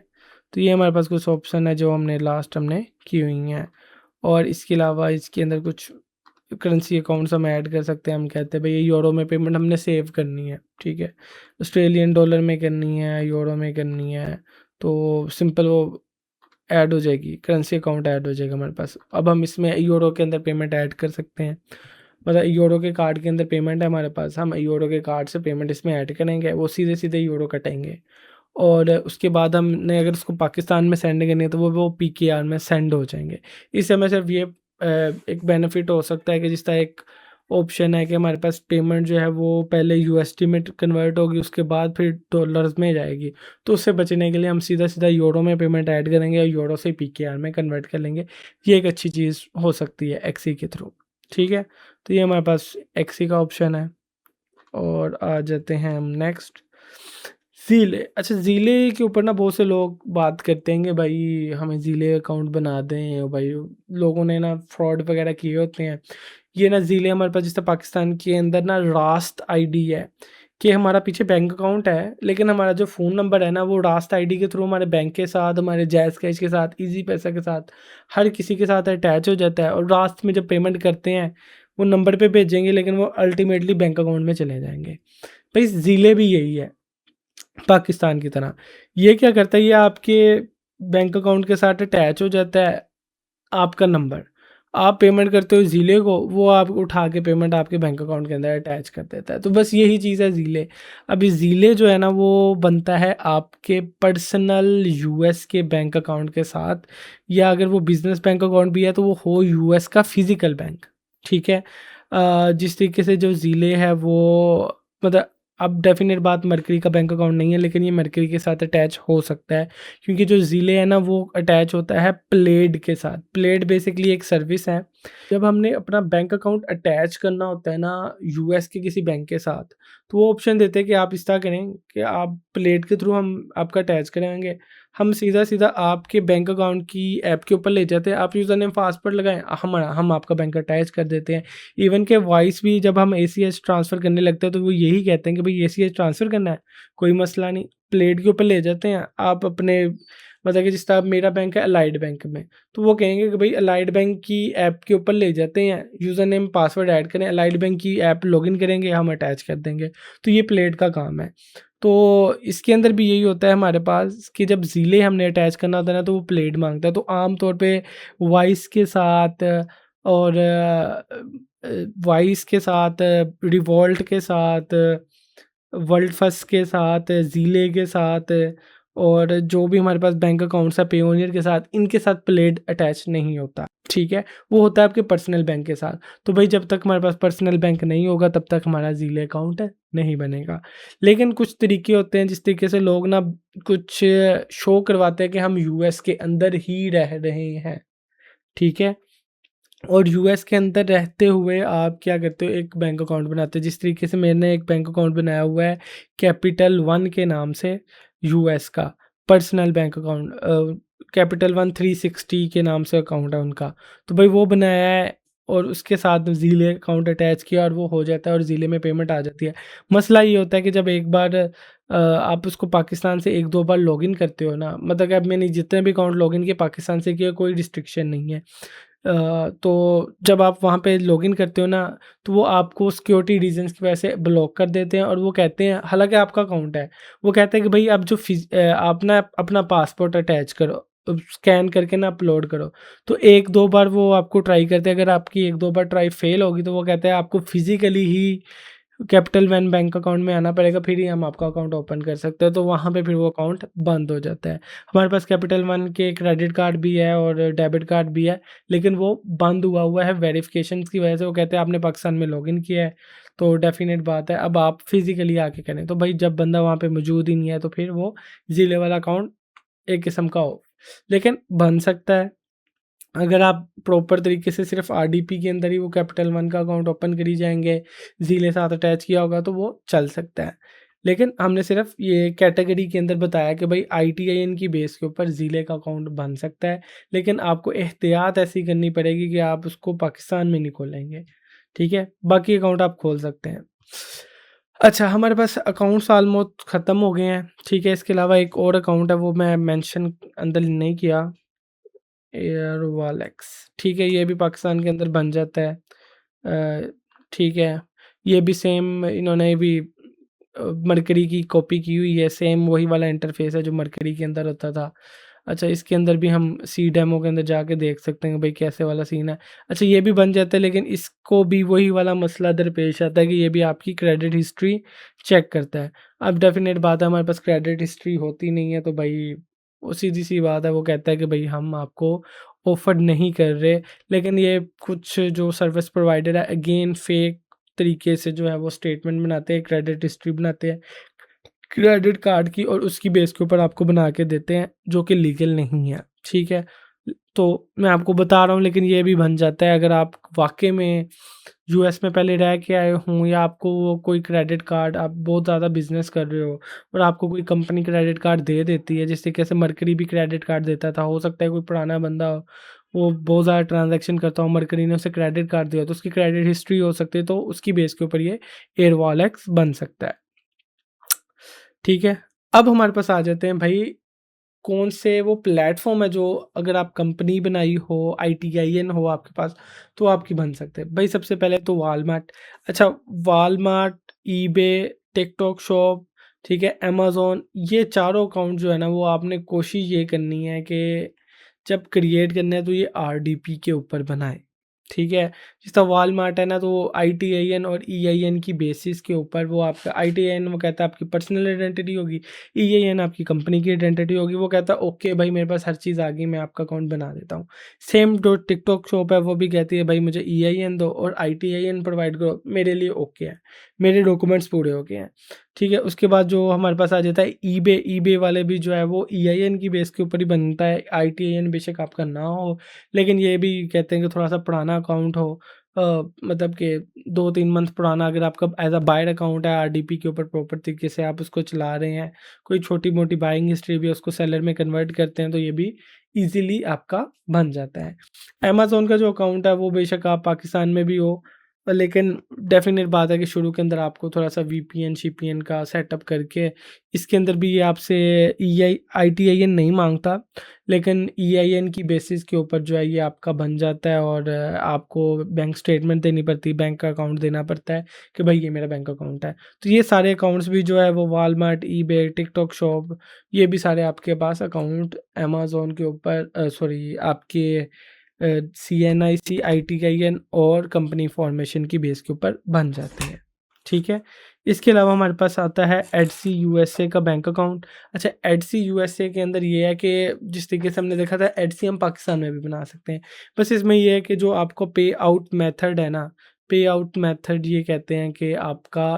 तो ये हमारे पास कुछ ऑप्शन है जो हमने की हुई हैं और इसके अलावा इसके अंदर कुछ करेंसी अकाउंट्स हम ऐड कर सकते हैं। हम कहते हैं भई ये यूरो में पेमेंट हमने सेव करनी है, ठीक है? ऑस्ट्रेलियन डॉलर में करनी है, यूरो में करनी है, तो सिंपल वो ऐड हो जाएगी, करेंसी अकाउंट ऐड हो जाएगा हमारे पास। अब हम इसमें यूरो के अंदर पेमेंट ऐड कर सकते हैं। मतलब यूरो के कार्ड के अंदर पेमेंट है हमारे पास, हम यूरो के कार्ड से पेमेंट इसमें ऐड करेंगे, वो सीधे-सीधे यूरो कटेंगे और उसके बाद हमने अगर उसको पाकिस्तान में सेंड करनी है तो वो पीकेआर में सेंड हो जाएँगे। इससे हमें सिर्फ ये एक बेनिफिट हो सकता है कि जिस तरह एक ऑप्शन है कि हमारे पास पेमेंट जो है वो पहले यूएसडी में कन्वर्ट होगी, उसके बाद फिर डॉलर्स में जाएगी। तो उससे बचने के लिए हम सीधा-सीधा यूरो में पेमेंट ऐड करेंगे और यूरो से पीकेआर में कन्वर्ट कर लेंगे। ये एक अच्छी चीज़ हो सकती है एक्सी के थ्रू, ठीक है? तो ये हमारे पास एक्सी का ऑप्शन है और आ जाते हैं हम नेक्स्ट ज़ीले। अच्छा ज़ीले के ऊपर ना बहुत से लोग बात करते हैं कि भाई हमें ज़ीले अकाउंट बना दें और भाई लोगों ने ना फ्रॉड वगैरह किए होते हैं। ये ना ज़ीले हमारे पास जैसे पाकिस्तान के अंदर ना रास्त आईडी है कि हमारा पीछे बैंक अकाउंट है, लेकिन हमारा जो फ़ोन नंबर है ना वो रास्त आईडी के थ्रू हमारे बैंक के साथ, हमारे जैज़ कैश के साथ, ईज़ी पैसा के साथ, हर किसी के साथ अटैच हो जाता है और रास्त में जब पेमेंट करते हैं, वो नंबर पे भेजेंगे लेकिन वो अल्टीमेटली बैंक अकाउंट में चले जाएँगे। भई ज़ीले भी यही है, पाकिस्तान की तरह। ये क्या करता है, ये आपके बैंक अकाउंट के साथ अटैच हो जाता है आपका नंबर आप पेमेंट करते हो ज़ीले को, वो आप उठा के पेमेंट आपके बैंक अकाउंट के अंदर अटैच कर देता है। तो बस यही चीज़ है ज़ीले। अभी ज़ीले जो है ना वो बनता है आपके पर्सनल यूएस के बैंक अकाउंट के साथ, या अगर वो बिज़नेस बैंक अकाउंट भी है तो वो हो यूएस का फ़िज़िकल बैंक, ठीक है? जिस तरीके से जो ज़ीले है वो मतलब, अब डेफ़िनेट बात मरकरी का बैंक अकाउंट नहीं है, लेकिन ये मरकरी के साथ अटैच हो सकता है, क्योंकि जो ज़ीले है ना वो अटैच होता है प्लेड के साथ। प्लेड बेसिकली एक सर्विस है। जब हमने अपना बैंक अकाउंट अटैच करना होता है ना यूएस के किसी बैंक के साथ, तो वो ऑप्शन देते हैं कि आप इस तरह करें कि आप प्लेड के थ्रू हम आपका अटैच कराएँगे। हम सीधा-सीधा आपके बैंक अकाउंट की ऐप के ऊपर ले जाते हैं, आप यूज़र नेम पासवर्ड लगाएँ, हम आपका बैंक अटैच कर देते हैं। इवन के वॉइस भी जब हम एसीएस ट्रांसफ़र करने लगते हैं तो वो यही कहते हैं कि भई एसीएस ट्रांसफ़र करना है, कोई मसला नहीं। प्लेट के ऊपर ले जाते हैं, आप अपने मतलब कि जिस तरह मेरा बैंक है अलाइड बैंक में, तो वो कहेंगे कि भई अलाइड बैंक की ऐप के ऊपर ले जाते हैं, यूज़र नेम पासवर्ड ऐड करें, अलाइड बैंक की ऐप लॉगिन करेंगे, हम अटैच कर देंगे। तो ये प्लेट का काम है। तो इसके अंदर भी यही होता है हमारे पास कि जब ज़ीले हमने अटैच करना होता है ना तो वो प्लेट माँगता है। तो आम तौर पे वॉइस के साथ और वॉइस के साथ, रिवोल्ट के साथ, वर्ल्ड फर्स्ट के साथ, ज़ीले के साथ, और जो भी हमारे पास बैंक अकाउंट्स है पेयोनियर के साथ, इनके साथ प्लेड अटैच नहीं होता, ठीक है? वो होता है आपके पर्सनल बैंक के साथ। तो भाई जब तक हमारे पास पर्सनल बैंक नहीं होगा तब तक हमारा ज़ीले अकाउंट नहीं बनेगा। लेकिन कुछ तरीके होते हैं जिस तरीके से लोग ना कुछ शो करवाते हैं कि हम यूएस के अंदर ही रह रहे हैं, ठीक है? और यूएस के अंदर रहते हुए आप क्या करते हो, एक बैंक अकाउंट बनाते हो। जिस तरीके से मैंने एक बैंक अकाउंट बनाया हुआ है कैपिटल वन के नाम से, यूएस का personal bank account, capital one 360 के नाम से अकाउंट है उनका। तो भाई वो बनाया है और उसके साथ ज़ीले अकाउंट अटैच किया और वो हो जाता है और ज़ीले में पेमेंट आ जाती है। मसला ये होता है कि जब एक बार आप उसको पाकिस्तान से 1-2 बार लॉगिन करते हो ना, मतलब कि अब मैंने जितने भी अकाउंट लॉगिन किए पाकिस्तान से किए, कोई रिस्ट्रिक्शन नहीं है। तो जब आप वहाँ पे लॉगिन करते हो ना, तो वो आपको सिक्योरिटी रीज़न्स की वजह से ब्लॉक कर देते हैं और वो कहते हैं, हालाँकि आपका अकाउंट है, वो कहते हैं कि भई आप आप ना अपना पासपोर्ट अटैच करो, स्कैन करके ना अपलोड करो। तो 1-2 बार वो आपको ट्राई करते हैं, अगर आपकी 1-2 बार ट्राई फ़ेल होगी तो वो कहते हैं आपको फ़िज़िकली ही कैपिटल वन बैंक अकाउंट में आना पड़ेगा, फिर ही हम आपका अकाउंट ओपन कर सकते हैं, तो वहाँ पे फिर वो अकाउंट बंद हो जाता है। हमारे पास कैपिटल वन के क्रेडिट कार्ड भी है और डेबिट कार्ड भी है, लेकिन वो बंद हुआ हुआ है वेरिफ़िकेशंस की वजह से। वो कहते हैं आपने पाकिस्तान में लॉगिन किया है, तो डेफ़िनेट बात है अब आप फ़िज़िकली आके करें। तो भाई जब बंदा वहाँ पे मौजूद ही नहीं है, तो फिर वो ज़ीले वाला अकाउंट एक किस्म का ऑफ, लेकिन बन सकता है। अगर आप प्रॉपर तरीके से सिर्फ़ आरडीपी के अंदर ही वो कैपिटल वन का अकाउंट ओपन करी जाएँगे, ज़ीले साथ अटैच किया होगा तो वो चल सकता है। लेकिन हमने सिर्फ़ ये कैटेगरी के अंदर बताया कि भई आईटीआईएन की बेस के ऊपर ज़ीले का अकाउंट बन सकता है, लेकिन आपको एहतियात ऐसी करनी पड़ेगी कि आप उसको पाकिस्तान में नहीं खोलेंगे, ठीक है? बाकी अकाउंट आप खोल सकते हैं। अच्छा, हमारे पास अकाउंट्स ऑलमोस्ट ख़त्म हो गए हैं, ठीक है? इसके अलावा एक और अकाउंट है वो मैं मेंशन अंदर नहीं किया, एयरवॉलेक्स, ठीक है, ये भी पाकिस्तान के अंदर बन जाता है। ठीक है, ये भी सेम इन्होंने भी मरकरी की कॉपी की हुई है, सेम वही वाला इंटरफ़ेस है जो मरकरी के अंदर होता था। अच्छा, इसके अंदर भी हम सी डेमो के अंदर जाके देख सकते हैं कि भाई कैसे वाला सीन है। अच्छा, ये भी बन जाता है, लेकिन इसको भी वही वाला मसला दरपेश आता है कि ये भी आपकी क्रेडिट हिस्ट्री चेक करता है। अब डेफ़िनेट बात है हमारे पास क्रेडिट हिस्ट्री होती नहीं है, तो भाई वो सीधी-सी बात है, वो कहता है कि भई हम आपको ऑफ़र नहीं कर रहे। लेकिन ये कुछ जो सर्विस प्रोवाइडर है अगेन फ़ेक तरीके से जो है वो स्टेटमेंट बनाते हैं, क्रेडिट हिस्ट्री बनाते हैं, क्रेडिट कार्ड की, और उसकी बेस के ऊपर आपको बना के देते हैं, जो कि लीगल नहीं है, ठीक है? तो मैं आपको बता रहा हूँ, लेकिन ये भी बन जाता है अगर आप वाक़ई में यूएस में पहले रह के आए हों, या आपको वो कोई क्रेडिट कार्ड, आप बहुत ज़्यादा बिज़नेस कर रहे हो और आपको कोई कंपनी क्रेडिट कार्ड दे देती है, जिस तरीके से मरकरी भी क्रेडिट कार्ड देता था। हो सकता है कोई पुराना बंदा हो, वो बहुत ज़्यादा ट्रांज़ैक्शन करता हो, मरकरी ने उसे क्रेडिट कार्ड दिया, तो उसकी क्रेडिट हिस्ट्री हो सकती है, तो उसकी बेस के ऊपर ये एयरवॉलेक्स बन सकता है। ठीक है? अब हमारे पास आ जाते हैं भई, कौन से वो प्लेटफ़ॉर्म है जो अगर आप कंपनी बनाई हो, आईटीआईएन हो आपके पास, तो आपकी बन सकते हैं। भई सबसे पहले तो वॉलमार्ट। अच्छा, वॉलमार्ट, ईबे, टिकटॉक शॉप, ठीक है, अमेज़न, ये चारों अकाउंट जो है ना वो आपने कोशिश ये करनी है कि जब क्रिएट करना है तो ये आरडीपी के ऊपर बनाएँ। ठीक है? जैसा वॉलमार्ट है ना, तो वो आईटीआईएन और ईआईएन की बेसिस के ऊपर वो आपका आईटीआईएन वो कहता है आपकी पर्सनल आइडेंटिटी होगी, ईआईएन आपकी कंपनी की आइडेंटिटी होगी। वो कहता है ओके भाई मेरे पास हर चीज़ आ गई, मैं आपका अकाउंट बना देता हूँ। सेम जो टिकटॉक शॉप है वो भी कहती है भाई मुझे ईआईएन दो और आईटीआईएन प्रोवाइड करो, मेरे लिए ओके है, मेरे डॉक्यूमेंट्स पूरे हो गए हैं। ठीक है? उसके बाद जो हमारे पास आ जाता है ईबे, ईबे वाले भी जो है वो ईआईएन की बेस के ऊपर ही बनता है, आईटीआईएन बेशक आपका ना हो, लेकिन ये भी कहते हैं कि थोड़ा-सा पुराना अकाउंट हो, अ, मतलब कि 2-3 मंथ पुराना, अगर आपका एज़ अ बायर अकाउंट है आरडीपी के ऊपर प्रॉपर तरीके से आप उसको चला रहे हैं, कोई छोटी-मोटी बाइंग हिस्ट्री भी है उसको सेलर में कन्वर्ट करते हैं, तो ये भी ईज़िली आपका बन जाता है। अमेज़न का जो अकाउंट है वो बेशक आप पाकिस्तान में भी हो, लेकिन डेफ़िनेट बात है कि शुरू के अंदर आपको थोड़ा-सा वीपीएन शिपीएन का सेटअप करके, इसके अंदर भी ये आपसे आईटीआईएन नहीं माँगता, लेकिन ईआईएन की बेसिस के ऊपर जो है ये आपका बन जाता है, और आपको बैंक स्टेटमेंट देनी पड़ती है, बैंक का अकाउंट देना पड़ता है कि भाई ये मेरा बैंक अकाउंट है। तो ये सारे अकाउंट्स भी जो है वो वॉलमार्ट, ईबे, टिकटॉक शॉप, ये भी सारे आपके पास अकाउंट अमेज़न के ऊपर सॉरी आपके सीएनआईसी, आईटीआईएन और कंपनी फॉर्मेशन की बेस के ऊपर बन जाते हैं। ठीक है? इसके अलावा हमारे पास आता है एडसी यूएसए का बैंक अकाउंट। अच्छा, एडसी यूएसए के अंदर ये है कि जिस तरीके से हमने देखा था एडसी हम पाकिस्तान में भी बना सकते हैं। बस इसमें ये है कि जो आपको पे आउट मेथड है ना, पे आउट मेथड ये कहते हैं कि आपका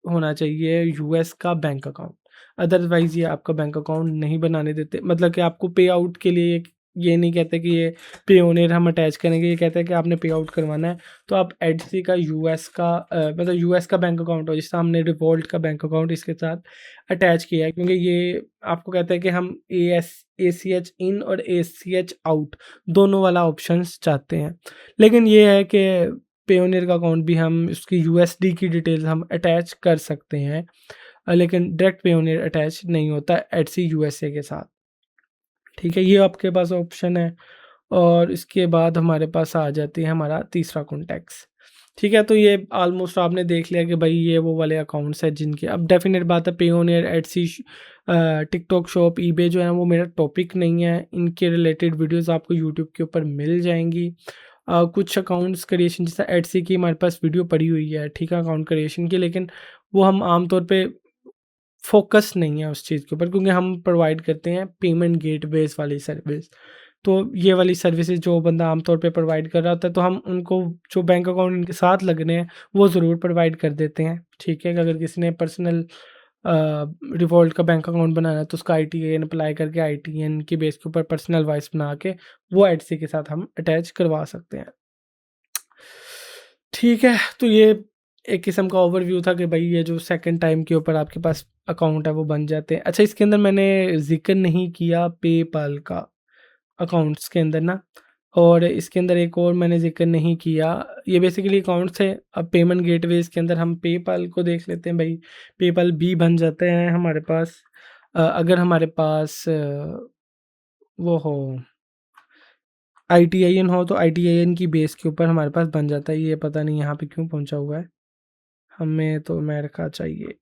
होना चाहिए यूएस का बैंक अकाउंट। अदरवाइज़ ये आपका बैंक अकाउंट नहीं बनाने देते। मतलब कि आपको पे आउट के लिए ये नहीं कहते कि ये पेओनियर हम अटैच करेंगे, ये कहते हैं कि आपने पे आउट करवाना है, तो आप एचसी का यूएस का मतलब यूएस का बैंक अकाउंट हो, जिससे हमने रिवोल्ट का बैंक अकाउंट इसके साथ अटैच किया है, क्योंकि ये आपको कहता है कि हम एसीएच इन और एसीएच आउट दोनों वाला ऑप्शंस चाहते हैं। लेकिन ये है कि पेओनियर का अकाउंट भी हम उसकी यूएसडी की डिटेल्स हम अटैच कर सकते हैं, लेकिन डायरेक्ट पेओनियर अटैच नहीं होता एचसी यूएसए के साथ। ठीक है, ये आपके पास ऑप्शन है। और इसके बाद हमारे पास आ जाती है हमारा तीसरा कॉन्टेक्ट्स। ठीक है, तो ये ऑलमोस्ट आपने देख लिया कि भाई ये वो वाले अकाउंट्स हैं जिनके अब डेफ़िनेट बात है Payoneer, Etsy, TikTok shop, eBay जो है वो मेरा टॉपिक नहीं है। इनके रिलेटेड वीडियोज़ आपको यूट्यूब के ऊपर मिल जाएँगी। कुछ अकाउंट्स क्रिएशन जैसे एटसी की हमारे पास वीडियो पड़ी हुई है, ठीक है, अकाउंट क्रिएशन की, लेकिन वो हम आम तौर पे फ़ोकस नहीं है उस चीज़ के ऊपर, क्योंकि हम प्रोवाइड करते हैं पेमेंट गेटवेज़ वाली सर्विस। तो ये वाली सर्विसेज़ जो बंदा आमतौर पे प्रोवाइड कर रहा होता है, तो हम उनको जो बैंक अकाउंट इनके साथ लगने हैं, वो ज़रूर प्रोवाइड कर देते हैं। ठीक है? कि अगर किसी ने पर्सनल रिवोल्ट का बैंक अकाउंट बनाना है, तो उसका आईटीएन अप्लाई करके आईटीएन की बेस के ऊपर पर्सनल वॉइस बना के, वो एडसी के साथ हम अटैच करवा सकते हैं। ठीक है, तो ये एक किस्म का ओवरव्यू था कि भई ये जो सेकंड टाइम के ऊपर आपके पास अकाउंट है वो बन जाते हैं। अच्छा, इसके अंदर मैंने ज़िक्र नहीं किया पेपाल का, अकाउंट्स के अंदर ना, और इसके अंदर एक और मैंने ज़िक्र नहीं किया, ये बेसिकली अकाउंट्स है। अब पेमेंट गेटवेज़ के अंदर हम पेपाल को देख लेते हैं भई, पेपाल भी बन जाते हैं हमारे पास। अगर हमारे पास वो हो आईटीआईएन हो, तो आईटीआईएन की बेस के ऊपर हमारे पास बन जाता है। ये पता नहीं यहाँ पे क्यों पहुँचा हुआ है? हमें तो अमेरिका चाहिए।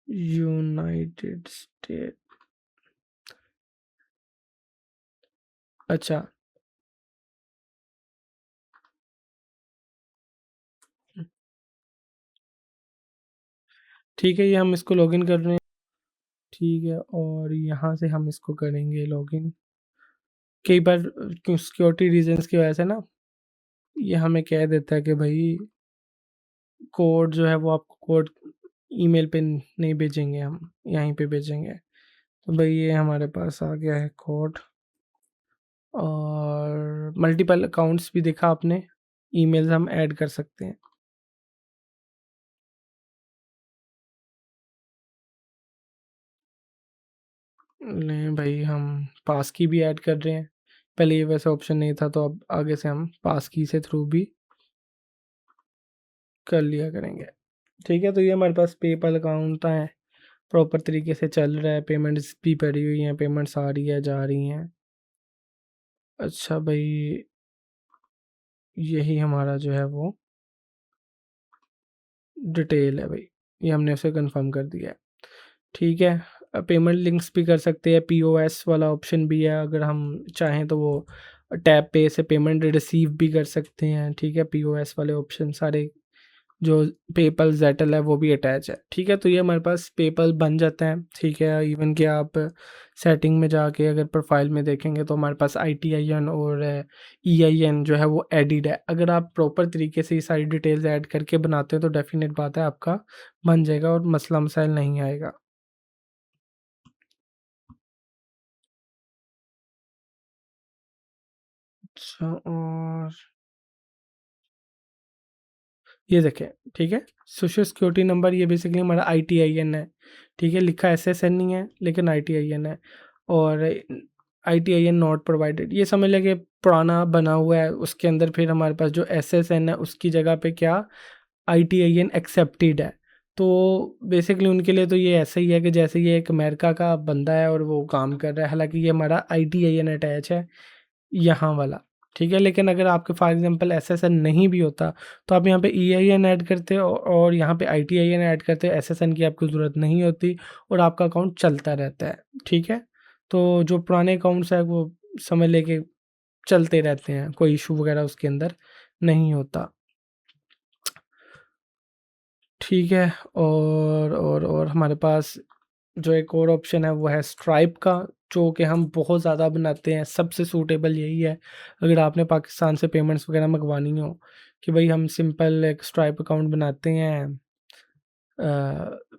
United state. अच्छा, ठीक है, ये हम इसको लॉगिन कर रहे हैं। ठीक है, और यहाँ से हम इसको करेंगे लॉगिन। कई बार क्यों सिक्योरिटी रीज़न्स की वजह से ना, ये हमें कह देता है कि भई कोड जो है वो आपको कोड ईमेल पे नहीं भेजेंगे हम, यहीं पे भेजेंगे। तो भई ये हमारे पास आ गया है कोड, और मल्टीपल अकाउंट्स भी देखा आपने, ईमेल्स हम ऐड कर सकते हैं। नहीं भाई, हम पास की भी ऐड कर रहे हैं। पहले ये वैसा ऑप्शन नहीं था, तो अब आगे से हम पास की से थ्रू भी कर लिया करेंगे। ठीक है, तो ये हमारे पास पेपल अकाउंट है, प्रॉपर तरीके से चल रहा है, पेमेंट्स भी पड़ी हुई हैं, पेमेंट्स आ रही है, जा रही हैं। अच्छा भाई, यही हमारा जो है वो डिटेल है भाई, ये हमने उसे कंफर्म कर दिया है। ठीक है, पेमेंट लिंक्स भी कर सकते हैं, पीओएस वाला ऑप्शन भी है, अगर हम चाहें तो वो टैप पे से पेमेंट रिसीव भी कर सकते हैं, ठीक है। पीओएस वाले ऑप्शन सारे जो पेपल, ज़ेटल है वो भी अटैच है, ठीक है। तो ये हमारे पास पेपल बन जाता है, ठीक है। इवन कि आप सेटिंग में जाके अगर प्रोफाइल में देखेंगे तो हमारे पास आईटीआईएन और ईआईएन जो है वो एडिड है। अगर आप प्रॉपर तरीके से ये सारी डिटेल्स ऐड करके बनाते हो तो डेफिनेट बात है आपका बन जाएगा और मसला मसाइल नहीं आएगा। अच्छा, और ये देखें, ठीक है। सोशल सिक्योरिटी नंबर ये बेसिकली हमारा आईटीआईएन है, ठीक है। लिखा एसएसएन नहीं है लेकिन आईटीआईएन है। और आईटीआईएन नॉट प्रोवाइडेड, ये समझ लें कि पुराना बना हुआ है, उसके अंदर फिर हमारे पास जो एसएसएन है उसकी जगह पे क्या आईटीआईएन एक्सेप्टेड है। तो बेसिकली उनके लिए तो ये ऐसा ही है कि जैसे ये एक अमेरिका का बंदा है और वो काम कर रहा है, हालांकि ये हमारा आईटीआईएन अटैच है यहाँ वाला, ठीक है। लेकिन अगर आपके फॉर एग्जांपल एसएसएन नहीं भी होता तो आप यहाँ पे ईआईएन ऐड करते हो और यहाँ पे आईटीआईएन ऐड करते हो, एसएसएन की आपको ज़रूरत नहीं होती और आपका अकाउंट चलता रहता है, ठीक है। तो जो पुराने अकाउंट्स हैं वो समझ लेके चलते रहते हैं, कोई इशू वगैरह उसके अंदर नहीं होता, ठीक है। और हमारे पास जो एक और ऑप्शन है वो है स्ट्राइप का, जो कि हम बहुत ज़्यादा बनाते हैं, सबसे सूटेबल यही है अगर आपने पाकिस्तान से पेमेंट्स वगैरह मंगवानी हो, कि भाई हम सिंपल एक स्ट्राइप अकाउंट बनाते हैं।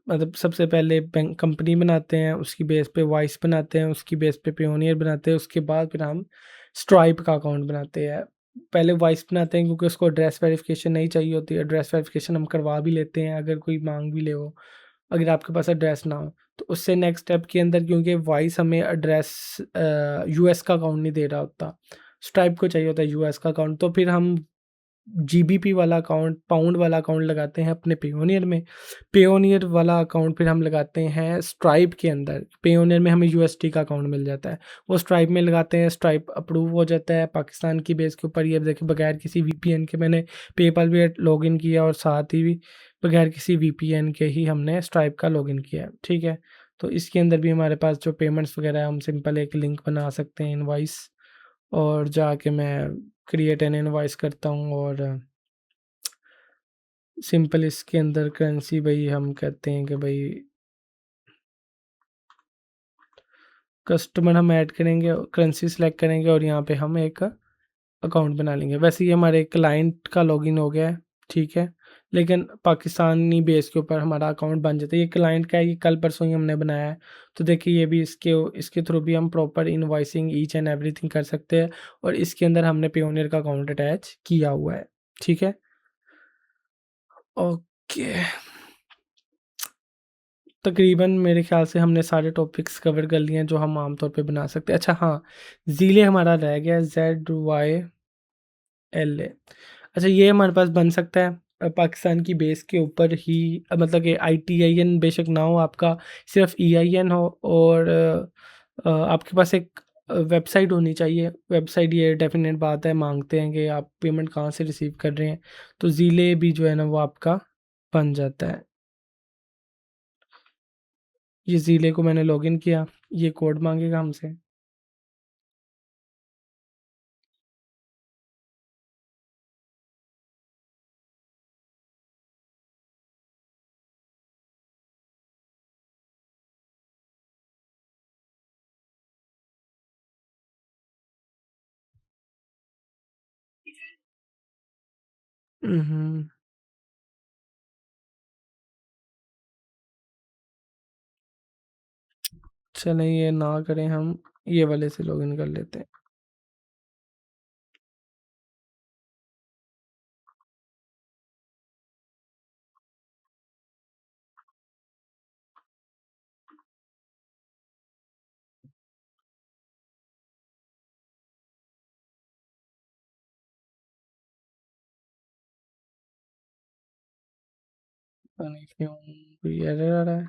मतलब सबसे पहले बैंक कंपनी बनाते हैं, उसकी बेस पे वाइस बनाते हैं, उसकी बेस पे पियोनियर बनाते हैं, उसके बाद फिर हम स्ट्राइप का अकाउंट बनाते हैं। पहले वाइस बनाते हैं क्योंकि उसको एड्रेस वेरिफिकेशन नहीं चाहिए होती, एड्रेस वेरिफिकेशन हम करवा भी लेते हैं अगर कोई मांग भी ले हो, अगर आपके पास एड्रेस ना हो तो उससे नेक्स्ट स्टेप के अंदर, क्योंकि वॉइस हमें एड्रेस यूएस का अकाउंट नहीं दे रहा होता, स्ट्राइप को चाहिए होता है यूएस का अकाउंट, तो फिर हम जीबीपी वाला अकाउंट, पाउंड वाला अकाउंट लगाते हैं अपने पेयोनियर में, पेयोनियर वाला अकाउंट फिर हम लगाते हैं स्ट्राइप के अंदर, पेयोनियर में हमें यूएसटी का अकाउंट मिल जाता है, वो स्ट्राइप में लगाते हैं, स्ट्राइप अप्रूव हो जाता है पाकिस्तान की बेस के ऊपर। ये देखिए बगैर किसी वीपीएन के मैंने पेपल भी लॉगिन किया और साथ ही भी बगैर किसी वीपीएन के ही हमने स्ट्राइप का लॉगिन किया है, ठीक है। तो इसके अंदर भी हमारे पास जो पेमेंट्स वगैरह है हम सिंपल एक लिंक बना सकते हैं इनवॉइस, और जाके मैं क्रिएट एन इनवॉइस करता हूँ और सिंपल इसके अंदर करेंसी भाई हम कहते हैं कि भाई कस्टमर हम ऐड करेंगे, करेंसी सेलेक्ट करेंगे और यहाँ पे हम एक अकाउंट बना लेंगे। वैसे ये हमारे क्लाइंट का लॉगिन हो गया है, ठीक है। लेकिन पाकिस्तानी बेस के ऊपर हमारा अकाउंट बन जाता है, ये क्लाइंट का है, ये कल परसों ही हमने बनाया है। तो देखिए ये भी इसके इसके थ्रू भी हम proper invoicing each and everything कर सकते हैं और इसके अंदर हमने पेयोनियर का अकाउंट अटैच किया हुआ है, ठीक है। ओके, तकरीबन मेरे ख़्याल से हमने सारे टॉपिक्स कवर कर लिए हैं जो हम आम तौर पे बना सकते हैं। अच्छा हाँ, ज़ीले हमारा रह गया, ZYLA। अच्छा, ये हमारे पास बन सकता है पाकिस्तान की बेस के ऊपर ही, मतलब कि आईटीआईएन बेशक ना हो आपका, सिर्फ ईआईएन हो और आपके पास एक वेबसाइट होनी चाहिए। वेबसाइट ये डेफिनेट बात है, माँगते हैं कि आप पेमेंट कहाँ से रिसीव कर रहे हैं, तो ज़ीले भी जो है ना वो आपका बन जाता है। ये ज़ीले को मैंने लॉगिन किया, ये कोड माँगेगा हमसे। हुँ, चलें ये ना करें, हम ये वाले से लॉगिन कर लेते हैं। पता नहीं क्यों कोई एरर आ रहा है।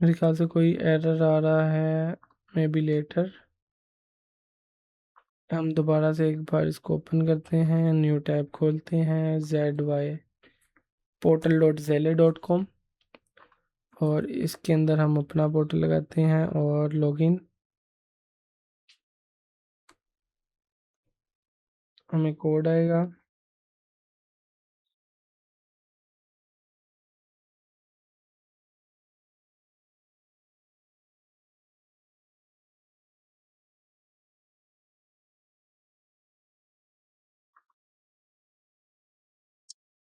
मेरे ख्याल से कोई एरर आ रहा है, मे बी लेटर। हम दोबारा से एक बार इसको ओपन करते हैं, न्यू टैब खोलते हैं, ZY portal.zelle.com, और इसके अंदर हम अपना पोर्टल लगाते हैं और लॉगिन। हमें कोड आएगा।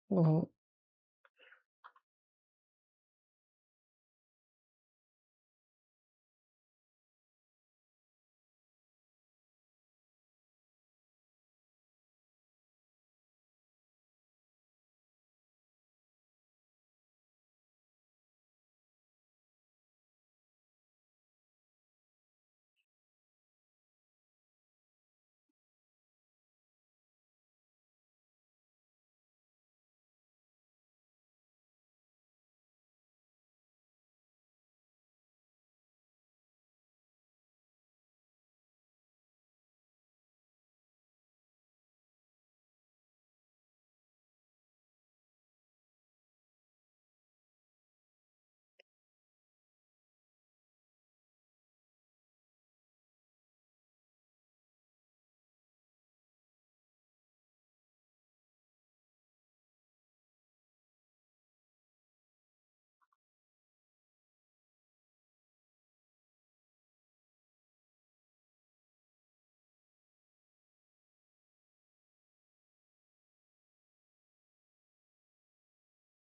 ओह,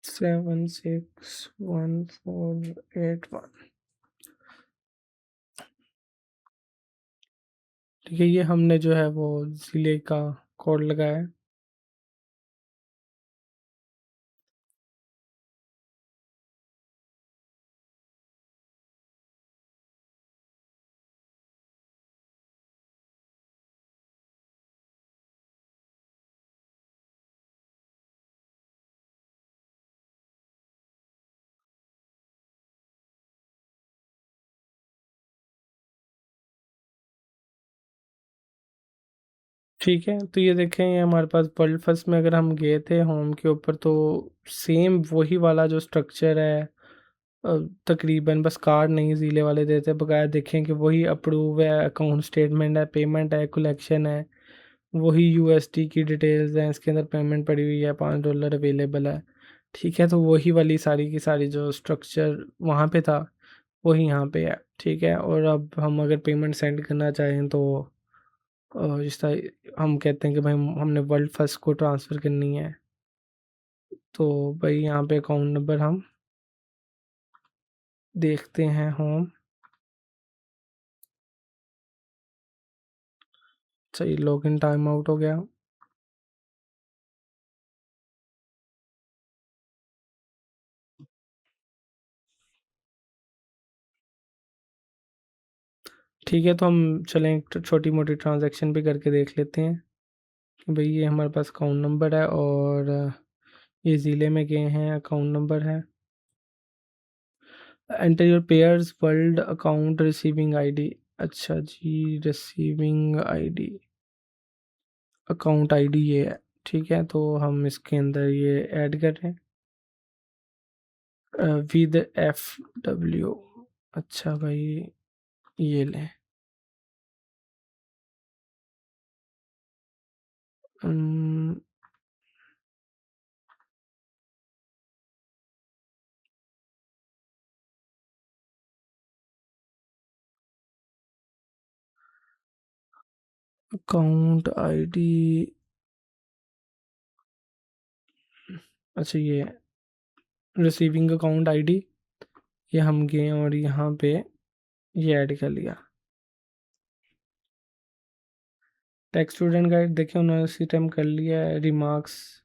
761481। ठीक है, ये हमने जो है वो ज़िले का कोड लगाया है। ठीक है, तो ये देखें, ये हमारे पास वर्ल्ड फर्स्ट में अगर हम गए थे होम के ऊपर, तो सेम वही वाला जो स्ट्रक्चर है, तकरीबन, बस कार्ड नहीं ज़िले वाले देते, बकाया देखें कि वही अप्रूव है, अकाउंट स्टेटमेंट है, पेमेंट है, कलेक्शन है, वही यूएसडी की डिटेल्स हैं, इसके अंदर पेमेंट पड़ी हुई है, $5 अवेलेबल है। ठीक है, तो वही वाली सारी की सारी जो स्ट्रक्चर वहाँ पे था, वही यहाँ पे है। ठीक है, और अब हम अगर पेमेंट सेंड करना चाहें तो जिस तरह हम कहते हैं कि भाई हमने वर्ल्ड फर्स्ट को ट्रांसफ़र करनी है, तो भाई यहाँ पे अकाउंट नंबर हम देखते हैं, होम। सही, लॉगिन टाइम आउट हो गया। ठीक है, तो हम चलें एक छोटी मोटी ट्रांजैक्शन भी करके देख लेते हैं कि भाई ये हमारे पास अकाउंट नंबर है, और ये ज़िले में गए हैं, अकाउंट नंबर है। Enter your pairs world account receiving ID. अच्छा जी, रिसीविंग आईडी, अकाउंट आईडी ये है। ठीक है, तो हम इसके अंदर ये ऐड कर रहे हैं विद FW। अच्छा भाई, ये लें। अकाउंट आईडी, अच्छा ये रिसीविंग अकाउंट आईडी, ये हम गए और यहाँ पे ये ऐड कर लिया। टेक्स्ट स्टूडेंट गाइड देखें, उन्होंने उसी टाइम कर लिया है। रिमार्क्स,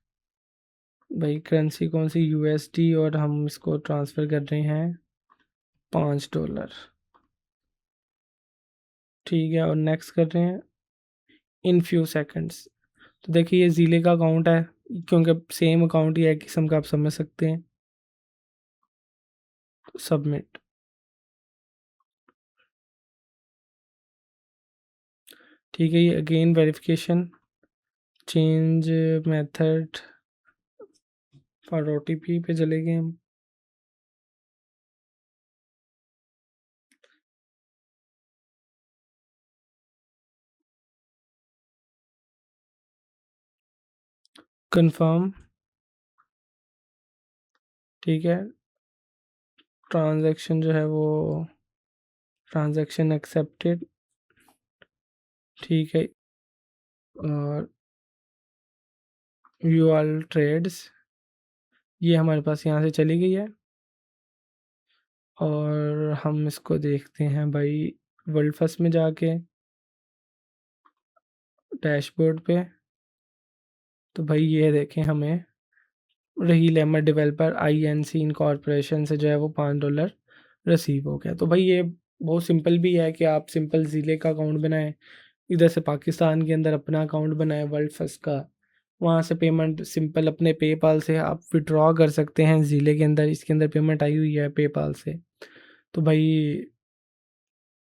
भाई करेंसी कौन सी, USD, और हम इसको ट्रांसफ़र कर रहे हैं $5। ठीक है, और नेक्स्ट कर रहे हैं इन फ्यू सेकंड्स। तो देखिए, ये ज़िले का अकाउंट है, क्योंकि सेम अकाउंट ही है किस्म का, आप समझ सकते हैं। सबमिट। ठीक है, ये again verification, change method for OTP पे चले गए हम। कंफर्म, ठीक है, ट्रांजैक्शन जो है वो ट्रांजैक्शन एक्सेप्टेड, ठीक है, और व्यू ऑल ट्रेड्स ये हमारे पास यहाँ से चली गई है। और हम इसको देखते हैं भाई वर्ल्ड फर्स्ट में जाके डैशबोर्ड पे, तो भाई ये देखें हमें रही लेमर डेवलपर आईएनसी इनकॉर्पोरेशन से जो है वो $5 रिसीव हो गया। तो भाई ये बहुत सिंपल भी है कि आप सिंपल ज़ीले का अकाउंट बनाएं, इधर से पाकिस्तान के अंदर अपना अकाउंट बनाएं वर्ल्ड फर्स्ट का, वहाँ से पेमेंट सिंपल अपने पेपाल से आप विड्रॉ कर सकते हैं ज़ीले के अंदर। इसके अंदर पेमेंट आई हुई है पेपाल से, तो भाई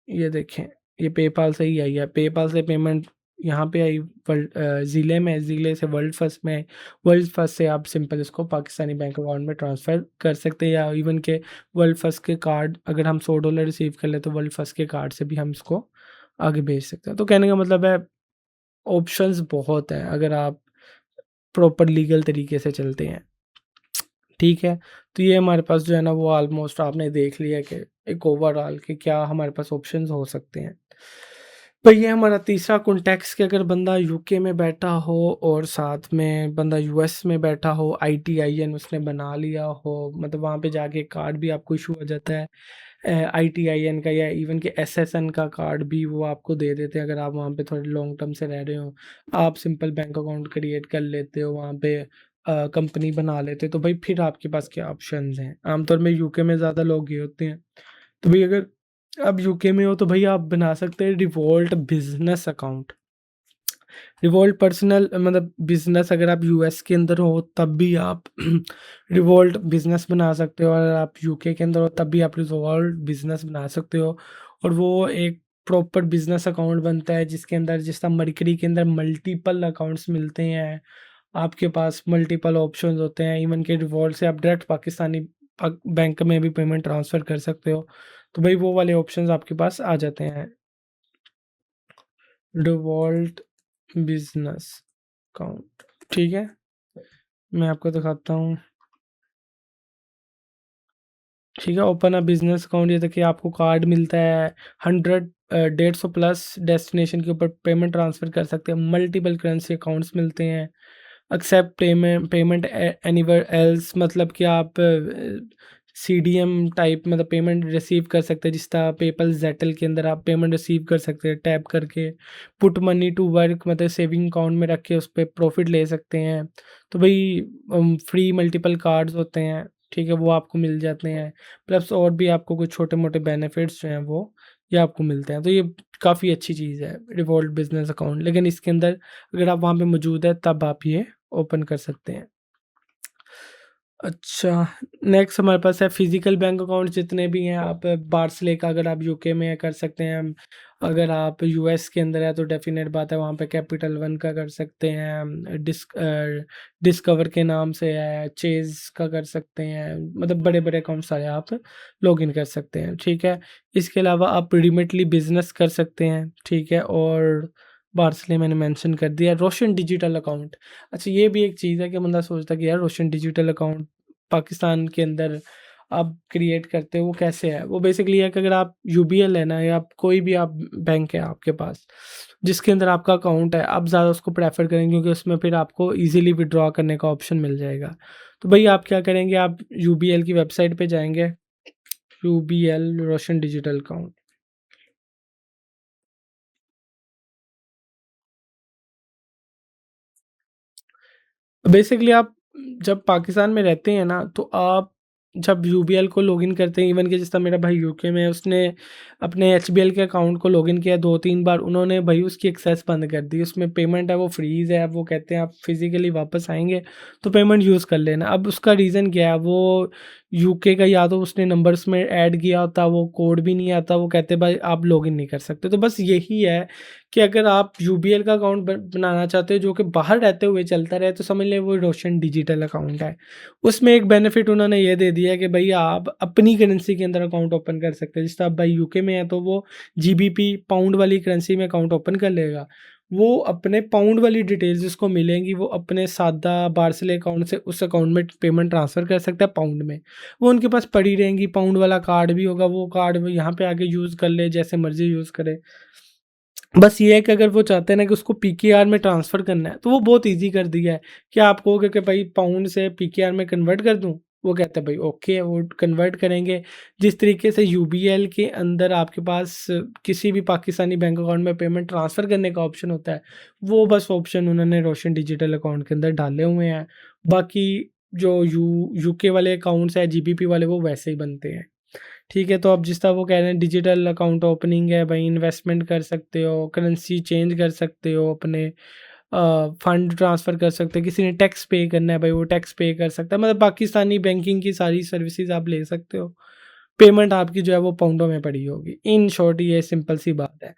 ये देखें ये पेपाल से ही आई है, पेपाल से पेमेंट यहाँ पे आई वर्ल्ड ज़िले में, ज़िले से वर्ल्ड फर्स्ट में आई। वर्ल्ड फर्स्ट से आप सिंपल इसको पाकिस्तानी बैंक अकाउंट में ट्रांसफ़र कर सकते हैं, या इवन के वर्ल्ड फर्स्ट के कार्ड अगर हम $100 रिसीव कर ले तो वर्ल्ड फर्स्ट के कार्ड से भी हम इसको आगे भेज सकते हैं। तो कहने का मतलब है ऑप्शंस बहुत हैं अगर आप प्रॉपर लीगल तरीके से चलते हैं, ठीक है। तो ये हमारे पास जो है ना वो ऑलमोस्ट आपने देख लिया कि एक ओवरऑल कि क्या हमारे पास ऑप्शंस हो सकते हैं। तो ये हमारा तीसरा कॉन्टेक्स्ट कि अगर बंदा यूके में बैठा हो और साथ में बंदा यूएस में बैठा हो, आईटीआईएन उसने बना लिया हो, मतलब वहाँ पे जाके कार्ड भी आपको इशू हो जाता है आईटीआईएन का, या इवन कि एसएसएन का कार्ड भी वो आपको दे देते हैं अगर आप वहाँ पे थोड़े लॉन्ग टर्म से रह रहे हो। आप सिंपल बैंक अकाउंट क्रिएट कर लेते हो वहाँ पे, कंपनी बना लेते हो, तो भाई फिर आपके पास क्या ऑप्शंस हैं। आमतौर में यूके में ज़्यादा लोग ये होते हैं, तो भाई अगर आप यूके में हो तो भाई आप बना सकते हैं revolt business account. Revolt personal मतलब बिजनेस, अगर आप यूएस के अंदर हो तब भी आप रिवोल्ट बिजनेस बना सकते हो, और आप यूके के अंदर हो तब भी आप रिवोल्ट बिजनेस बना सकते हो। और वो एक प्रॉपर बिजनेस अकाउंट बनता है जिसके अंदर, जिस तरह मरकरी के अंदर मल्टीपल अकाउंट्स मिलते हैं, आपके पास मल्टीपल ऑप्शंस होते हैं। इवन के रिवॉल्ट से आप डायरेक्ट पाकिस्तानी बैंक में भी पेमेंट ट्रांसफ़र कर सकते हो, तो भाई वो वाले ऑप्शंस आपके पास आ जाते हैं। रिवॉल्ट बिजनेस अकाउंट, ठीक है, मैं आपको दिखाता हूँ। ठीक है, ओपन अ बिजनेस अकाउंट, ये देखिए आपको कार्ड मिलता है 100 150 प्लस डेस्टिनेशन के ऊपर पेमेंट ट्रांसफ़र कर सकते हैं, मल्टीपल करेंसी अकाउंट्स मिलते हैं, accept payment payment anywhere else, मतलब कि आप सीडीएम टाइप मतलब पेमेंट रिसीव कर सकते हैं, जिस तरह पेपल जेटल के अंदर आप पेमेंट रिसीव कर सकते हैं टैप करके। पुट मनी टू वर्क मतलब सेविंग अकाउंट में रख के उस पे प्रॉफिट ले सकते हैं। तो भाई फ्री मल्टीपल कार्ड्स होते हैं, ठीक है, वो आपको मिल जाते हैं, प्लस और भी आपको कुछ छोटे मोटे बेनिफिट्स जो हैं वो ये आपको मिलते हैं। तो ये काफ़ी अच्छी चीज़ है रिवॉल्ट बिजनेस अकाउंट, लेकिन इसके अंदर अगर आप वहाँ पे मौजूद है तब आप ये ओपन कर सकते हैं। अच्छा, नेक्स्ट हमारे पास है फिज़िकल बैंक अकाउंट, जितने भी हैं आप बार्सले का अगर आप यूके में है कर सकते हैं। अगर आप यूएस के अंदर है तो डेफ़िनेट बात है वहाँ पे कैपिटल वन का कर सकते हैं, डिस्कवर के नाम से है, चेज़ का कर सकते हैं, मतलब बड़े-बड़े अकाउंट सारे आप लॉगिन कर सकते हैं, ठीक है। इसके अलावा आप रिमिटली बिज़नेस कर सकते हैं, ठीक है, और बार्सले मैंने मेंशन कर दिया। रोशन डिजिटल अकाउंट, अच्छा ये भी एक चीज़ है कि बंदा सोचता है कि यार रोशन डिजिटल अकाउंट पाकिस्तान के अंदर आप क्रिएट करते हो वो कैसे है? वो बेसिकली है कि अगर आप यूबीएल है ना, या आप कोई भी आप बैंक है आपके पास, जिसके अंदर आपका अकाउंट है, आप ज़्यादा उसको प्रेफ़र करेंगे क्योंकि उसमें फिर आपको ईज़िली विथड्रॉ करने का ऑप्शन मिल जाएगा। तो भई आप क्या करेंगे, आप यूबीएल की वेबसाइट पे जाएँगे, यूबीएल रोशन डिजिटल अकाउंट। बेसिकली आप जब पाकिस्तान में रहते हैं ना, तो आप जब यूबीएल को लॉगिन करते हैं, इवन कि जिस तरह मेरा भाई यूके में है, उसने अपने एचबीएल के अकाउंट को लॉगिन किया 2-3 बार, उन्होंने भाई उसकी एक्सेस बंद कर दी। उसमें पेमेंट है वो फ्रीज़ है, अब वो कहते हैं आप फिज़िकली वापस आएँगे तो पेमेंट यूज़ कर लेना। अब उसका रीज़न क्या है, वो यूके का या तो उसने नंबर्स में ऐड किया होता, वो कोड भी नहीं आता, वो कहते भाई आप लॉगिन नहीं कर सकते। तो बस यही है कि अगर आप यूबीएल का अकाउंट बनाना चाहते हो जो कि बाहर रहते हुए चलता रहे, तो समझ लें वो रोशन डिजिटल अकाउंट है। उसमें एक बेनिफिट उन्होंने ये दे दिया है कि भाई आप अपनी करेंसी के अंदर अकाउंट ओपन कर सकते हैं। जैसे आप भाई यूके में है तो वो जीबीपी पाउंड वाली करेंसी में अकाउंट ओपन कर लेगा। वो अपने पाउंड वाली डिटेल्स जिसको मिलेंगी वो अपने सादा बार्सले अकाउंट से उस अकाउंट में पेमेंट ट्रांसफ़र कर सकता है पाउंड में। वो उनके पास पड़ी रहेंगी, पाउंड वाला कार्ड भी होगा, वो कार्ड वो यहाँ पे आके यूज़ कर ले, जैसे मर्ज़ी यूज़ करे। बस ये है कि अगर वो चाहते हैं ना कि उसको पीकेआर में ट्रांसफ़र करना है, तो वो बहुत ईज़ी कर दिया है कि आप कहोगे कि भाई पाउंड से पीकेआर में कन्वर्ट कर दूँ? वो कहता है भाई ओके, वो कन्वर्ट करेंगे। जिस तरीके से यूबीएल के अंदर आपके पास किसी भी पाकिस्तानी बैंक अकाउंट में पेमेंट ट्रांसफ़र करने का ऑप्शन होता है, वो बस ऑप्शन उन्होंने रोशन डिजिटल अकाउंट के अंदर डाले हुए हैं। बाकी जो यूके वाले अकाउंट्स हैं, जीबीपी वाले, वो वैसे ही बनते हैं। ठीक है, तो अब जिस तरह वो कह रहे हैं डिजिटल अकाउंट ओपनिंग है भाई, इन्वेस्टमेंट कर सकते हो, करेंसी चेंज कर सकते हो, अपने फंड ट्रांसफ़र कर सकते हो, किसी ने टैक्स पे करना है भाई वो टैक्स पे कर सकता है, मतलब पाकिस्तानी बैंकिंग की सारी सर्विसेज आप ले सकते हो। पेमेंट आपकी जो है वो पाउंडों में पड़ी होगी। इन शॉर्ट ये सिंपल सी बात है।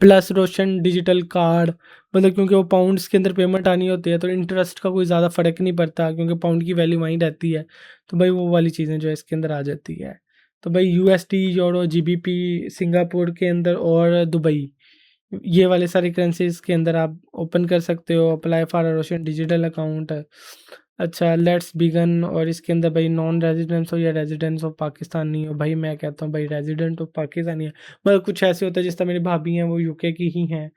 प्लस रोशन डिजिटल कार्ड, मतलब क्योंकि वो पाउंड्स के अंदर पेमेंट आनी होती है तो इंटरेस्ट का कोई ज़्यादा फ़र्क नहीं पड़ता क्योंकि पाउंड की वैल्यू वहीं रहती है। तो भाई वो वाली चीज़ें जो है इसके अंदर आ जाती है। तो भाई यूएसडी, यूरो, जीबीपी सिंगापुर के अंदर और दुबई, ये वाले सारी करेंसीज़ के अंदर आप ओपन कर सकते हो। Apply for a Roshan digital account. अच्छा, लेट्स बिगन, और इसके अंदर भाई नॉन रेजिडेंट्स हो या रेजिडेंट्स ऑफ पाकिस्तानी हो, भाई मैं कहता हूँ भाई रेजिडेंट ऑफ पाकिस्तानी है। मतलब कुछ ऐसे होता है जिस तरह मेरी भाभी हैं वो यूके की ही हैं,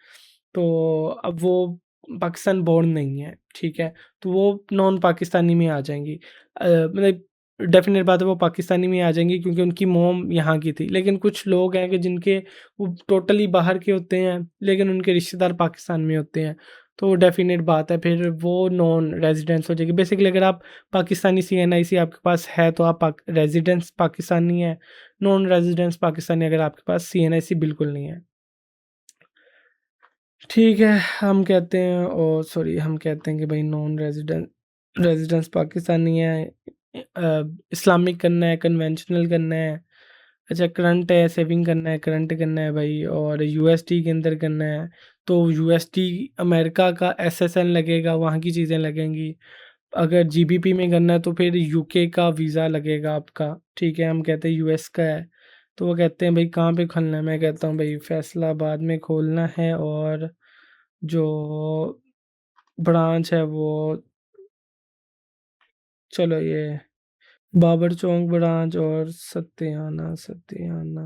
तो अब वो पाकिस्तान बोर्न नहीं है, ठीक है? तो वो नॉन पाकिस्तानी में आ जाएँगी। मतलब डेफ़िनेट बात है वो पाकिस्तानी में आ जाएँगी क्योंकि उनकी मॉम यहाँ की थी। लेकिन कुछ लोग हैं कि जिनके वो टोटली बाहर के होते हैं, लेकिन उनके रिश्तेदार पाकिस्तान में होते हैं, तो डेफ़िनेट बात है फिर वो नॉन रेज़िडेंट्स हो जाएगी। बेसिकली अगर आप पाकिस्तानी सीएनआईसी आपके पास है तो आप रेज़िडेंट्स पाकिस्तानी हैं, नॉन रेज़िडेंट्स पाकिस्तानी अगर आपके पास सीएनआईसी बिल्कुल नहीं है। ठीक है, हम कहते हैं सॉरी हम कहते हैं कि भाई नॉन रेज़िडेंट्स पाकिस्तानी है। इस्लामिक करना है, कन्वेंशनल करना है, अच्छा करंट है, सेविंग करना है, करंट करना है भाई, और यूएसडी के अंदर करना है, तो यूएसडी अमेरिका का एसएसएन लगेगा, वहाँ की चीज़ें लगेंगी। अगर जीबीपी में करना है तो फिर यूके का वीज़ा लगेगा आपका, ठीक है? हम कहते हैं यूएस का है, तो वो कहते हैं भाई कहाँ पे खोलना है? मैं कहता हूँ भाई फैसलाबाद में खोलना है, और जो ब्रांच है वो, चलो ये बाबर चौक ब्रांच, और सत्याना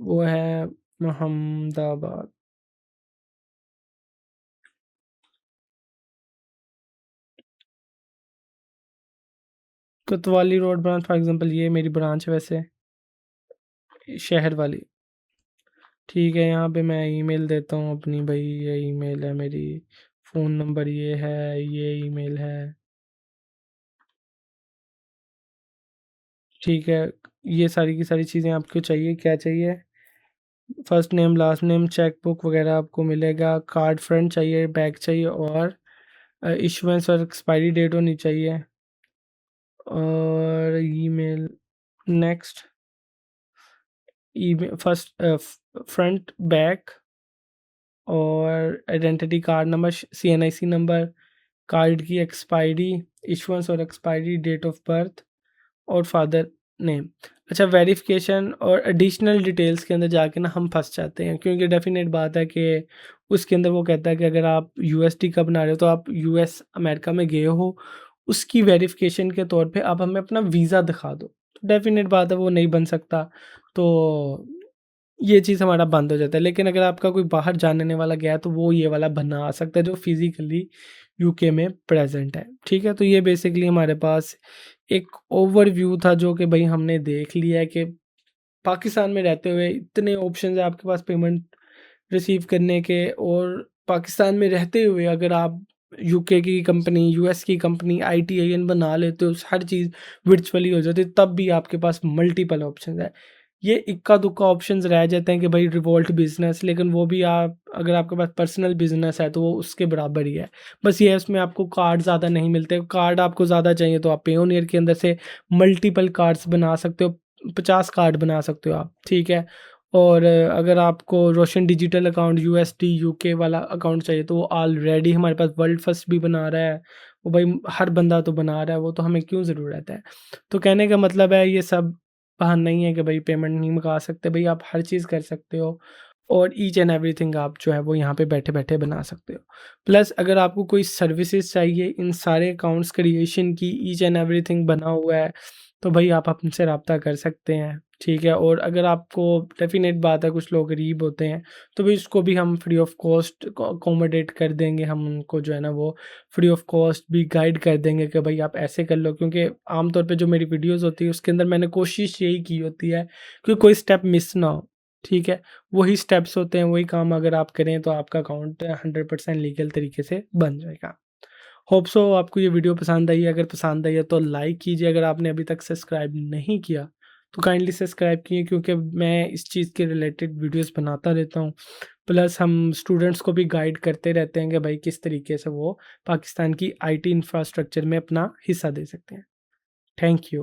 वो है मोहम्मदाबाद। कोतवाली रोड ब्रांच फॉर एग्ज़ाम्पल ये मेरी ब्रांच है वैसे, शहर वाली। ठीक है, यहाँ पे मैं ईमेल देता हूँ अपनी भाई, ये ईमेल है मेरी, फ़ोन नंबर ये है, ये ईमेल है। ठीक है, ये सारी की सारी चीज़ें आपको चाहिए, क्या चाहिए? First name, last name, cheque book वगैरह आपको मिलेगा, कार्ड फ्रंट चाहिए, बैक चाहिए, और इशुएंस और एक्सपायरी डेट होनी चाहिए, और email, next, email first front, back, और identity card number, CNIC number, card की एक्सपायरी, इशुएंस और एक्सपायरी, डेट ऑफ बर्थ, और फादर नेम। अच्छा, वेरिफ़िकेशन और एडिशनल डिटेल्स के अंदर जाके ना हम फँस जाते हैं क्योंकि डेफ़िनेट बात है कि उसके अंदर वो कहता है कि अगर आप यूएसडी का बना रहे हो तो आप यूएस अमेरिका में गए हो, उसकी वेरिफ़िकेशन के तौर पे आप हमें अपना वीज़ा दिखा दो। तो डेफ़िनेट बात है वो नहीं बन सकता, तो ये चीज़ हमारा बंद हो जाता है। लेकिन अगर आपका कोई बाहर जानने वाला गया है तो वो ये वाला बना सकता है जो फ़िज़िकली यूके में प्रेज़ेंट है। ठीक है? तो ये बेसिकली हमारे पास एक ओवरव्यू था जो कि भई हमने देख लिया है कि पाकिस्तान में रहते हुए इतने ऑप्शंस हैं आपके पास पेमेंट रिसीव करने के, और पाकिस्तान में रहते हुए अगर आप यूके की कंपनी, यूएस की कंपनी, आईटीआईएन बना लेते हो, हर चीज़ वर्चुअली हो जाती है, तब भी आपके पास मल्टीपल ऑप्शंस हैं। ये इक्का-दुक्का ऑप्शंस रह जाते हैं कि भाई रिवोल्ट बिज़नेस, लेकिन वो भी आप अगर आपके पास पर्सनल बिज़नेस है तो वो उसके बराबर ही है। बस ये है उसमें आपको कार्ड ज़्यादा नहीं मिलते, कार्ड आपको ज़्यादा चाहिए तो आप पेयोनियर के अंदर से मल्टीपल कार्ड्स बना सकते हो, 50 कार्ड बना सकते हो आप, ठीक है? और अगर आपको रोशन डिजिटल अकाउंट यूएसडी यूके वाला अकाउंट चाहिए तो वो ऑलरेडी हमारे पास वर्ल्ड फर्स्ट भी बना रहा है। वो भाई हर बंदा तो बना रहा है, वो तो हमें क्यों ज़रूरत है? तो कहने का मतलब है ये सब बहाना नहीं है कि भाई पेमेंट नहीं मंगा सकते, भाई आप हर चीज़ कर सकते हो और ईच एंड एवरीथिंग आप जो है वो यहाँ पे बैठे-बैठे बना सकते हो। प्लस अगर आपको कोई सर्विसेज़ चाहिए इन सारे अकाउंट्स क्रिएशन की ईच एंड एवरीथिंग बना हुआ है, तो भाई आप हमसे राब्ता कर सकते हैं, ठीक है? और अगर आपको डेफ़िनेट बात है कुछ लोग गरीब होते हैं, तो भाई उसको भी हम फ्री ऑफ कॉस्ट अकोमोडेट कर देंगे, हम उनको जो है ना वो फ्री ऑफ कॉस्ट भी गाइड कर देंगे कि भाई आप ऐसे कर लो क्योंकि आम तौर पे जो मेरी वीडियोज़ होती है उसके अंदर मैंने कोशिश यही की होती है कि कोई स्टेप मिस ना हो, ठीक है? वही स्टेप्स होते हैं, वही काम अगर आप करें तो आपका अकाउंट 100% लीगल तरीके से बन जाएगा। होप सो आपको ये वीडियो पसंद आई है, अगर पसंद आई है तो लाइक कीजिए, अगर आपने अभी तक सब्सक्राइब नहीं किया तो काइंडली सब्सक्राइब कीजिए क्योंकि मैं इस चीज़ के रिलेटेड वीडियोस बनाता रहता हूँ। प्लस हम स्टूडेंट्स को भी गाइड करते रहते हैं कि भाई किस तरीके से वो पाकिस्तान की आईटी इंफ्रास्ट्रक्चर में अपना हिस्सा दे सकते हैं। Thank you.